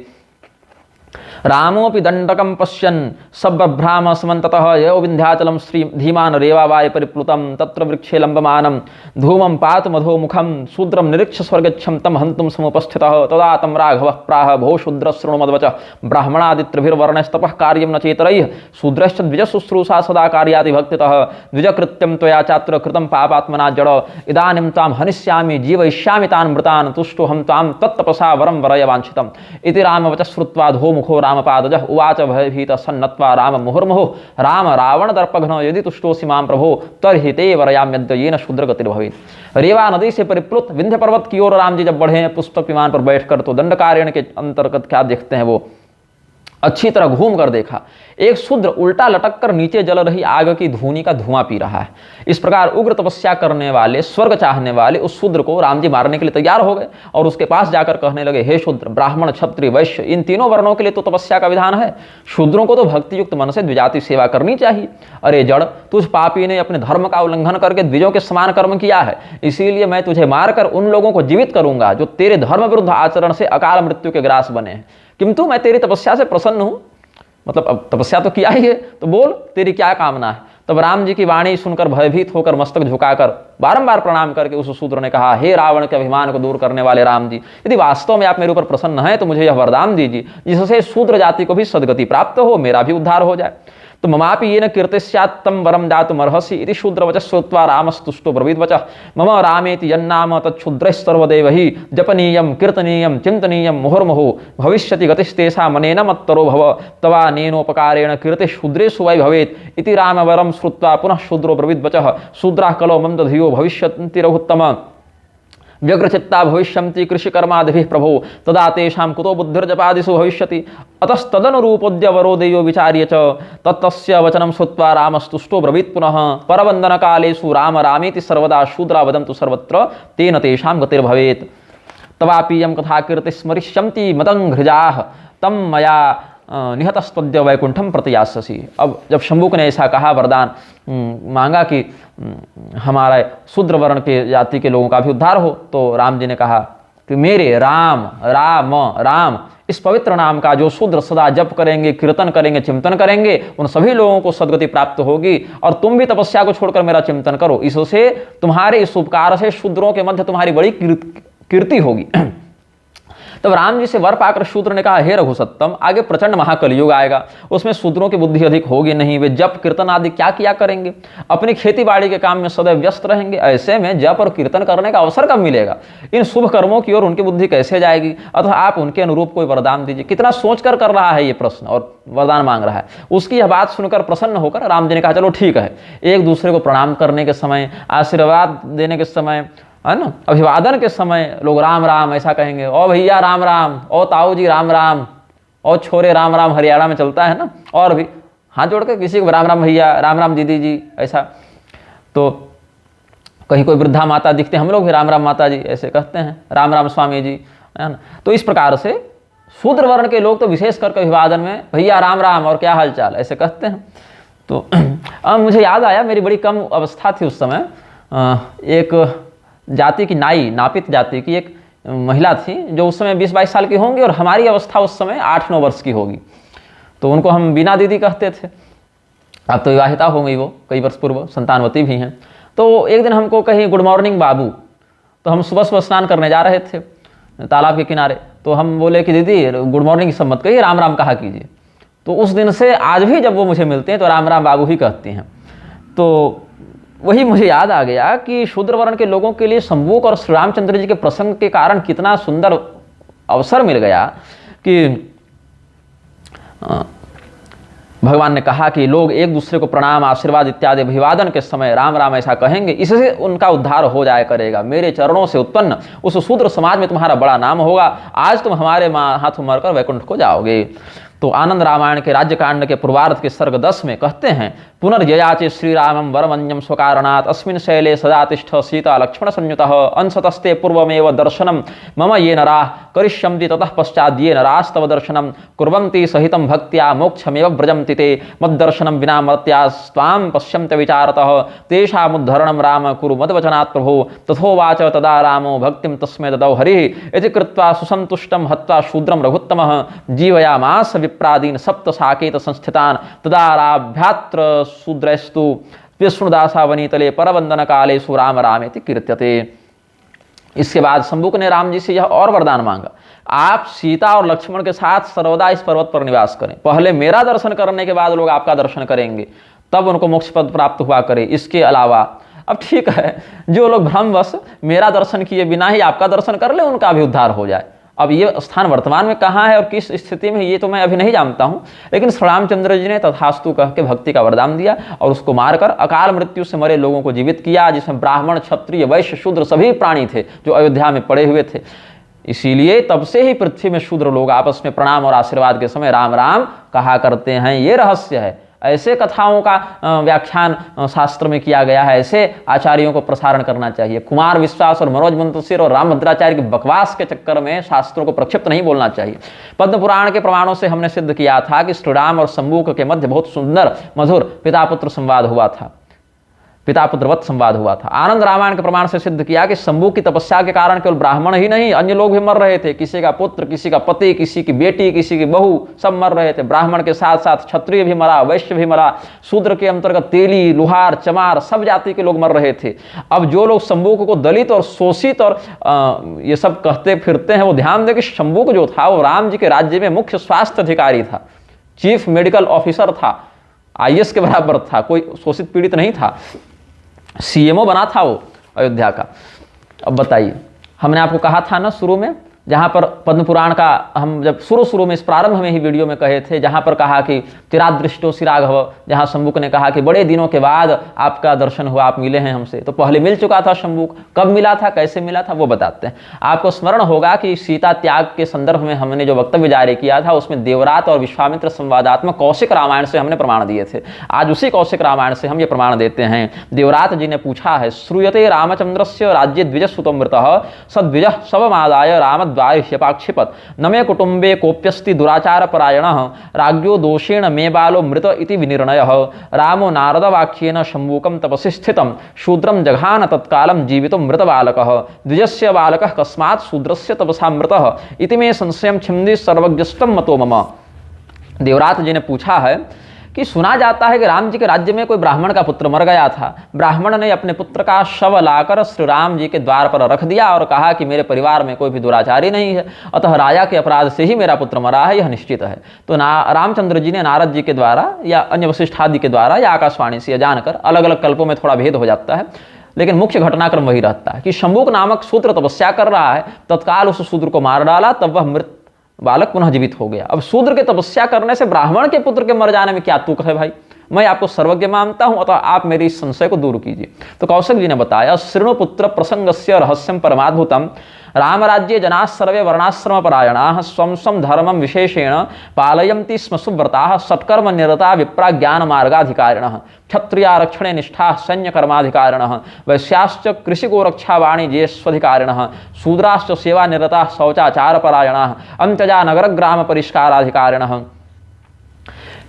रामोपि दंडकम पश्यन् सब्रभ्राम समन्ततः यो विंध्याचलम श्री धीमान रेवावाय परिप्लुतम तत्र वृक्षे लंबमानं धूमं पात मधो मुखम शूद्रम निरीक्ष स्वर्गच्छम तम हंतुम समुपस्थितः तदा तम राघवः प्राह भो शूद्र शृणु मद्वचः ब्राह्मणादित्रिभिर्वर्णस्तपः कार्यं न चेतरैः शूद्रश्च द्विजशुश्रूषा सदा कार्याति भक्तितः द्विजकृत्यं त्वया चात्र कृतं पापात्मना जड इदानीं तां हनिष्यामि जीवयिष्यामि तान् मृतान् तुष्टोऽहं तां तत्तपसा वरं वरय वाञ्छितम् इति रामवचः श्रुत्वा धूमुखो रामपादजः उवाच भयभीत सन्नत्वा राम मुहुर्मुहुः राम रावण दर्पघ्न यदि तुष्टोऽसि मां प्रभो तर्हि ते वरयाम्यद्य येन शूद्र गतिर्भवेत्। रेवा नदी से परिप्लुत विंध्य पर्वत की ओर राम जी जब बढ़े पुष्पक विमान पर बैठकर, तो दंडकारण्य के अंतर्गत क्या देखते हैं, वो अच्छी तरह घूम कर देखा। एक शूद्र उल्टा लटक कर नीचे जल रही आग की धूनी का धुआं पी रहा है। इस प्रकार उग्र तपस्या करने वाले, स्वर्ग चाहने वाले उस शूद्र को राम जी मारने के लिए तैयार हो गए और उसके पास जाकर कहने लगे, हे शूद्र, ब्राह्मण, क्षत्रिय, वैश्य, इन तीनों वर्णों के लिए तो तपस्या का विधान है। शूद्रों को तो भक्ति युक्त मन से द्विजाति सेवा करनी चाहिए। अरे जड़, तुझ पापी ने अपने धर्म का उल्लंघन करके द्विजों के समान कर्म किया है, इसीलिए मैं तुझे मारकर उन लोगों को जीवित करूंगा जो तेरे धर्म विरुद्ध आचरण से अकाल मृत्यु के ग्रास बने हैं। किंतु मैं तेरी तपस्या से प्रसन्न हूं, मतलब अब तपस्या तो किया ही है, तो बोल तेरी क्या कामना है। तब राम जी की वाणी सुनकर भयभीत होकर मस्तक झुकाकर बारंबार प्रणाम करके उस शूद्र ने कहा, हे रावण के अभिमान को दूर करने वाले राम जी, यदि वास्तव में आप मेरे ऊपर प्रसन्न हैं तो मुझे यह वरदान दीजिए जिससे शूद्र जाति को भी सद्गति प्राप्त हो, मेरा भी उद्धार हो जाए। तो ममापि येन कीर्तिस्यात्तम वरम दातुमर्हसि इति शूद्रवचः श्रुत्वा रामस्तुष्टो ब्रवीद्वचः मम रामेति यन्नाम तच्छूद्रैस्सर्वदेव हि जपनीयं कीर्तनीयं चिन्तनीयं मुहुर्मुहुः भविष्यति गतिस्तेषां मनेन मत्तरो भव तवानेनोपकारेण कीर्तिः शूद्रेषु वै भवेत् इति रामवरं श्रुत्वा पुनः शूद्रो ब्रवीद्वचः शूद्राः कलो मन्दधियो भविष्यन्ति रघुत्तम व्यग्रचित्ता भविष्यन्ति कृषिकर्मादिभिः प्रभो तदा तेषां कुतो बुद्धिर्जपादिषु भविष्यति अतस्तदनुरूपोऽद्य वरो देयो विचार्य च तत्तस्य वचनं श्रुत्वा रामस्तुष्टो ब्रवीत् पुनः परवन्दनकालेषु राम रामेति सर्वदा शूद्रा वदन्तु सर्वत्र तेन तेषां गतिर्भवेत्। तवापीयं कथा कीर्ति स्मरिष्यन्ति मतंघ्रिजाः तं मया निहतस्तद्य वैकुंठम प्रतियास्यसि। अब जब शंभुक ने ऐसा कहा, वरदान मांगा कि हमारा शूद्र वर्ण के जाति के लोगों का भी उद्धार हो, तो राम जी ने कहा कि मेरे राम राम राम इस पवित्र नाम का जो शूद्र सदा जप करेंगे, कीर्तन करेंगे, चिंतन करेंगे, उन सभी लोगों को सद्गति प्राप्त होगी। और तुम भी तपस्या को छोड़कर मेरा चिंतन करो, इससे तुम्हारे इस उपकार से शूद्रों के मध्य तुम्हारी बड़ी कीर्ति होगी। तब राम जी से वर पाकर शूद्र ने कहा, हे रघुसत्तम, आगे प्रचंड महाकलयुग आएगा, उसमें शूद्रों की बुद्धि अधिक होगी नहीं, वे जप कीर्तन आदि क्या किया करेंगे, अपनी खेती बाड़ी के काम में सदैव व्यस्त रहेंगे। ऐसे में जप और कीर्तन करने का अवसर कब मिलेगा, इन शुभ कर्मों की ओर उनकी बुद्धि कैसे जाएगी। अतः आप उनके अनुरूप कोई वरदान दीजिए। कितना सोचकर कर रहा है ये प्रश्न और वरदान मांग रहा है। उसकी यह बात सुनकर प्रसन्न होकर राम जी ने कहा, चलो ठीक है। एक दूसरे को प्रणाम करने के समय, आशीर्वाद देने के समय, है ना, अभिवादन के समय लोग राम राम ऐसा कहेंगे, ओ भैया राम राम, ओ ताऊ जी राम राम, ओ छोरे राम राम, हरियाणा में चलता है ना। और भी हाथ जोड़ के किसी को राम राम भैया, राम राम दीदी जी, ऐसा। तो कहीं कोई वृद्धा माता दिखते, हम लोग भी राम राम माता जी ऐसे कहते हैं, राम राम स्वामी जी, है ना। तो इस प्रकार से शूद्र वर्ण के लोग तो विशेष करके अभिवादन में भैया राम राम और क्या हाल चाल ऐसे कहते हैं। तो अब मुझे याद आया, मेरी बड़ी कम अवस्था थी उस समय, एक जाति की नाई, नापित जाति की एक महिला थी जो उस समय 20-22 साल की होंगी और हमारी अवस्था उस समय 8-9 वर्ष की होगी। तो उनको हम बीना दीदी कहते थे। अब तो विवाहिता हो गई वो कई वर्ष पूर्व, संतानवती भी हैं। तो एक दिन हमको कही गुड मॉर्निंग बाबू, तो हम सुबह सुबह स्नान करने जा रहे थे तालाब के किनारे। तो हम बोले कि दीदी गुड मॉर्निंग सब मत कहिए, राम राम कहा कीजिए। तो उस दिन से आज भी जब वो मुझे मिलते हैं तो राम राम बाबू ही कहते हैं। तो वही मुझे याद आ गया कि शूद्र वर्ण के लोगों के लिए शंबुक और श्री रामचंद्र जी के प्रसंग के कारण कितना सुंदर अवसर मिल गया कि भगवान ने कहा कि लोग एक दूसरे को प्रणाम, आशीर्वाद इत्यादि अभिवादन के समय राम राम ऐसा कहेंगे, इससे उनका उद्धार हो जाया करेगा। मेरे चरणों से उत्पन्न उस शूद्र समाज में तुम्हारा बड़ा नाम होगा, आज तुम हमारे हाथों मरकर वैकुंठ को जाओगे। तो आनंद रामायण के राज्यकांड के पूर्वार्ध के सर्ग 10 में कहते हैं, पुनर्जयाचे श्रीरामं वरमन्यम स्वकारणात् अस्मिन् शैले सदा तिष्ठ सीता लक्ष्मण संयुतः अंशतस्ते पूर्वमेव दर्शनम मम ये नराः करिष्यन्ति ततः पश्चात् ये नरास्तव दर्शनम कुर्वन्ति सहितं भक्त्या मोक्षमेव व्रजन्ति ते मद्दर्शनं विना मर्त्यास्त्वां पश्यन्ति विचारतः तेषामुद्धरणं राम कुरु मद्वचनात् प्रभो तथोवाच तदा रामो भक्तिं तस्मै ददौ हरिः इति कृत्वा सुसन्तुष्टं हत्वा शूद्रं रघुत्तमः जीवयामास विप्रादीन सप्त साकेत संस्थितान तदाराभ्यात्र शूद्रस्तु विष्णुदासा वनीतले परवंदन कालेषु राम रामेति कीर्त्यते। इसके बाद शंबुक ने राम जी से यह और वरदान मांगा, आप सीता और लक्ष्मण के साथ सर्वदा इस पर्वत पर निवास करें, पहले मेरा दर्शन करने के बाद लोग आपका दर्शन करेंगे, तब उनको मोक्ष पद प्राप्त हुआ करे। इसके अलावा अब ठीक है, जो लोग भ्रमवश मेरा दर्शन किए बिना ही आपका दर्शन कर ले, उनका भी उद्धार हो जाए। अब ये स्थान वर्तमान में कहाँ है और किस स्थिति में, ये तो मैं अभी नहीं जानता हूँ, लेकिन श्री रामचंद्र जी ने तथास्तु कह के भक्ति का वरदान दिया और उसको मारकर अकाल मृत्यु से मरे लोगों को जीवित किया, जिसमें ब्राह्मण, क्षत्रिय, वैश्य, शूद्र सभी प्राणी थे जो अयोध्या में पड़े हुए थे। इसीलिए तब से ही पृथ्वी में शूद्र लोग आपस में प्रणाम और आशीर्वाद के समय राम राम कहा करते हैं। ये रहस्य है। ऐसे कथाओं का व्याख्यान शास्त्र में किया गया है, ऐसे आचार्यों को प्रसारण करना चाहिए। कुमार विश्वास और मनोज मुंतशिर और रामभद्राचार्य की बकवास के चक्कर में शास्त्रों को प्रक्षिप्त नहीं बोलना चाहिए। पद्म पुराण के प्रमाणों से हमने सिद्ध किया था कि श्री राम और शंबुक के मध्य बहुत सुंदर मधुर पिता पुत्र संवाद हुआ था, पिता पुत्रवत संवाद हुआ था। आनंद रामायण के प्रमाण से सिद्ध किया कि शंबुक की तपस्या के कारण केवल ब्राह्मण ही नहीं, अन्य लोग भी मर रहे थे। किसी का पुत्र, किसी का पति, किसी की बेटी, किसी की बहू, सब मर रहे थे। ब्राह्मण के साथ साथ क्षत्रिय भी मरा, वैश्य भी मरा, शूद्र के अंतर्गत तेली, लुहार, चमार, सब जाति के लोग मर रहे थे। अब जो लोग शंबुक को दलित और शोषित और ये सब कहते फिरते हैं, वो ध्यान दें कि शंबुक जो था वो राम जी के राज्य में मुख्य स्वास्थ्य अधिकारी था, चीफ मेडिकल ऑफिसर था, IAS के बराबर था, कोई शोषित पीड़ित नहीं था, CMO बना था वो अयोध्या का। अब बताइए, हमने आपको कहा था ना शुरू में, जहाँ पर पद्म पुराण का हम जब शुरू में इस प्रारंभ में ही वीडियो में कहे थे, जहाँ पर कहा कि चिरादृष्टोऽसि राघव, जहाँ शंबुक ने कहा कि बड़े दिनों के बाद आपका दर्शन हुआ, आप मिले हैं हमसे। तो पहले मिल चुका था शंबुक, कब मिला था, कैसे मिला था, वो बताते हैं। आपको स्मरण होगा कि सीता त्याग के संदर्भ में हमने जो वक्तव्य जारी किया था, उसमें देवरात और विश्वामित्र संवादात्मक कौशिक रामायण से हमने प्रमाण दिए थे। आज उसी कौशिक रामायण से हम ये प्रमाण देते हैं। देवरात जी ने पूछा है, श्रूयते रामचंद्रस्य राज्ये द्विजसुतमृतः सद्विजः शवमादाय राम द्वारिह्यपाक्षिपत न मे कुटुंबे कोप्यस्ति दुराचार परायणः राज्ञो दोषेण मे बालो मृत इति विनिर्णयः रामो नारद वाक्येन शंबुकं तपसि स्थितं शूद्रं जघान तत्कालं जीवितो मृत बालकः द्विजस्य बालकः कस्मात् शूद्रस्य तपसा मृतः इति मे संशयं छिन्दी सर्वज्ञष्टं मतो मम। देवरात जी ने पूछा है कि सुना जाता है कि राम जी के राज्य में कोई ब्राह्मण का पुत्र मर गया था। ब्राह्मण ने अपने पुत्र का शव लाकर श्री राम जी के द्वार पर रख दिया और कहा कि मेरे परिवार में कोई भी दुराचारी नहीं है, अतः राजा के अपराध से ही मेरा पुत्र मरा है, यह निश्चित है। तो रामचंद्र जी ने नारद जी के द्वारा या अन्य वशिष्ठ आदि के द्वारा या आकाशवाणी से जानकर, अलग अलग कल्पों में थोड़ा भेद हो जाता है, लेकिन मुख्य घटनाक्रम वही रहता है कि शंबुक नामक शूद्र तपस्या कर रहा है, तत्काल उस शूद्र को मार डाला, तब वह मृत बालक पुनः जीवित हो गया। अब शूद्र के तपस्या करने से ब्राह्मण के पुत्र के मर जाने में क्या तुक है भाई? मैं आपको सर्वज्ञ मानता हूं, अतः आप मेरी इस संशय को दूर कीजिए। तो कौशिक जी ने बताया, शृणुपुत्र प्रसंगस्य रहस्यम परमाद्भुतम रामराज्ये जनाः सर्वे वर्णाश्रम परायणाः स्वं स्वं धर्मं विशेषेण पालयन्ति स्म सुव्रताः सत्कर्म निरता विप्रा ज्ञान मार्गाधिकारिणः क्षत्रियारक्षणे निष्ठाः सैन्यकर्माधिकारिणः वैश्याश्च कृषिगोरक्षा वाणिज्येष्वधिकारिणः शूद्राश्च सेवा निरताः शौचाचार परायणाः अंत्यजा नगरग्राम परिष्काराधिकारिणः।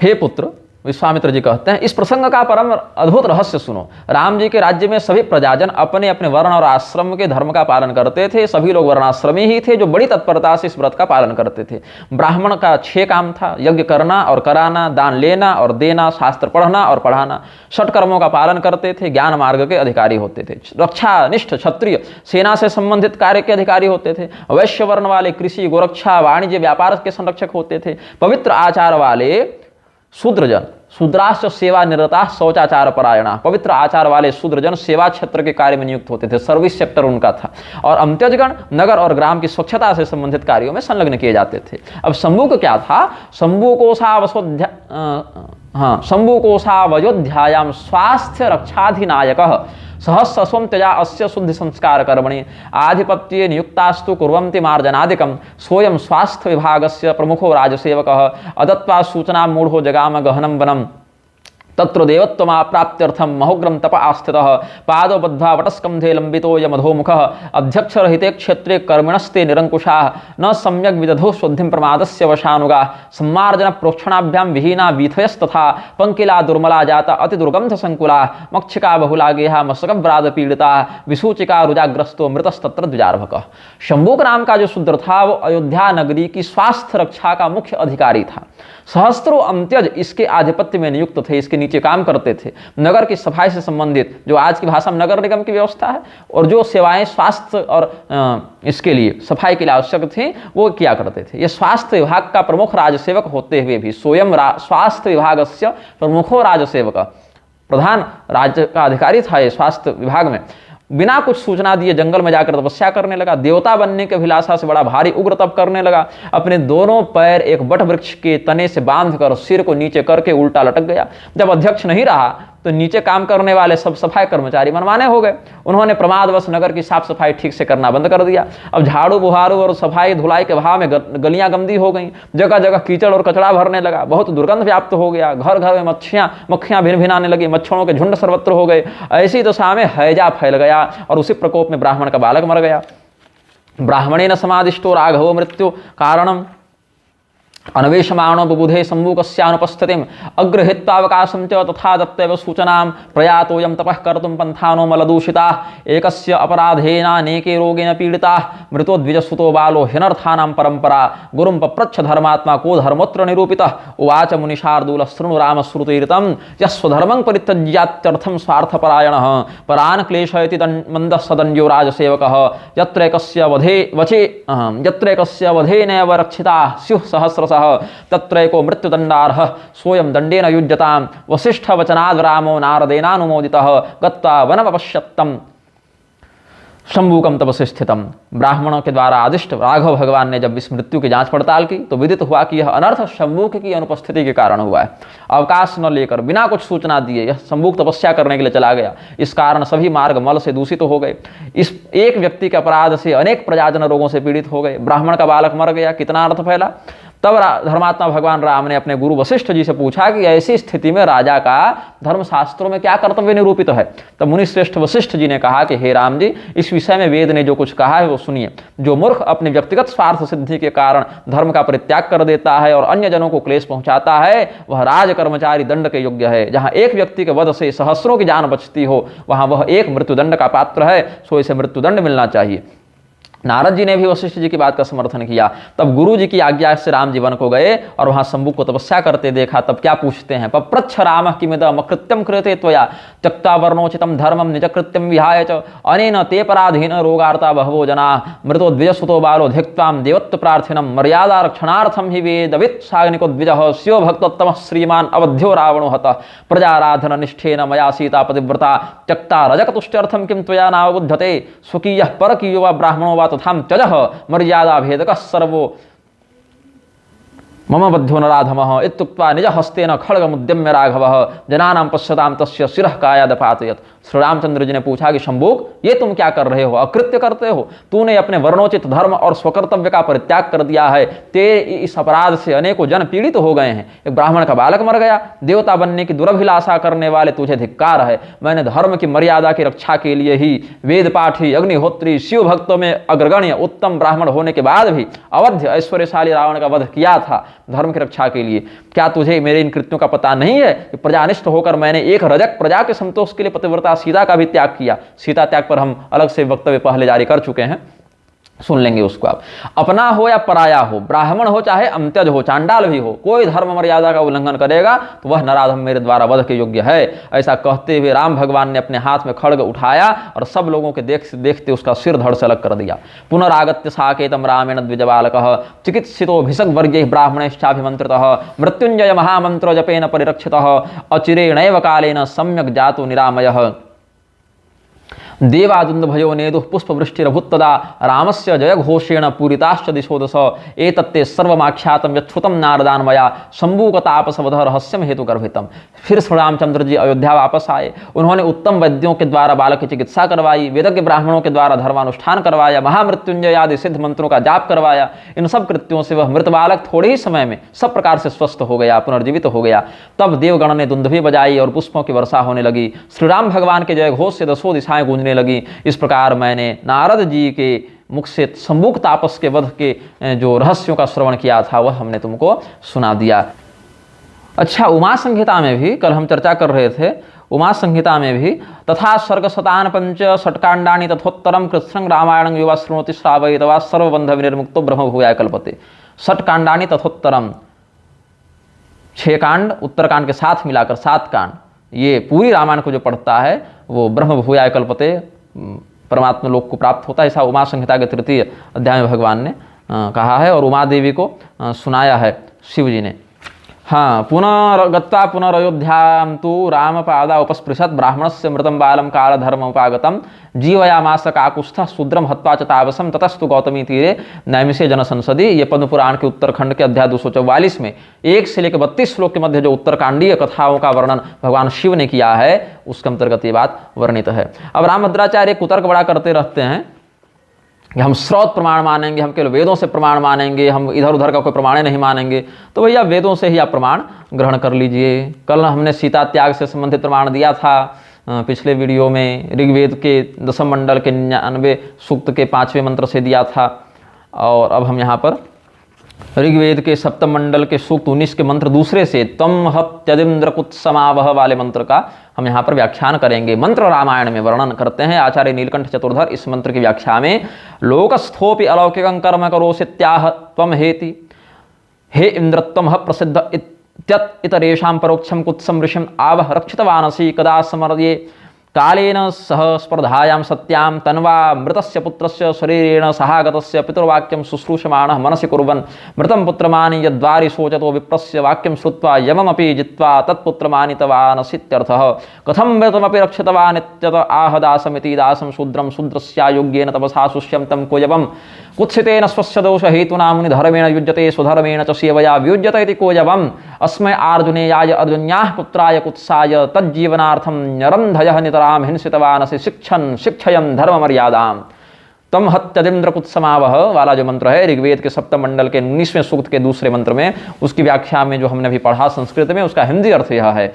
हे पुत्र, विश्वामित्र जी कहते हैं, इस प्रसंग का परम अद्भुत रहस्य सुनो। राम जी के राज्य में सभी प्रजाजन अपने अपने वर्ण और आश्रम के धर्म का पालन करते थे। सभी लोग वर्णाश्रमी ही थे जो बड़ी तत्परता से इस व्रत का पालन करते थे। ब्राह्मण का 6 काम था, यज्ञ करना और कराना, दान लेना और देना, शास्त्र पढ़ना और पढ़ाना। षटकर्मों का पालन करते थे, ज्ञान मार्ग के अधिकारी होते थे। रक्षानिष्ठ क्षत्रिय सेना से संबंधित कार्य के अधिकारी होते थे। वैश्य वर्ण वाले कृषि, गोरक्षा, वाणिज्य, व्यापार के संरक्षक होते थे। पवित्र आचार वाले शूद्रजन शूद्राश्च सेवा निरता शौचाचार परायणा, पवित्र आचार वाले शूद्रजन सेवा क्षेत्र के कार्य में नियुक्त होते थे, सर्विस सेक्टर उनका था। और अमत्यजगण नगर और ग्राम की स्वच्छता से संबंधित कार्यों में संलग्न किए जाते थे। अब शंभू को क्या था, शंभु कोशावयोध्यायाम स्वास्थ्य रक्षाधिनायकः सहस्रस्वं त्यजा अस्य शुद्धि संस्कार कर्मणि आधिपत्ये नियुक्तास्तु कुर्वन्ति मार्जनादिकं सोयं स्वास्थ्य विभागस्य प्रमुखो राजसेवकः अदत्वा सूचनां मूढ़ो जगाम गहनं वनं तत्र देवत्वमाप्राप्त्यर्थं महोग्रं तप आस्थितः पादो बद्ध्वा वटस्कन्धे लम्बितो यमधोमुखः अध्यक्षरहिते क्षेत्रे कर्मिणस्ते निरङ्कुशाः न सम्यग् विदधो शुद्धिं प्रमादस्य वशानुगाः सम्मार्जन प्रोक्षणाभ्यां विहीना वीथयस्तथा पंकिला दुर्मला जाता अतिदुर्गन्धसङ्कुलाः मक्षिका बहुला गेहा मशकव्राद पीड़िताः विसूचिका रुजाग्रस्तो मृतस्तत्र द्विजार्भकः। शंभुक नाम का जो शूद्र था वो अयोध्या नगरी की स्वास्थ्य रक्षा का मुख्य अधिकारी था। सहस्त्रों अमत्यज इसके आधिपत्य में नियुक्त थे, इसके नीचे काम करते थे। नगर की सफाई से संबंधित जो आज की भाषा में नगर निगम की व्यवस्था है और जो सेवाएं स्वास्थ्य और इसके लिए सफाई के लिए आवश्यक थी वो किया करते थे। ये स्वास्थ्य विभाग का प्रमुख राजसेवक होते हुए भी स्वयं स्वास्थ्य विभागस्य प्रमुखो राजसेवक, प्रधान राज्य का अधिकारी था ये स्वास्थ्य विभाग में, बिना कुछ सूचना दिए जंगल में जाकर तपस्या करने लगा। देवता बनने के अभिलाषा से बड़ा भारी उग्र तप करने लगा। अपने दोनों पैर एक बट वृक्ष के तने से बांधकर सिर को नीचे करके उल्टा लटक गया। जब अध्यक्ष नहीं रहा तो नीचे काम करने वाले सब सफाई कर्मचारी मनमाने हो गए। उन्होंने प्रमादवश नगर की साफ सफाई ठीक से करना बंद कर दिया। अब झाड़ू बुहारू और सफाई धुलाई के भाव में गलियां गंदी हो गई, जगह जगह कीचड़ और कचड़ा भरने लगा, बहुत दुर्गंध व्याप्त हो गया। घर घर में मक्खियां भिन भिनाने लगी, मच्छरों के झुंड सर्वत्र हो गए। ऐसी दशा में हैजा फैल गया और उसी प्रकोप में ब्राह्मण का बालक मर गया। ब्राह्मणेन समादिष्टो राघवो मृत्यु कारणम अन्वेषमाणो बुबुधे शंभुकस्यानुपस्थितिम् अग्रहित्वावकाशं च तथा दत्तैव सूचनां प्रयातोऽयं तपः कर्तुं पन्थानो मलदूषिताः एकस्य अपराधेनानेके रोगेण पीडिताः मृतो द्विजसुतो बालो ह्यनर्थानां परम्परा गुरुं पप्रच्छ धर्मात्मा को धर्मोऽत्र निरूपितः उवाच मुनिशार्दूलः शृणु रामश्रुतिरितं यः स्वधर्मं परित्यज्यात्यर्थं स्वार्थपरायणः परान् क्लेशयति मन्दः सदन्यो राजसेवकः यत्रैकस्य वधेनैव रक्षिताः स्युः सहस्रशः तत्रैको मृत्युदण्डार्ह सोऽयं दण्डेन युज्यतां वसिष्ठ वचनाद् रामो नारदेनानुमोदितः गत्वा वनमपश्यत्तम् शंभुकम तपसे स्थितम। ब्राह्मणों के द्वारा आदिष्ट राघव भगवान ने जब इस मृत्यु की जांच पड़ताल की तो विदित हुआ कि यह अनर्थ शंभुक की अनुपस्थिति के कारण हुआ है। अवकाश न लेकर बिना कुछ सूचना दिए यह शंभुक तपस्या करने के लिए चला गया। इस कारण सभी मार्ग मल से दूषित हो गए। इस एक व्यक्ति के अपराध से अनेक प्रजाजन रोगों से पीड़ित हो गए। ब्राह्मण का बालक मर गया, कितना अर्थ फैला। तब धर्मात्मा भगवान राम ने अपने गुरु वशिष्ठ जी से पूछा कि ऐसी स्थिति में राजा का धर्मशास्त्रों में क्या कर्तव्य निरूपित है। तब मुनि श्रेष्ठ वशिष्ठ जी ने कहा कि हे राम जी, इस विषय में वेद ने जो कुछ कहा है वो सुनिए। जो मूर्ख अपने व्यक्तिगत स्वार्थ सिद्धि के कारण धर्म का परित्याग कर देता है और अन्य जनों को क्लेश पहुंचाता है वह राज कर्मचारी दंड के योग्य है। जहां एक व्यक्ति के वध से सहस्रों की जान बचती हो वहां वह एक मृत्युदंड का पात्र है, सो इसे मृत्युदंड मिलना चाहिए। नारद जी ने भी वशिष्ठ जी की बात का समर्थन किया। तब गुरु जी की आज्ञा से राम जी वन को गए और वहां शंभुक को तपस्या करते देखा। तब क्या पूछते हैं, पप्रच्छ रामः किमिदम् अकृत्यं कृते त्वया त्यक्त्वा वर्णोचितं धर्मं निजकृत्यं विहाय च अनेन ते पराधीन रोगार्ता बहवो जनाः मृतो द्विजसुतो बालो धिक्त्वां देवत्व प्रार्थिनं मर्यादा रक्षणार्थं हि वेदवित् साग्निको द्विजः स्यो भक्तोत्तमः श्रीमान् अवध्यो रावणो हतः प्रजाराधन निष्ठेन मया सीता पतिव्रता त्यक्ता रजकतुष्ट्यर्थं किं त्वया नावबुध्यते स्वकीयः परकीयो वा ब्राह्मणो वा तथां त्यजः मर्यादा भेदकः सर्वो मम बद्धो नराधमः इत्युक्त्वा निज हस्तेन खड्गमुद्यम्य राघवः जनानां पश्यतां तस्य शिरः कायादपातयत्। श्री रामचंद्र जी ने पूछा कि शंभुक, ये तुम क्या कर रहे हो, अकृत्य करते हो। तूने अपने वर्णोचित धर्म और स्वकर्तव्य का परित्याग कर दिया है। तेरे इस अपराध से अनेकों जन पीड़ित हो गए हैं। एक ब्राह्मण का बालक मर गया। देवता बनने की दुरभिलाषा करने वाले तुझे धिक्कार है। मैंने धर्म की मर्यादा की रक्षा के लिए ही वेद पाठी, अग्निहोत्री, शिव भक्तों में अग्रगण्य उत्तम ब्राह्मण होने के बाद भी अवध्य ऐश्वर्यशाली रावण का वध किया था धर्म की रक्षा के लिए। क्या तुझे मेरे इन कृत्यों का पता नहीं है कि प्रजानिष्ठ होकर मैंने एक रजक प्रजा के संतोष के लिए पतिव्रता सीता का भी त्याग किया। सीता त्याग पर हम अलग से वक्तव्य पहले जारी कर चुके हैं। सुन लेंगे उसको आप। अपना हो या पराया हो, ब्राह्मण हो चाहे अंत्यज हो, चांडाल भी हो, कोई धर्म मर्यादा का उल्लंघन करेगा तो वह नराधम मेरे द्वारा वध के योग्य है। ऐसा कहते हुए राम भगवान ने अपने हाथ में खड्ग उठाया और सब लोगों के देखते उसका सिर धड़ से अलग कर दिया। पुनरागत्य साकेतम रामेण द्विजबालकः चिकित्सितो भिषग वर्गैः ब्राह्मणैश्चाभिमंत्रितः मृत्युंजय महामंत्र जपेन परिरक्षितः अचिरेणैव कालेन सम्यक जातो निरामयः देवादुंद भयो नेदु पुष्पवृष्टिरभूत्तदा रामस्य जयघोषेण पूरिताश्च दिशो दश एतत्ते सर्वमाख्यातम यच्छ्रुतम नारदान्मया शंभूकतापसवध रहस्यम हेतु गर्भितम। फिर श्री रामचंद्र जी अयोध्या वापस आए। उन्होंने उत्तम वैद्यों के द्वारा बालक की चिकित्सा करवाई, वेदज्ञ ब्राह्मणों के द्वारा धर्मानुष्ठान करवाया, महामृत्युंजय आदि सिद्ध मंत्रों का जाप करवाया। इन सब कृत्यों से वह मृत बालक थोड़े ही समय में सब प्रकार से स्वस्थ हो गया, पुनर्जीवित हो गया। तब देवगण ने दुंदुभी बजाई और पुष्पों की वर्षा होने लगी। श्री राम भगवान के जय घोष से दसों दिशाएं गूंजने लगी। इस प्रकार मैंने नारद जी के मुख से शंभूक तापस के वध के जो रहस्यों का श्रवण किया था वह हमने तुमको सुना दिया। अच्छा, उमा संहिता में भी कल हम चर्चा कर रहे थे, उमा संहिता में भी तथा सर्ग शतान पंच षटकांडानि तथोत्तरम कृत्संग रामायणं युवा श्रृणोति श्रावयित्वा सर्वबंध विनिर्मुक्तो ब्रह्म भूयाय कल्पते। षटकांडानि तथोत्तरम, 6 कांड उत्तरकांड के साथ मिलाकर 7 कांड, ये पूरी रामायण को जो पढ़ता है वो ब्रह्म भूयाय कल्पते, परमात्मा लोक को प्राप्त होता है। ऐसा उमा संहिता के 3 अध्याय में भगवान ने कहा है और उमा देवी को सुनाया है शिव जी ने। हाँ, पुनर्गत्वा पुनरयोध्यां तु रामपादा उपस्पृशत् ब्राह्मणस्य मृतं बालं कालधर्ममुपागतं जीवयामास काकुत्स्थः शूद्रं हत्वा च तावसं ततस्तु गौतमी तीरे नैमिषे जनसंसदि। ये पद्म पुराण के उत्तरखंड के अध्याय 244 में 1 से लेकर 32 श्लोक के मध्य जो उत्तरकांडीय कथाओं का वर्णन भगवान शिव ने किया है उसके अंतर्गत ये बात वर्णित है। अब रामभद्राचार्य कुतर्क बड़ा करते रहते हैं कि हम स्रोत प्रमाण मानेंगे, हम केवल वेदों से प्रमाण मानेंगे, हम इधर उधर का कोई प्रमाण नहीं मानेंगे। तो भैया वेदों से ही आप प्रमाण ग्रहण कर लीजिए। कल हमने सीता त्याग से संबंधित प्रमाण दिया था पिछले वीडियो में, ऋग्वेद के 10वें मंडल के 99 सूक्त के 5वें मंत्र से दिया था। और अब हम यहाँ पर ऋग्वेद के 7वें मंडल के सूक्त 19 के मंत्र दूसरे से तम हत्यदिंद्र कुत्समावह वाले मंत्र का हम यहाँ पर व्याख्यान करेंगे। मंत्र रामायण में वर्णन करते हैं आचार्य नीलकंठ चतुर्धर इस मंत्र की व्याख्या में, लोकस्थोपि अलौकिकं कर्म करोसीत्याह त्वम हेति हे इंद्रत्वम प्रसिद्ध इतरेषां परोक्षं कुत्सम ऋषिम् आवह रक्षितवानसि कदा समर्ये कालेन सह स्पर्धायां सत्यां तन्वा मृतस्य पुत्रस्य शरीरेण सहागतस्य पितृवाक्यं शुश्रूषमाणः मनसि कुर्वन् मृतं पुत्रमानि यद्वारि शोचतो विप्रस्य वाक्यं श्रुत्वा यममपि जित्वा तत्पुत्रमानितवानसीत्यर्थः। कथं मृतमपि रक्षितवानित्यत आह दासमिति दासं शूद्रं शूद्रस्यायोग्येन तपसा शुष्यं तं कोयवं कुत्सितेन स्वस्य दोषहेतुना मुनिधर्मेण युज्यते स्वधर्मेण च सेवया वियुज्यते इति कोयवम् अस्मै आर्जुनेयाय अर्जुन्याः पुत्राय कुत्साय तज्जीवनार्थं नरन्धयः नितरां हिंसितवानसि शिक्षन् शिक्षयन् धर्म मर्यादाम्। तम हत्यदिंद्र कुत्समावह वाला जो मंत्र है ऋग्वेद के 7वें मंडल के 19वें सूक्त के दूसरे मंत्र में, उसकी व्याख्या में जो हमने अभी पढ़ा संस्कृत में, उसका हिंदी अर्थ यह है।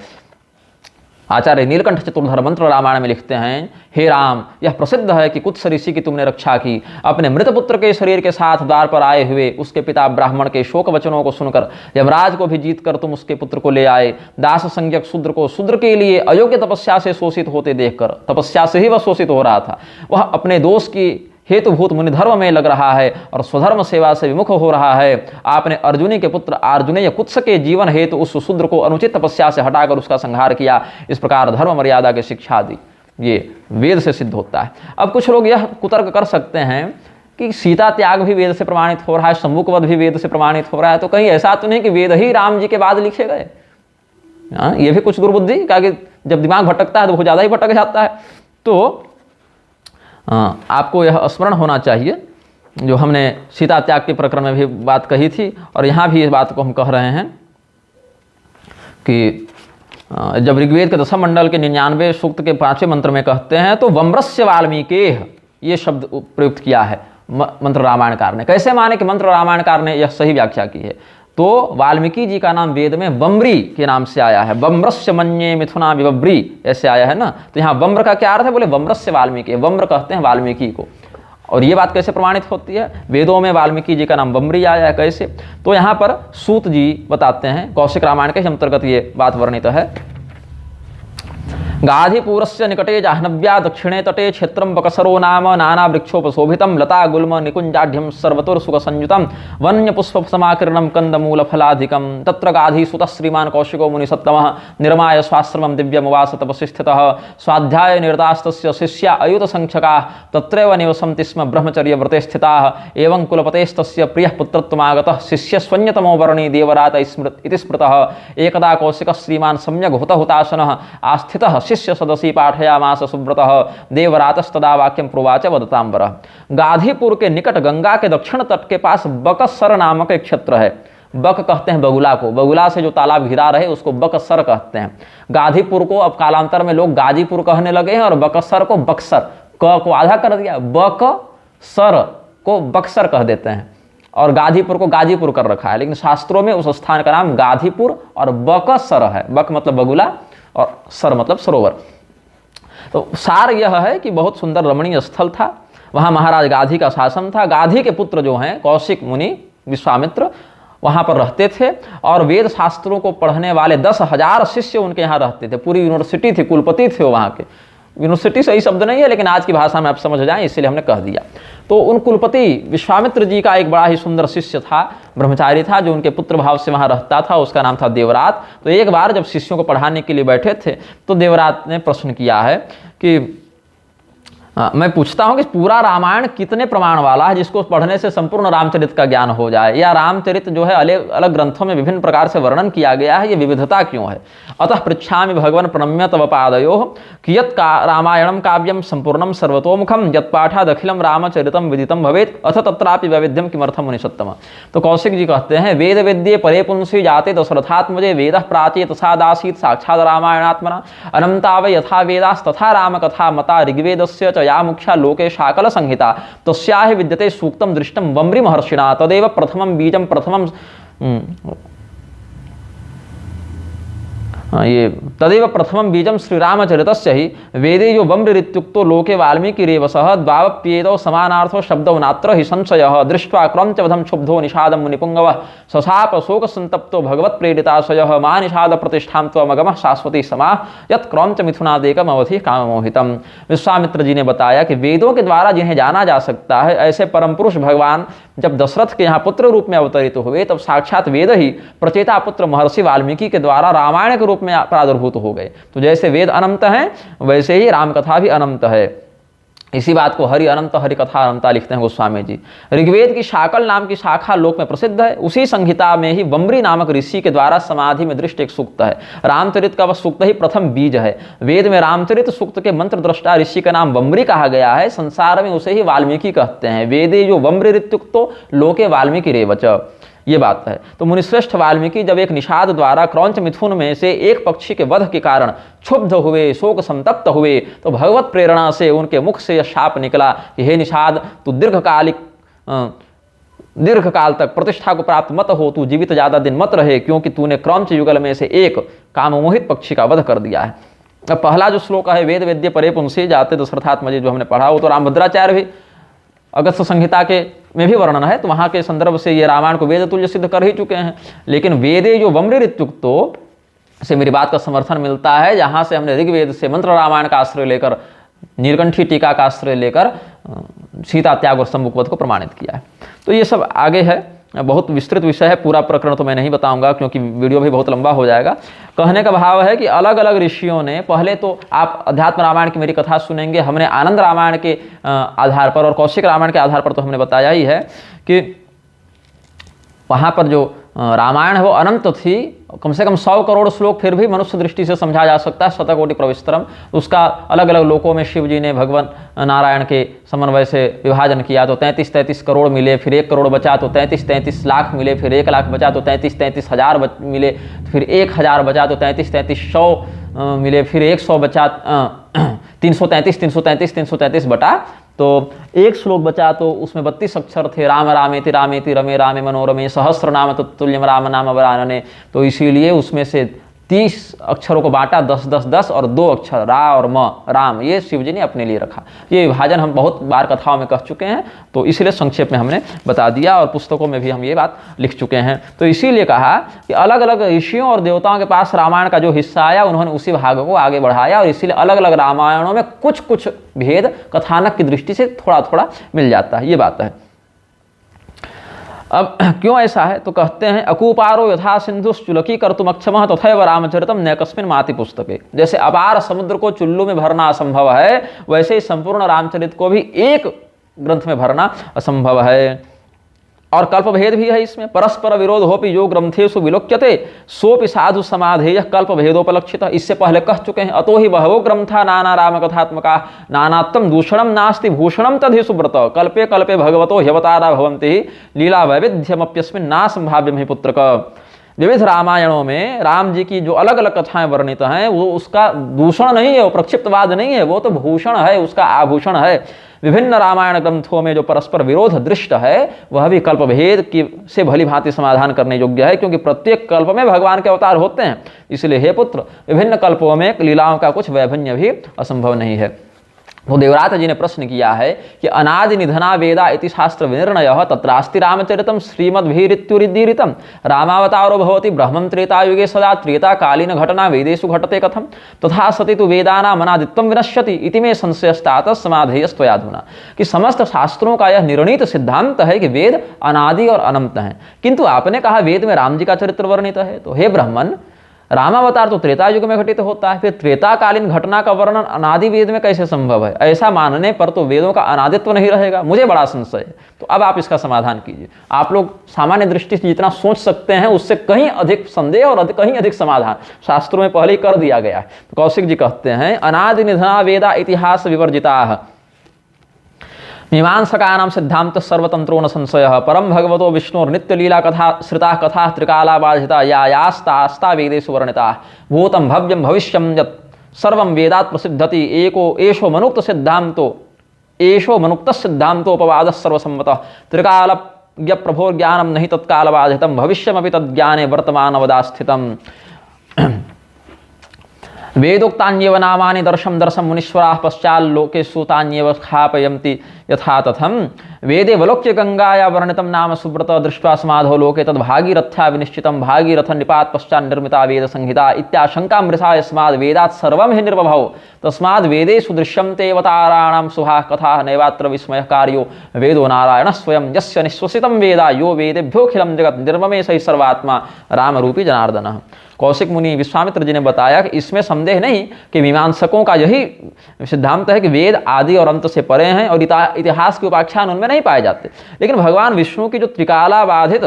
आचार्य नीलकंठ चतुर्धर मंत्र रामायण में लिखते हैं, हे राम, यह प्रसिद्ध है कि कुत्स ऋषि की तुमने रक्षा की। अपने मृत पुत्र के शरीर के साथ द्वार पर आए हुए उसके पिता ब्राह्मण के शोक वचनों को सुनकर यमराज को भी जीतकर तुम उसके पुत्र को ले आए। दास संज्ञक शूद्र को शूद्र के लिए अयोग्य तपस्या से शोषित होते देखकर, तपस्या से ही वह शोषित हो रहा था, वह अपने दोष की हेतुभूत मुनिधर्म में लग रहा है और स्वधर्म सेवा से विमुख हो रहा है। आपने अर्जुनी के पुत्र अर्जुनेय कुत्स के जीवन हेतु उस शूद्र को अनुचित तपस्या से हटाकर उसका संहार किया। इस प्रकार धर्म मर्यादा की शिक्षा दी। ये वेद से सिद्ध होता है। अब कुछ लोग यह कुतर्क कर सकते हैं कि सीता त्याग भी वेद से प्रमाणित हो रहा है, शंभुकवध भी वेद से प्रमाणित हो रहा है, तो कहीं ऐसा तो नहीं कि वेद ही राम जी के बाद लिखे गए। ये भी कुछ दुर्बुद्धि, क्योंकि जब दिमाग भटकता है तो बहुत ज़्यादा ही भटक जाता है। तो आपको यह स्मरण होना चाहिए जो हमने सीता त्याग के प्रकरण में भी बात कही थी, और यहाँ भी इस बात को हम कह रहे हैं कि जब ऋग्वेद के 10वें मंडल के 99 सूक्त के 5वें मंत्र में कहते हैं तो वम्रस्य वाल्मीकेः ये शब्द प्रयुक्त किया है मंत्र रामायणकार ने। कैसे माने कि मंत्र रामायणकार ने यह सही व्याख्या की है, तो वाल्मीकि जी का नाम वेद में वम्री के नाम से आया है। वम्रस्य मन्ये मिथुना विवव्री ऐसे आया है ना। तो यहाँ वम्र का क्या अर्थ है, बोले वम्रस्य वाल्मीकि, वम्र कहते हैं वाल्मीकि को। और ये बात कैसे प्रमाणित होती है, वेदों में वाल्मीकि जी का नाम वम्री आया है कैसे, तो यहाँ पर सूत जी बताते हैं, कौशिक रामायण के अंतर्गत ये बात वर्णित है गाधिपुरस्य निकटे जाह्नव्या दक्षिणे तटे क्षेत्रं बकसरो नाम नाना वृक्षोपशोभितं लता गुल्म निकुंजाढ्यं सर्वतोर्सुखसंयुतं वन्यपुष्पसमाकीर्णं कंदमूलफलाधिकं तत्र गाधिसुतः श्रीमान् कौशिको मुनिसत्तमः निर्माय स्वाश्रमं दिव्यमुवास तपसि स्थितः स्वाध्याय निरतास्तस्य शिष्या अयुतसंख्यकाः तत्रैव निवसन्ति स्म ब्रह्मचर्यव्रते स्थिताः एवं कुलपतेस्तस्य प्रियः पुत्रत्वमागतः शिष्यस्वन्यतमो वर्णी देवरात इति स्मृतः एकदा कौशिकः श्रीमान् सम्यग् हुतहुतासनः आस्थितः शिष्य सदसी पाठयामास सुव्रतः देवरातस्तदा वाक्यं प्रोवाच वदतांबर। गाधीपुर के निकट गंगा के दक्षिण तट के पास बकसर नामक एक क्षेत्र है। बक कहते हैं बगुला को, बगुला से जो तालाब घिरा रहे उसको बकसर कहते हैं। गाधीपुर को अब कालांतर में लोग गाजीपुर कहने लगे हैं और बकसर को बक्सर, क को आधा कर दिया, बकसर को बक्सर कह देते हैं और गाधीपुर को गाजीपुर कर रखा है। लेकिन शास्त्रों में उस स्थान का नाम गाधीपुर और बकसर है। बक मतलब बगुला और सर मतलब सरोवर। तो सार यह है कि बहुत सुंदर रमणीय स्थल था, वहाँ महाराज गाधी का शासन था। गाधी के पुत्र जो हैं कौशिक मुनि विश्वामित्र वहाँ पर रहते थे और वेद शास्त्रों को पढ़ने वाले 10,000 शिष्य उनके यहाँ रहते थे। पूरी यूनिवर्सिटी थी, कुलपति थे वो वहाँ के। यूनिवर्सिटी सही शब्द नहीं है लेकिन आज की भाषा में आप समझ जाएं इसलिए हमने कह दिया। तो उन कुलपति विश्वामित्र जी का एक बड़ा ही सुंदर शिष्य था, ब्रह्मचारी था, जो उनके पुत्र भाव से वहाँ रहता था। उसका नाम था देवरात। तो एक बार जब शिष्यों को पढ़ाने के लिए बैठे थे तो देवरात ने प्रश्न किया है कि मैं पूछता हूँ कि पूरा रामायण कितने प्रमाण वाला है जिसको पढ़ने से संपूर्ण रामचरित का ज्ञान हो जाए, या रामचरित जो है अलग अलग ग्रंथों में विभिन्न प्रकार से वर्णन किया गया है, ये विविधता क्यों है। अतः पृच्छामि भगवन् प्रणम्य तव पादयोः कियत् रामायणं काव्यं संपूर्णं सर्वतोमुखं यत्पाठादखिलं रामचरितं विदितं भवेत् अथ तत्रापि वैविध्यं किमर्थं मुनिसत्तम। तो कौशिक जी कहते हैं, वेद वेद्ये परे पुंसि जाते दशरथात्मजे वेदः प्राचेत सादासीत् साक्षात् रामायणात्मना अनंता वै यथा वेदास्तथा रामकथा मता ऋग्वेदस्य या मुख्या लोके शाकल संहिता तस्याहि विद्यते सूक्तम दृष्टम वम्री महर्षिणा तदेव प्रथमं बीजं प्रथमं ये तदेव प्रथमं बीजं श्रीरामचरितस्य ही वेदे यो वम्रित्युक्तो लोके वाल्मीकिरेव सह द्वावप्येदौ समानार्थो शब्दौ नात्र हि संशयः दृष्ट्वा क्रौञ्चवधं क्षुब्धो निषादं मुनिपुंगवः ससाप शोक संतप्तो भगवत् प्रेरिताशयः मा निषाद प्रतिष्ठां त्वमगमः शाश्वती समाः यत् क्रौञ्च मिथुनादेकम् अवधि काममोहितम्। विश्वामित्र जी ने बताया कि वेदों के द्वारा जिन्हें जाना जा सकता है ऐसे परम पुरुष भगवान जब दशरथ के यहाँ पुत्र रूप में अवतरित हुए तब साक्षात वेद ही प्रचेता पुत्र महर्षि वाल्मीकि के द्वारा रामायण के रूप में प्रादुर्भूत हो गए। तो जैसे वेद अनंत हैं वैसे ही रामकथा भी अनंत है। इसी बात को हरि अनंत हरि कथा अनंता लिखते हैं गोस्वामी जी। ऋग्वेद की शाकल नाम की शाखा लोक में प्रसिद्ध है। उसी संहिता में ही वम्री नामक ऋषि के द्वारा समाधि में दृष्ट एक सूक्त है। रामचरित का वह सूक्त ही प्रथम बीज है। वेद में रामचरित सूक्त के मंत्र दृष्टा ऋषि का नाम वम्री कहा गया है। संसार में उसे ही वाल्मीकि कहते हैं। वेदे जो वम्री ऋत्युक्तो लोके वाल्मीकि रेवच, ये बात है। तो मुनिश्रेष्ठ वाल्मीकि जब एक निषाद द्वारा क्रौंच मिथुन में से एक पक्षी के वध के कारण क्षुब्ध हुए, शोक संतप्त हुए, तो भगवत प्रेरणा से उनके मुख से यह शाप निकला कि हे निषाद, तू दीर्घ काल तक प्रतिष्ठा को प्राप्त मत हो, तू जीवित ज्यादा दिन मत रहे, क्योंकि तूने क्रौंच युगल में से एक काममोहित पक्षी का वध कर दिया है। अब पहला जो श्लोक है वेद वेद्य परे पुंसि जाते दशरथात्मजे जो हमने पढ़ा, वो तो रामभद्राचार्य भी अगस्त्य संहिता के में भी वर्णन है, तो वहाँ के संदर्भ से ये रामायण को वेद तुल्य सिद्ध कर ही चुके हैं। लेकिन वेदे जो वम्री ऋत्युक्तो से मेरी बात का समर्थन मिलता है, जहाँ से हमने ऋग्वेद से मंत्र रामायण का आश्रय लेकर, नीलकंठी टीका का आश्रय लेकर सीता त्याग और सम्मुखवध को प्रमाणित किया है। तो ये सब आगे है, बहुत विस्तृत विषय है, पूरा प्रकरण तो मैं नहीं बताऊंगा क्योंकि वीडियो भी बहुत लंबा हो जाएगा। कहने का भाव है कि अलग अलग ऋषियों ने, पहले तो आप अध्यात्म रामायण की मेरी कथा सुनेंगे, हमने आनंद रामायण के आधार पर और कौशिक रामायण के आधार पर तो हमने बताया ही है कि वहाँ पर जो रामायण है वो अनंत थी, कम से कम 100 करोड़ श्लोक फिर भी मनुष्य दृष्टि से समझा जा सकता है, शतकोटि प्रविस्तरम। उसका अलग अलग लोकों में शिव जी ने भगवान नारायण के समन्वय से विभाजन किया तो 33 करोड़ मिले, फिर 1 करोड़ बचा तो 33 लाख मिले, फिर 1 लाख बचा तो 33 हजार मिले, फिर 1000 बचा तो 33 मिले, फिर 100 बचा 333 बटा तो एक श्लोक बचा तो उसमें 32 अक्षर थे। राम रामेति रामेति रमे रामे मनोरमे सहस्र नाम तत्तुल्यम राम नाम वरानने। तो इसीलिए उसमें से 30 अक्षरों को बांटा, 10 10 10 और 2 अक्षर रा और म, राम, ये शिव जी ने अपने लिए रखा। ये विभाजन हम बहुत बार कथाओं में कह चुके हैं, तो इसीलिए संक्षेप में हमने बता दिया और पुस्तकों में भी हम ये बात लिख चुके हैं। तो इसीलिए कहा कि अलग अलग ऋषियों और देवताओं के पास रामायण का जो हिस्सा आया उन्होंने उसी भाग को आगे बढ़ाया, और इसीलिए अलग अलग रामायणों में कुछ कुछ भेद कथानक की दृष्टि से थोड़ा थोड़ा मिल जाता है, ये बात है। अब क्यों ऐसा है तो कहते हैं अकूपारो यथा सिंधुश्चुलकी कर्तुमक्षमः तथैव रामचरितम नैकस्मिन् माति पुस्तके। जैसे अपार समुद्र को चुल्लू में भरना असंभव है, वैसे ही संपूर्ण रामचरित को भी एक ग्रंथ में भरना असंभव है। और कल्पभेद भी है इसमें। परस्पर विरोध होपि यो ग्रंथेषु विलोक्यते सोपि साधु समाधेयः कल्पभेदोपलक्षितः। इससे पहले कह चुके हैं अतो हि बहवो ग्रंथा नाना राम कथात्मका नानात्म दूषणम नास्ति भूषणम तद्धि सुब्रत कल्पे कल्पे भगवतो ह्यवतारा भवन्ति लीला वैविध्यमप्यस्मिन् नासंभाव्यम हि पुत्रक। विविध रामायणों में राम जी की जो अलग अलग कथाएं वर्णित हैं वो उसका दूषण नहीं है, वो प्रक्षिप्तवाद नहीं है, वो तो भूषण है, उसका आभूषण है। विभिन्न रामायण ग्रंथों में जो परस्पर विरोध दृष्ट है वह भी कल्पभेद की से भली भांति समाधान करने योग्य है, क्योंकि प्रत्येक कल्प में भगवान के अवतार होते हैं। इसलिए हे पुत्र, विभिन्न कल्पों में लीलाओं का कुछ वैभिन्न भी असंभव नहीं है। तो देवरात जी ने प्रश्न किया है कि अनादि निधना वेदा इति शास्त्र विनिर्णय तत्रास्ति रामचरितम श्रीमद्भिरित्युदीरितम रामावतारो भवति ब्रह्मं त्रेतायुगे सदा त्रेताकालीन घटना वेदेषु घटते कथम तथा सति तु वेदानाम् अनादित्वं विनश्यति इति मे संशयस्तात समाधेयस्त्वयाधुना। कि समस्त शास्त्रों का यह निर्णीत सिद्धांत है कि वेद अनादि और अनंत हैं, किंतु आपने कहा वेद में राम जी का चरित्र वर्णित है। तो हे ब्राह्मण, रामावतार तो त्रेता युग में घटित होता है, फिर त्रेताकालीन घटना का वर्णन अनादि वेद में कैसे संभव है? ऐसा मानने पर तो वेदों का अनादित्व नहीं रहेगा। मुझे बड़ा संशय है। तो अब आप इसका समाधान कीजिए। आप लोग सामान्य दृष्टि से जितना सोच सकते हैं उससे कहीं अधिक संदेह और कहीं अधिक समाधान शास्त्रों में पहले ही कर दिया गया है। तो कौशिक जी कहते हैं अनादि निधना वेदा इतिहास विवर्जिता मीमांसकानां सिद्धांत सर्वतंत्रो न संशय परम भगवतो विष्णु नित्य लीला कथा श्रिता कथा त्रिकाला बाधिता यास्ता वेदेषु वर्णिता भूतम भव्यम भविष्यम यत् सर्वं वेदात् प्रसिद्धति एको एषो मनुक्त सिद्धांतोपवादः सर्वसम्मतः त्रिकाल प्रभो ज्ञानम नहीं तत्काल बाधितम भविष्यमपि तद्ज्ञाने वर्तमानवदास्थितम्। वेदोक्तान्येव नामानि दर्शम मुनीश्वराः पश्चाल्लोके सूतान्येव स्थापयन्ति यथा तथम वेदे वलोक्य गंगाया वर्णितं नाम सुब्रत दृष्ट्वा समाधो लोके तद्भागीरथ्या विनिश्चितं भागीरथ निपात पश्चात् निर्मिता वेद संहिता इत्याशंका मृषा यस्माद् वेदात् सर्वं हि निर्वभौ तस्माद् वेदेषु दृश्यन्ते अवताराणां शुभाः कथाः नैवात्र विस्मयकार्यो वेदो नारायणः स्वयं यस्य निःश्वसितं वेदा यो वेदेभ्योऽखिलं जगत् निर्ममे स सर्वात्मा रामरूपी जनार्दनः। कौशिक मुनि विश्वामित्र जी ने बताया कि इसमें संदेह नहीं कि मीमांसकों का यही सिद्धांत है कि वेद आदि और अंत से परे हैं और इतिहास के उपाख्यान उनमें नहीं पाए जाते, लेकिन भगवान विष्णु की जो त्रिकाला बाधित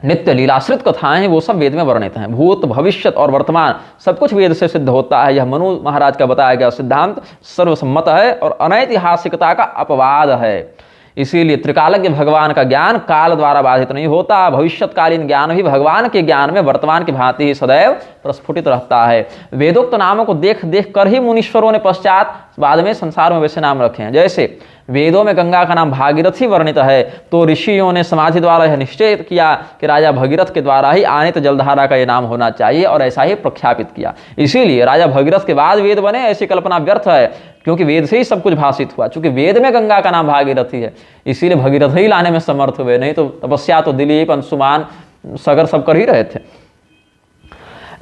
नित्य लीलाश्रित कथाएं हैं वो सब वेद में वर्णित हैं। भूत भविष्य और वर्तमान सब कुछ वेद से सिद्ध होता है। यह मनु महाराज का बताया गया सिद्धांत सर्वसम्मत है और अनैतिहासिकता का अपवाद है। इसीलिए त्रिकालज्ञ भगवान का ज्ञान काल द्वारा बाधित नहीं होता। भविष्यत्कालीन ज्ञान भी भगवान के ज्ञान में वर्तमान की भांति ही सदैव प्रस्फुटित रहता है। वेदोक्त नामों को देख देख कर ही मुनीश्वरों ने पश्चात बाद में संसार में वैसे नाम रखे हैं। जैसे वेदों में गंगा का नाम भागीरथी वर्णित है तो ऋषियों ने समाधि द्वारा यह निश्चय किया कि राजा भगीरथ के द्वारा ही आनित जलधारा का यह नाम होना चाहिए और ऐसा ही प्रख्यापित किया। इसीलिए राजा भगीरथ के बाद वेद बने, ऐसी कल्पना व्यर्थ है, क्योंकि वेद से ही सब कुछ भाषित हुआ। चूंकि वेद में गंगा का नाम भागीरथी है इसीलिए भगीरथ ही लाने में समर्थ हुए, नहीं तो तपस्या तो दिलीप अंशुमान सगर सब कर ही रहे थे।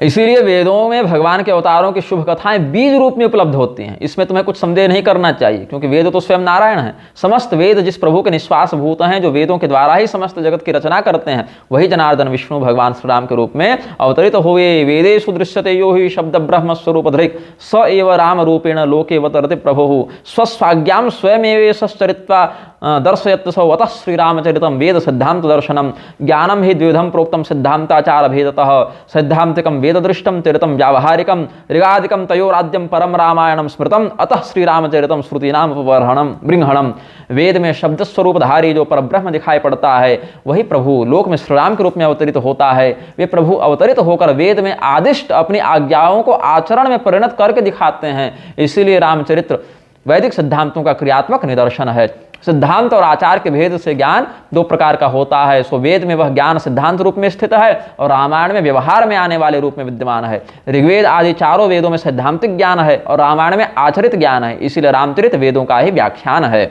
इसीलिए वेदों में भगवान के अवतारों की शुभ कथाएं बीज रूप में उपलब्ध होती हैं। इसमें तुम्हें कुछ संदेह नहीं करना चाहिए, क्योंकि वेद तो स्वयं नारायण है। समस्त वेद जिस प्रभु के निश्वास भूत हैं, जो वेदों के द्वारा ही समस्त जगत की रचना करते हैं, वही जनार्दन विष्णु भगवान श्री राम के रूप में अवतरित हुए। वेदेषु दृश्यते यो ही शब्द ब्रह्म स्वरूप धृक् स एव राम रूपेण लोके अवतरति प्रभुः स्वस्वाज्ञां स्वयमेवेशश्चरित्वा दर्शयत्यसौ अतः श्रीरामचरितं वेद सिद्धांत दर्शनम ज्ञानम हि द्विधम प्रोक्तम सिद्धांताचार भेदतः सैद्धांतिकम वेद दृष्टम चरितम व्यावहारिकम ऋगादिकम तयोराद्यम परम रामायणम स्मृतम अतः श्रीरामचरितम श्रुतीनाम उपबर्हणम बृंहणम। वेद में शब्द स्वरूपधारी जो परब्रह्म दिखाई पड़ता है वही प्रभु लोक में श्रीराम के रूप में अवतरित होता है। वे प्रभु अवतरित होकर वेद में आदिष्ट अपनी आज्ञाओं को आचरण में परिणत करके दिखाते हैं। इसीलिए रामचरित्र वैदिक सिद्धांतों का क्रियात्मक निदर्शन है। सिद्धांत और आचार के भेद से ज्ञान दो प्रकार का होता है। सो वेद में वह ज्ञान सिद्धांत रूप में स्थित है और रामायण में व्यवहार में आने वाले रूप में विद्यमान है। ऋग्वेद आदि चारों वेदों में सैद्धांतिक ज्ञान है और रामायण में आचरित ज्ञान है, इसीलिए रामचरित वेदों का ही व्याख्यान है।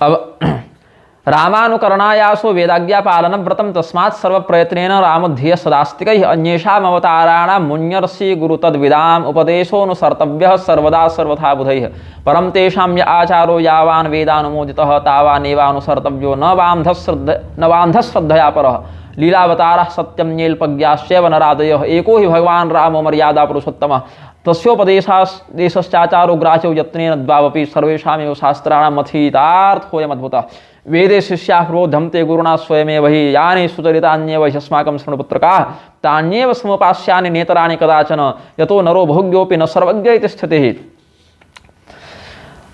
अब रामानुकरणायासो वेदाज्ञा पालनम व्रतम तस्मात् सर्व प्रयत्नेन रामध्येय सदास्तिकैः अन्येषाम् अवताराणां मुन्यर्षि गुरु तद्विदाम् उपदेशोऽनुसर्तव्यः सर्वदा सर्वथा बुधैः परं तेषां य आचारो यावान् वेदानुमोदितः तावानेवानुसर्तव्यो न वान्धश्रद्धया परः लीलावतारः सत्यं न्येल्पज्ञाश्चैव नरादयः एको हि भगवान् रामो मर्यादा पुरुषोत्तमः तस्योपदेशाचारो ग्राह्यो यत्नेन द्वावपि सर्वेषामेव शास्त्राणां मथीतार्थोऽयमद्भुतः वेदे शिष्याः प्रोद्धन्ते गुरुणा स्वयमेव हि यानि सुचरितान्येव ह्यस्माकं शृणुपुत्रकाः तान्येव समुपास्यानि नेतराणि कदाचन यतो नरो बहुज्ञोऽपि न सर्वज्ञ इति स्थितिः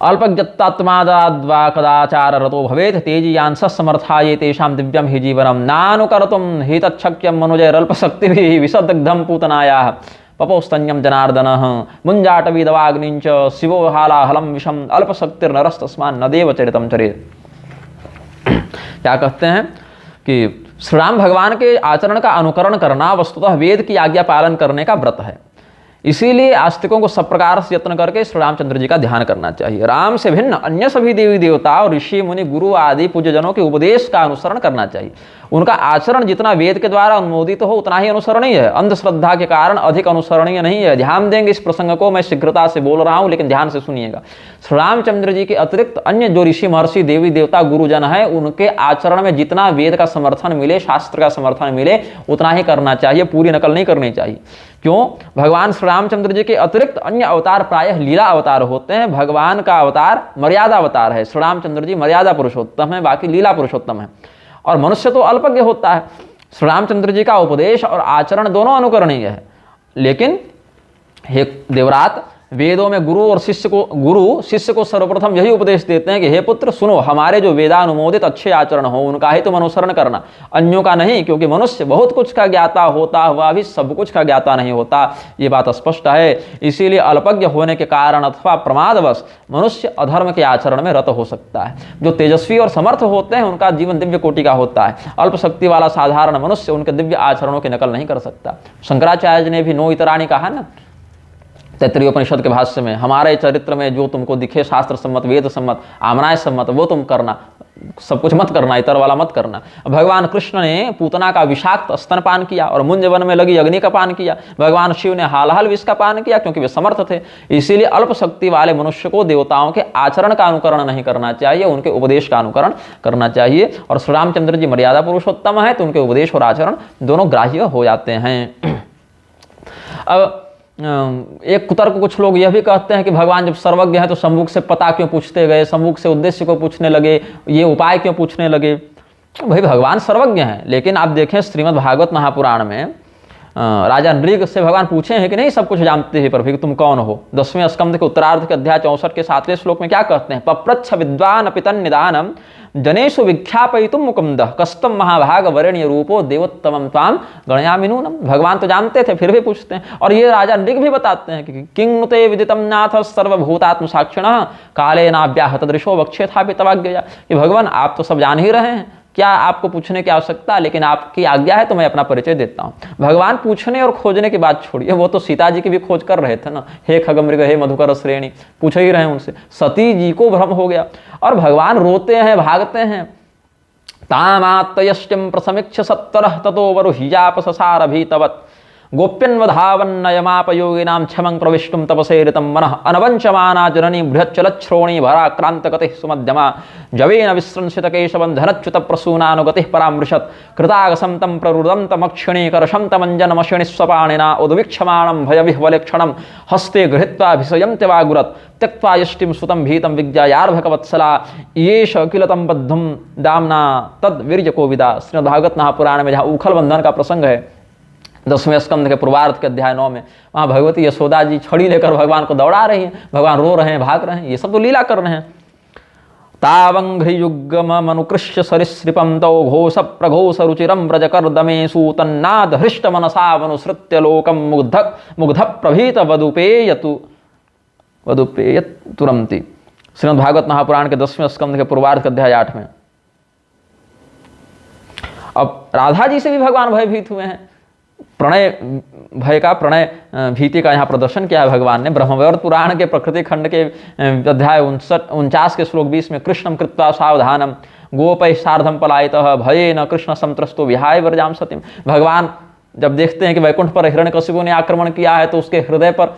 अल्पज्ञत्वात्मादाद्वा कदाचाररतो भवेत् तेजीयांसः समर्थाये तेषां दिव्यं हि जीवनं नानुकर्तुं हि तच्छक्यं मनुजैरल्पशक्तिभिः विसदग्धं पूतनायाः पपोस्तन्यम जनार्दनः मुञ्जाटवीदवाग्निञ्च शिवो हालाहलं विषम अल्पशक्तिर्नरस्तस्मान् न देव चरितं चरेत्। क्या कहते हैं कि श्री राम भगवान के आचरण का अनुकरण करना वस्तुतः वेद की आज्ञा पालन करने का व्रत है। इसीलिए आस्तिकों को सब प्रकार से यत्न करके श्री रामचंद्र जी का ध्यान करना चाहिए। राम से भिन्न अन्य सभी देवी देवता और ऋषि मुनि गुरु आदि पूज्यजनों के उपदेश का अनुसरण करना चाहिए। उनका आचरण जितना वेद के द्वारा अनुमोदित हो उतना ही अनुसरणीय है, अंधश्रद्धा के कारण अधिक अनुसरणीय नहीं है। ध्यान देंगे इस प्रसंग को, मैं शीघ्रता से बोल रहा हूं लेकिन ध्यान से सुनिएगा। श्री रामचंद्र जी के अतिरिक्त अन्य जो ऋषि महर्षि देवी देवता गुरुजन है उनके आचरण में जितना वेद का समर्थन मिले, शास्त्र का समर्थन मिले उतना ही करना चाहिए, पूरी नकल नहीं करनी चाहिए। क्यों? भगवान श्री रामचंद्र जी के अतिरिक्त अन्य अवतार प्रायः लीला अवतार होते हैं। भगवान का अवतार मर्यादा अवतार है। श्री रामचंद्र जी मर्यादा पुरुषोत्तम है, बाकी लीला पुरुषोत्तम है। और मनुष्य तो अल्पज्ञ होता है। श्री रामचंद्र जी का उपदेश और आचरण दोनों अनुकरणीय है। लेकिन हे देवरात, वेदों में गुरु शिष्य को सर्वप्रथम यही उपदेश देते हैं कि हे पुत्र सुनो, हमारे जो वेदानुमोदित अच्छे आचरण हो उनका ही तुम अनुसरण करना, अन्यों का नहीं। क्योंकि मनुष्य बहुत कुछ का ज्ञाता होता हुआ भी सब कुछ का ज्ञाता नहीं होता, ये बात स्पष्ट है। इसीलिए अल्पज्ञ होने के कारण अथवा प्रमादवश मनुष्य अधर्म के आचरण में रत हो सकता है। जो तेजस्वी और समर्थ होते हैं उनका जीवन दिव्य कोटि का होता है। अल्पशक्ति वाला साधारण मनुष्य उनके दिव्य आचरणों की नकल नहीं कर सकता। शंकराचार्य जी ने भी नो इतराणी कहा ना तैत्तरीय उपनिषद के भाष्य में, हमारे चरित्र में जो तुमको दिखे शास्त्र सम्मत, वेद सम्मत, आमनाय सम्मत वो तुम करना, सब कुछ मत करना, इतर वाला मत करना। भगवान कृष्ण ने पूतना का विषाक्त स्तनपान किया और मुंज वन में लगी अग्नि का पान किया। भगवान शिव ने हालाहल विष का पान किया क्योंकि वे समर्थ थे। इसीलिए अल्प शक्ति वाले मनुष्य को देवताओं के आचरण का अनुकरण नहीं करना चाहिए, उनके उपदेश का अनुकरण करना चाहिए। और श्री रामचंद्र जी मर्यादा पुरुषोत्तम है तो उनके उपदेश और आचरण दोनों ग्राह्य हो जाते हैं। अब एक कुतर्क कुछ लोग यह भी कहते हैं कि भगवान जब सर्वज्ञ हैं तो सम्मुख से पता क्यों पूछते गए, सम्मुख से उद्देश्य को पूछने लगे, ये उपाय क्यों पूछने लगे। भाई भगवान सर्वज्ञ हैं, लेकिन आप देखें श्रीमद् भागवत महापुराण में राजा नृग से भगवान पूछे हैं कि नहीं सब कुछ जानते हैं पर भी तुम कौन हो। 10वें स्कंद के उत्तरार्ध के अध्याय 64 के 7वें श्लोक में क्या कहते हैं, पप्रच्छ विद्वान पितन निदानम जनेषु विख्यापयितुम मुकुंदः कस्तम महाभाग वरेण्य रूपो देवोत्तमं त्वाम गणयामि नूनम। भगवान तो जानते थे फिर भी पूछते हैं। और ये राजा नृग भी बताते हैं कि किं नुते विदितम नाथ सर्वभूतात्म साक्षिणः कालेनाव्याहत दृशो वक्ष्यथापि तवाज्ञया। कि भगवान आप तो सब जान ही रहे हैं, क्या आपको पूछने की आवश्यकता, लेकिन आपकी आज्ञा है तो मैं अपना परिचय देता हूँ। भगवान पूछने और खोजने की बात छोड़िए, वो तो सीता जी की भी खोज कर रहे थे ना, हे खगमृग हे मधुकर श्रेणी, पूछ ही रहे उनसे। सती जी को भ्रम हो गया और भगवान रोते हैं, भागते हैं। तामात्तयष्टिम प्रसमीक्ष सत्वरः ततो वरुहिजाप ससारभीतवत् गोप्यन्वधावन्नयमापयोगिनां क्षमं प्रविष्टुं तपसेरितं मनः अनवञ्चमाना जननी बृहच्चलच्छ्रोणी भराक्रान्तगतिः सुमध्यमा जवेन विस्रंसितकेशवं धनच्युतप्रसूनानुगतिः परामृशत् कृतागसं तं प्ररुदं तमक्षिणी करशं तमञ्जनमशिणिस्वपाणिना उद्वीक्षमाणं भयविह्वलेक्षणं हस्ते गृहीत्वाभिषयं त्यवागुरत् त्यक्त्वा यष्टिं सुतं भीतं विज्ञायार्भकवत्सला येष अखिलतं बद्धं दाम्ना तद्वीर्यकोविदा। श्रीमद्भागवत महापुराण में जहाँ उखल बंधन का प्रसंग है 10वें स्कंद के पूर्वार्ध के अध्याय 9 में, वहाँ भगवती यशोदा जी छड़ी लेकर भगवान को दौड़ा रही हैं, भगवान रो रहे हैं, भाग रहे हैं, ये सब तो लीला कर रहे हैं। तावंघ्रियुग्ममनुकृष्य सरिसृपं तौ घोष प्रघोष रुचिरं व्रजकर्दमे सूतन्नाद हृष्ट मनसावनुसृत्य लोकं मुग्ध प्रभीत वदुपेयतुरंति। श्रीमद् भागवत महापुराण के 10वें स्कंद के पूर्वार्ध के अध्याय 8 में। अब राधा जी से भी भगवान भयभीत हुए हैं। प्रणय भय का, प्रणय भीति का यहाँ प्रदर्शन किया है भगवान ने। ब्रह्मवैवर्त पुराण के प्रकृति खंड के अध्याय 49 के श्लोक 20 में कृष्णम कृत्वा सावधानम गोपै सार्धम पलायितः भये न कृष्ण संत्रस्तो विहाय व्रजाम सतीम। भगवान जब देखते हैं कि वैकुंठ पर हिरण्यकशिपु ने आक्रमण किया है तो उसके हृदय पर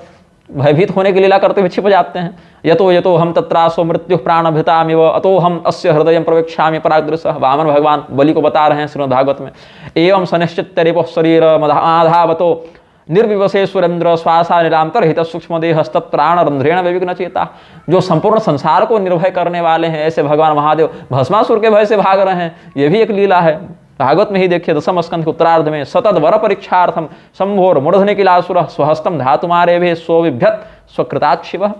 भयभीत होने की लीला करते हुए छिप जाते हैं। यतो हम तत्रासो मृत्यु प्राणभितामिव अतो हम अस्य हृदय प्रवेक्षामि परागदृशः। वामन भगवान बलि को बता रहे हैं श्रीमद् भागवत में। एवं सनिश्चित रिपुः शरीर माधावतो निर्विवशे सुरेंद्र श्वासा निरांतरहित सूक्ष्म देहस्तत् प्राण रंध्रेण विविघ्न चेता। जो संपूर्ण संसार को निर्भय करने वाले हैं, ऐसे भगवान महादेव भस्मासुर के भय से भाग रहे हैं। ये भी एक लीला है। भागवत में ही देखिए 10वें स्कंद के उत्तरार्ध में सतत वर परीक्षार्थम संभोर मूर्धनि किलासुर स्वहस्तम धातुमारे भे स्वविभ्यत स्वकृतात् शिवः।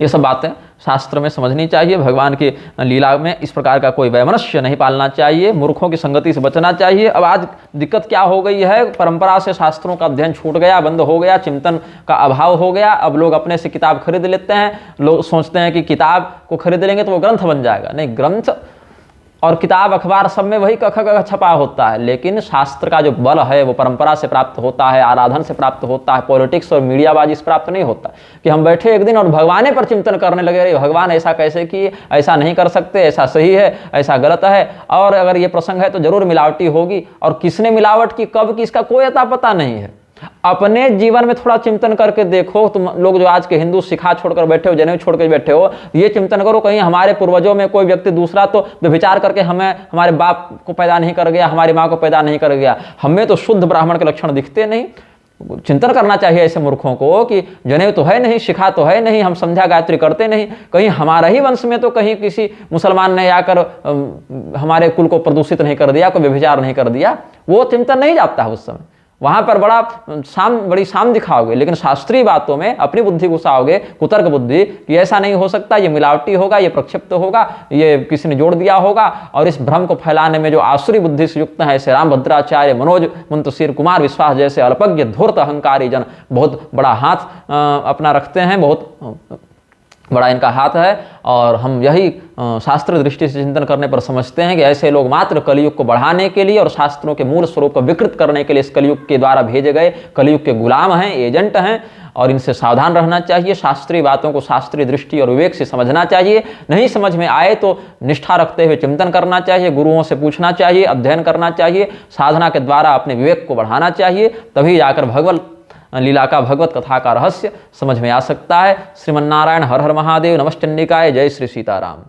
ये सब बातें शास्त्र में समझनी चाहिए। भगवान की लीला में इस प्रकार का कोई वैमनस्य नहीं पालना चाहिए, मूर्खों की संगति से बचना चाहिए। अब आज दिक्कत क्या हो गई है, परंपरा से शास्त्रों का अध्ययन छूट गया, बंद हो गया, चिंतन का अभाव हो गया। अब लोग अपने से किताब खरीद लेते हैं। लोग सोचते हैं कि किताब को खरीद लेंगे तो वो ग्रंथ बन जाएगा। नहीं, ग्रंथ और किताब अखबार सब में वही कख छपा होता है, लेकिन शास्त्र का जो बल है वो परंपरा से प्राप्त होता है, आराधन से प्राप्त होता है, पॉलिटिक्स और मीडियाबाजी से प्राप्त नहीं होता। कि हम बैठे एक दिन और भगवान पर चिंतन करने लगे, अरे भगवान ऐसा कैसे किए, ऐसा नहीं कर सकते, ऐसा सही है, ऐसा गलत है, और अगर ये प्रसंग है तो जरूर मिलावटी होगी, और किसने मिलावट की, कब की, इसका कोई अता पता नहीं है। अपने जीवन में थोड़ा चिंतन करके देखो। तुम लोग जो आज के हिंदू सिखा छोड़कर बैठे हो, जनेऊ छोड़कर बैठे हो, ये चिंतन करो कहीं हमारे पूर्वजों में कोई व्यक्ति दूसरा तो व्यभिचार करके हमें, हमारे बाप को पैदा नहीं कर गया, हमारी माँ को पैदा नहीं कर गया, हमें तो शुद्ध ब्राह्मण के लक्षण दिखते नहीं। चिंतन करना चाहिए ऐसे मूर्खों को कि जनेऊ तो है नहीं, शिखा तो है नहीं, हम संध्या गायत्री करते नहीं, कहीं हमारा ही वंश में तो कहीं किसी मुसलमान ने आकर हमारे कुल को प्रदूषित नहीं कर दिया, कोई व्यभिचार नहीं कर दिया। वो चिंतन नहीं जाता है उस समय। वहां पर बड़ी शाम दिखाओगे, लेकिन शास्त्रीय बातों में अपनी बुद्धि घुसाओगे, कुतर्क बुद्धि, कि ऐसा नहीं हो सकता, ये मिलावटी होगा, ये प्रक्षिप्त होगा, ये किसी ने जोड़ दिया होगा। और इस भ्रम को फैलाने में जो आसुरी बुद्धि से युक्त है, ऐसे रामभद्राचार्य, मनोज मुंतशिर, कुमार विश्वास जैसे अल्पज्ञ धूर्त अहंकारी जन बहुत बड़ा हाथ अपना रखते हैं, बहुत बड़ा इनका हाथ है। और हम यही शास्त्र दृष्टि से चिंतन करने पर समझते हैं कि ऐसे लोग मात्र कलयुग को बढ़ाने के लिए और शास्त्रों के मूल स्वरूप को विकृत करने के लिए इस कलयुग के द्वारा भेजे गए कलयुग के गुलाम हैं, एजेंट हैं, और इनसे सावधान रहना चाहिए। शास्त्रीय बातों को शास्त्रीय दृष्टि और विवेक से समझना चाहिए। नहीं समझ में आए तो निष्ठा रखते हुए चिंतन करना चाहिए, गुरुओं से पूछना चाहिए, अध्ययन करना चाहिए, साधना के द्वारा अपने विवेक को बढ़ाना चाहिए। तभी जाकर भगवत लीला का, भगवत कथा का रहस्य समझ में आ सकता है। श्रीमन्नारायण हर हर महादेव। नमश्चंडिकाय। जय श्री सीताराम।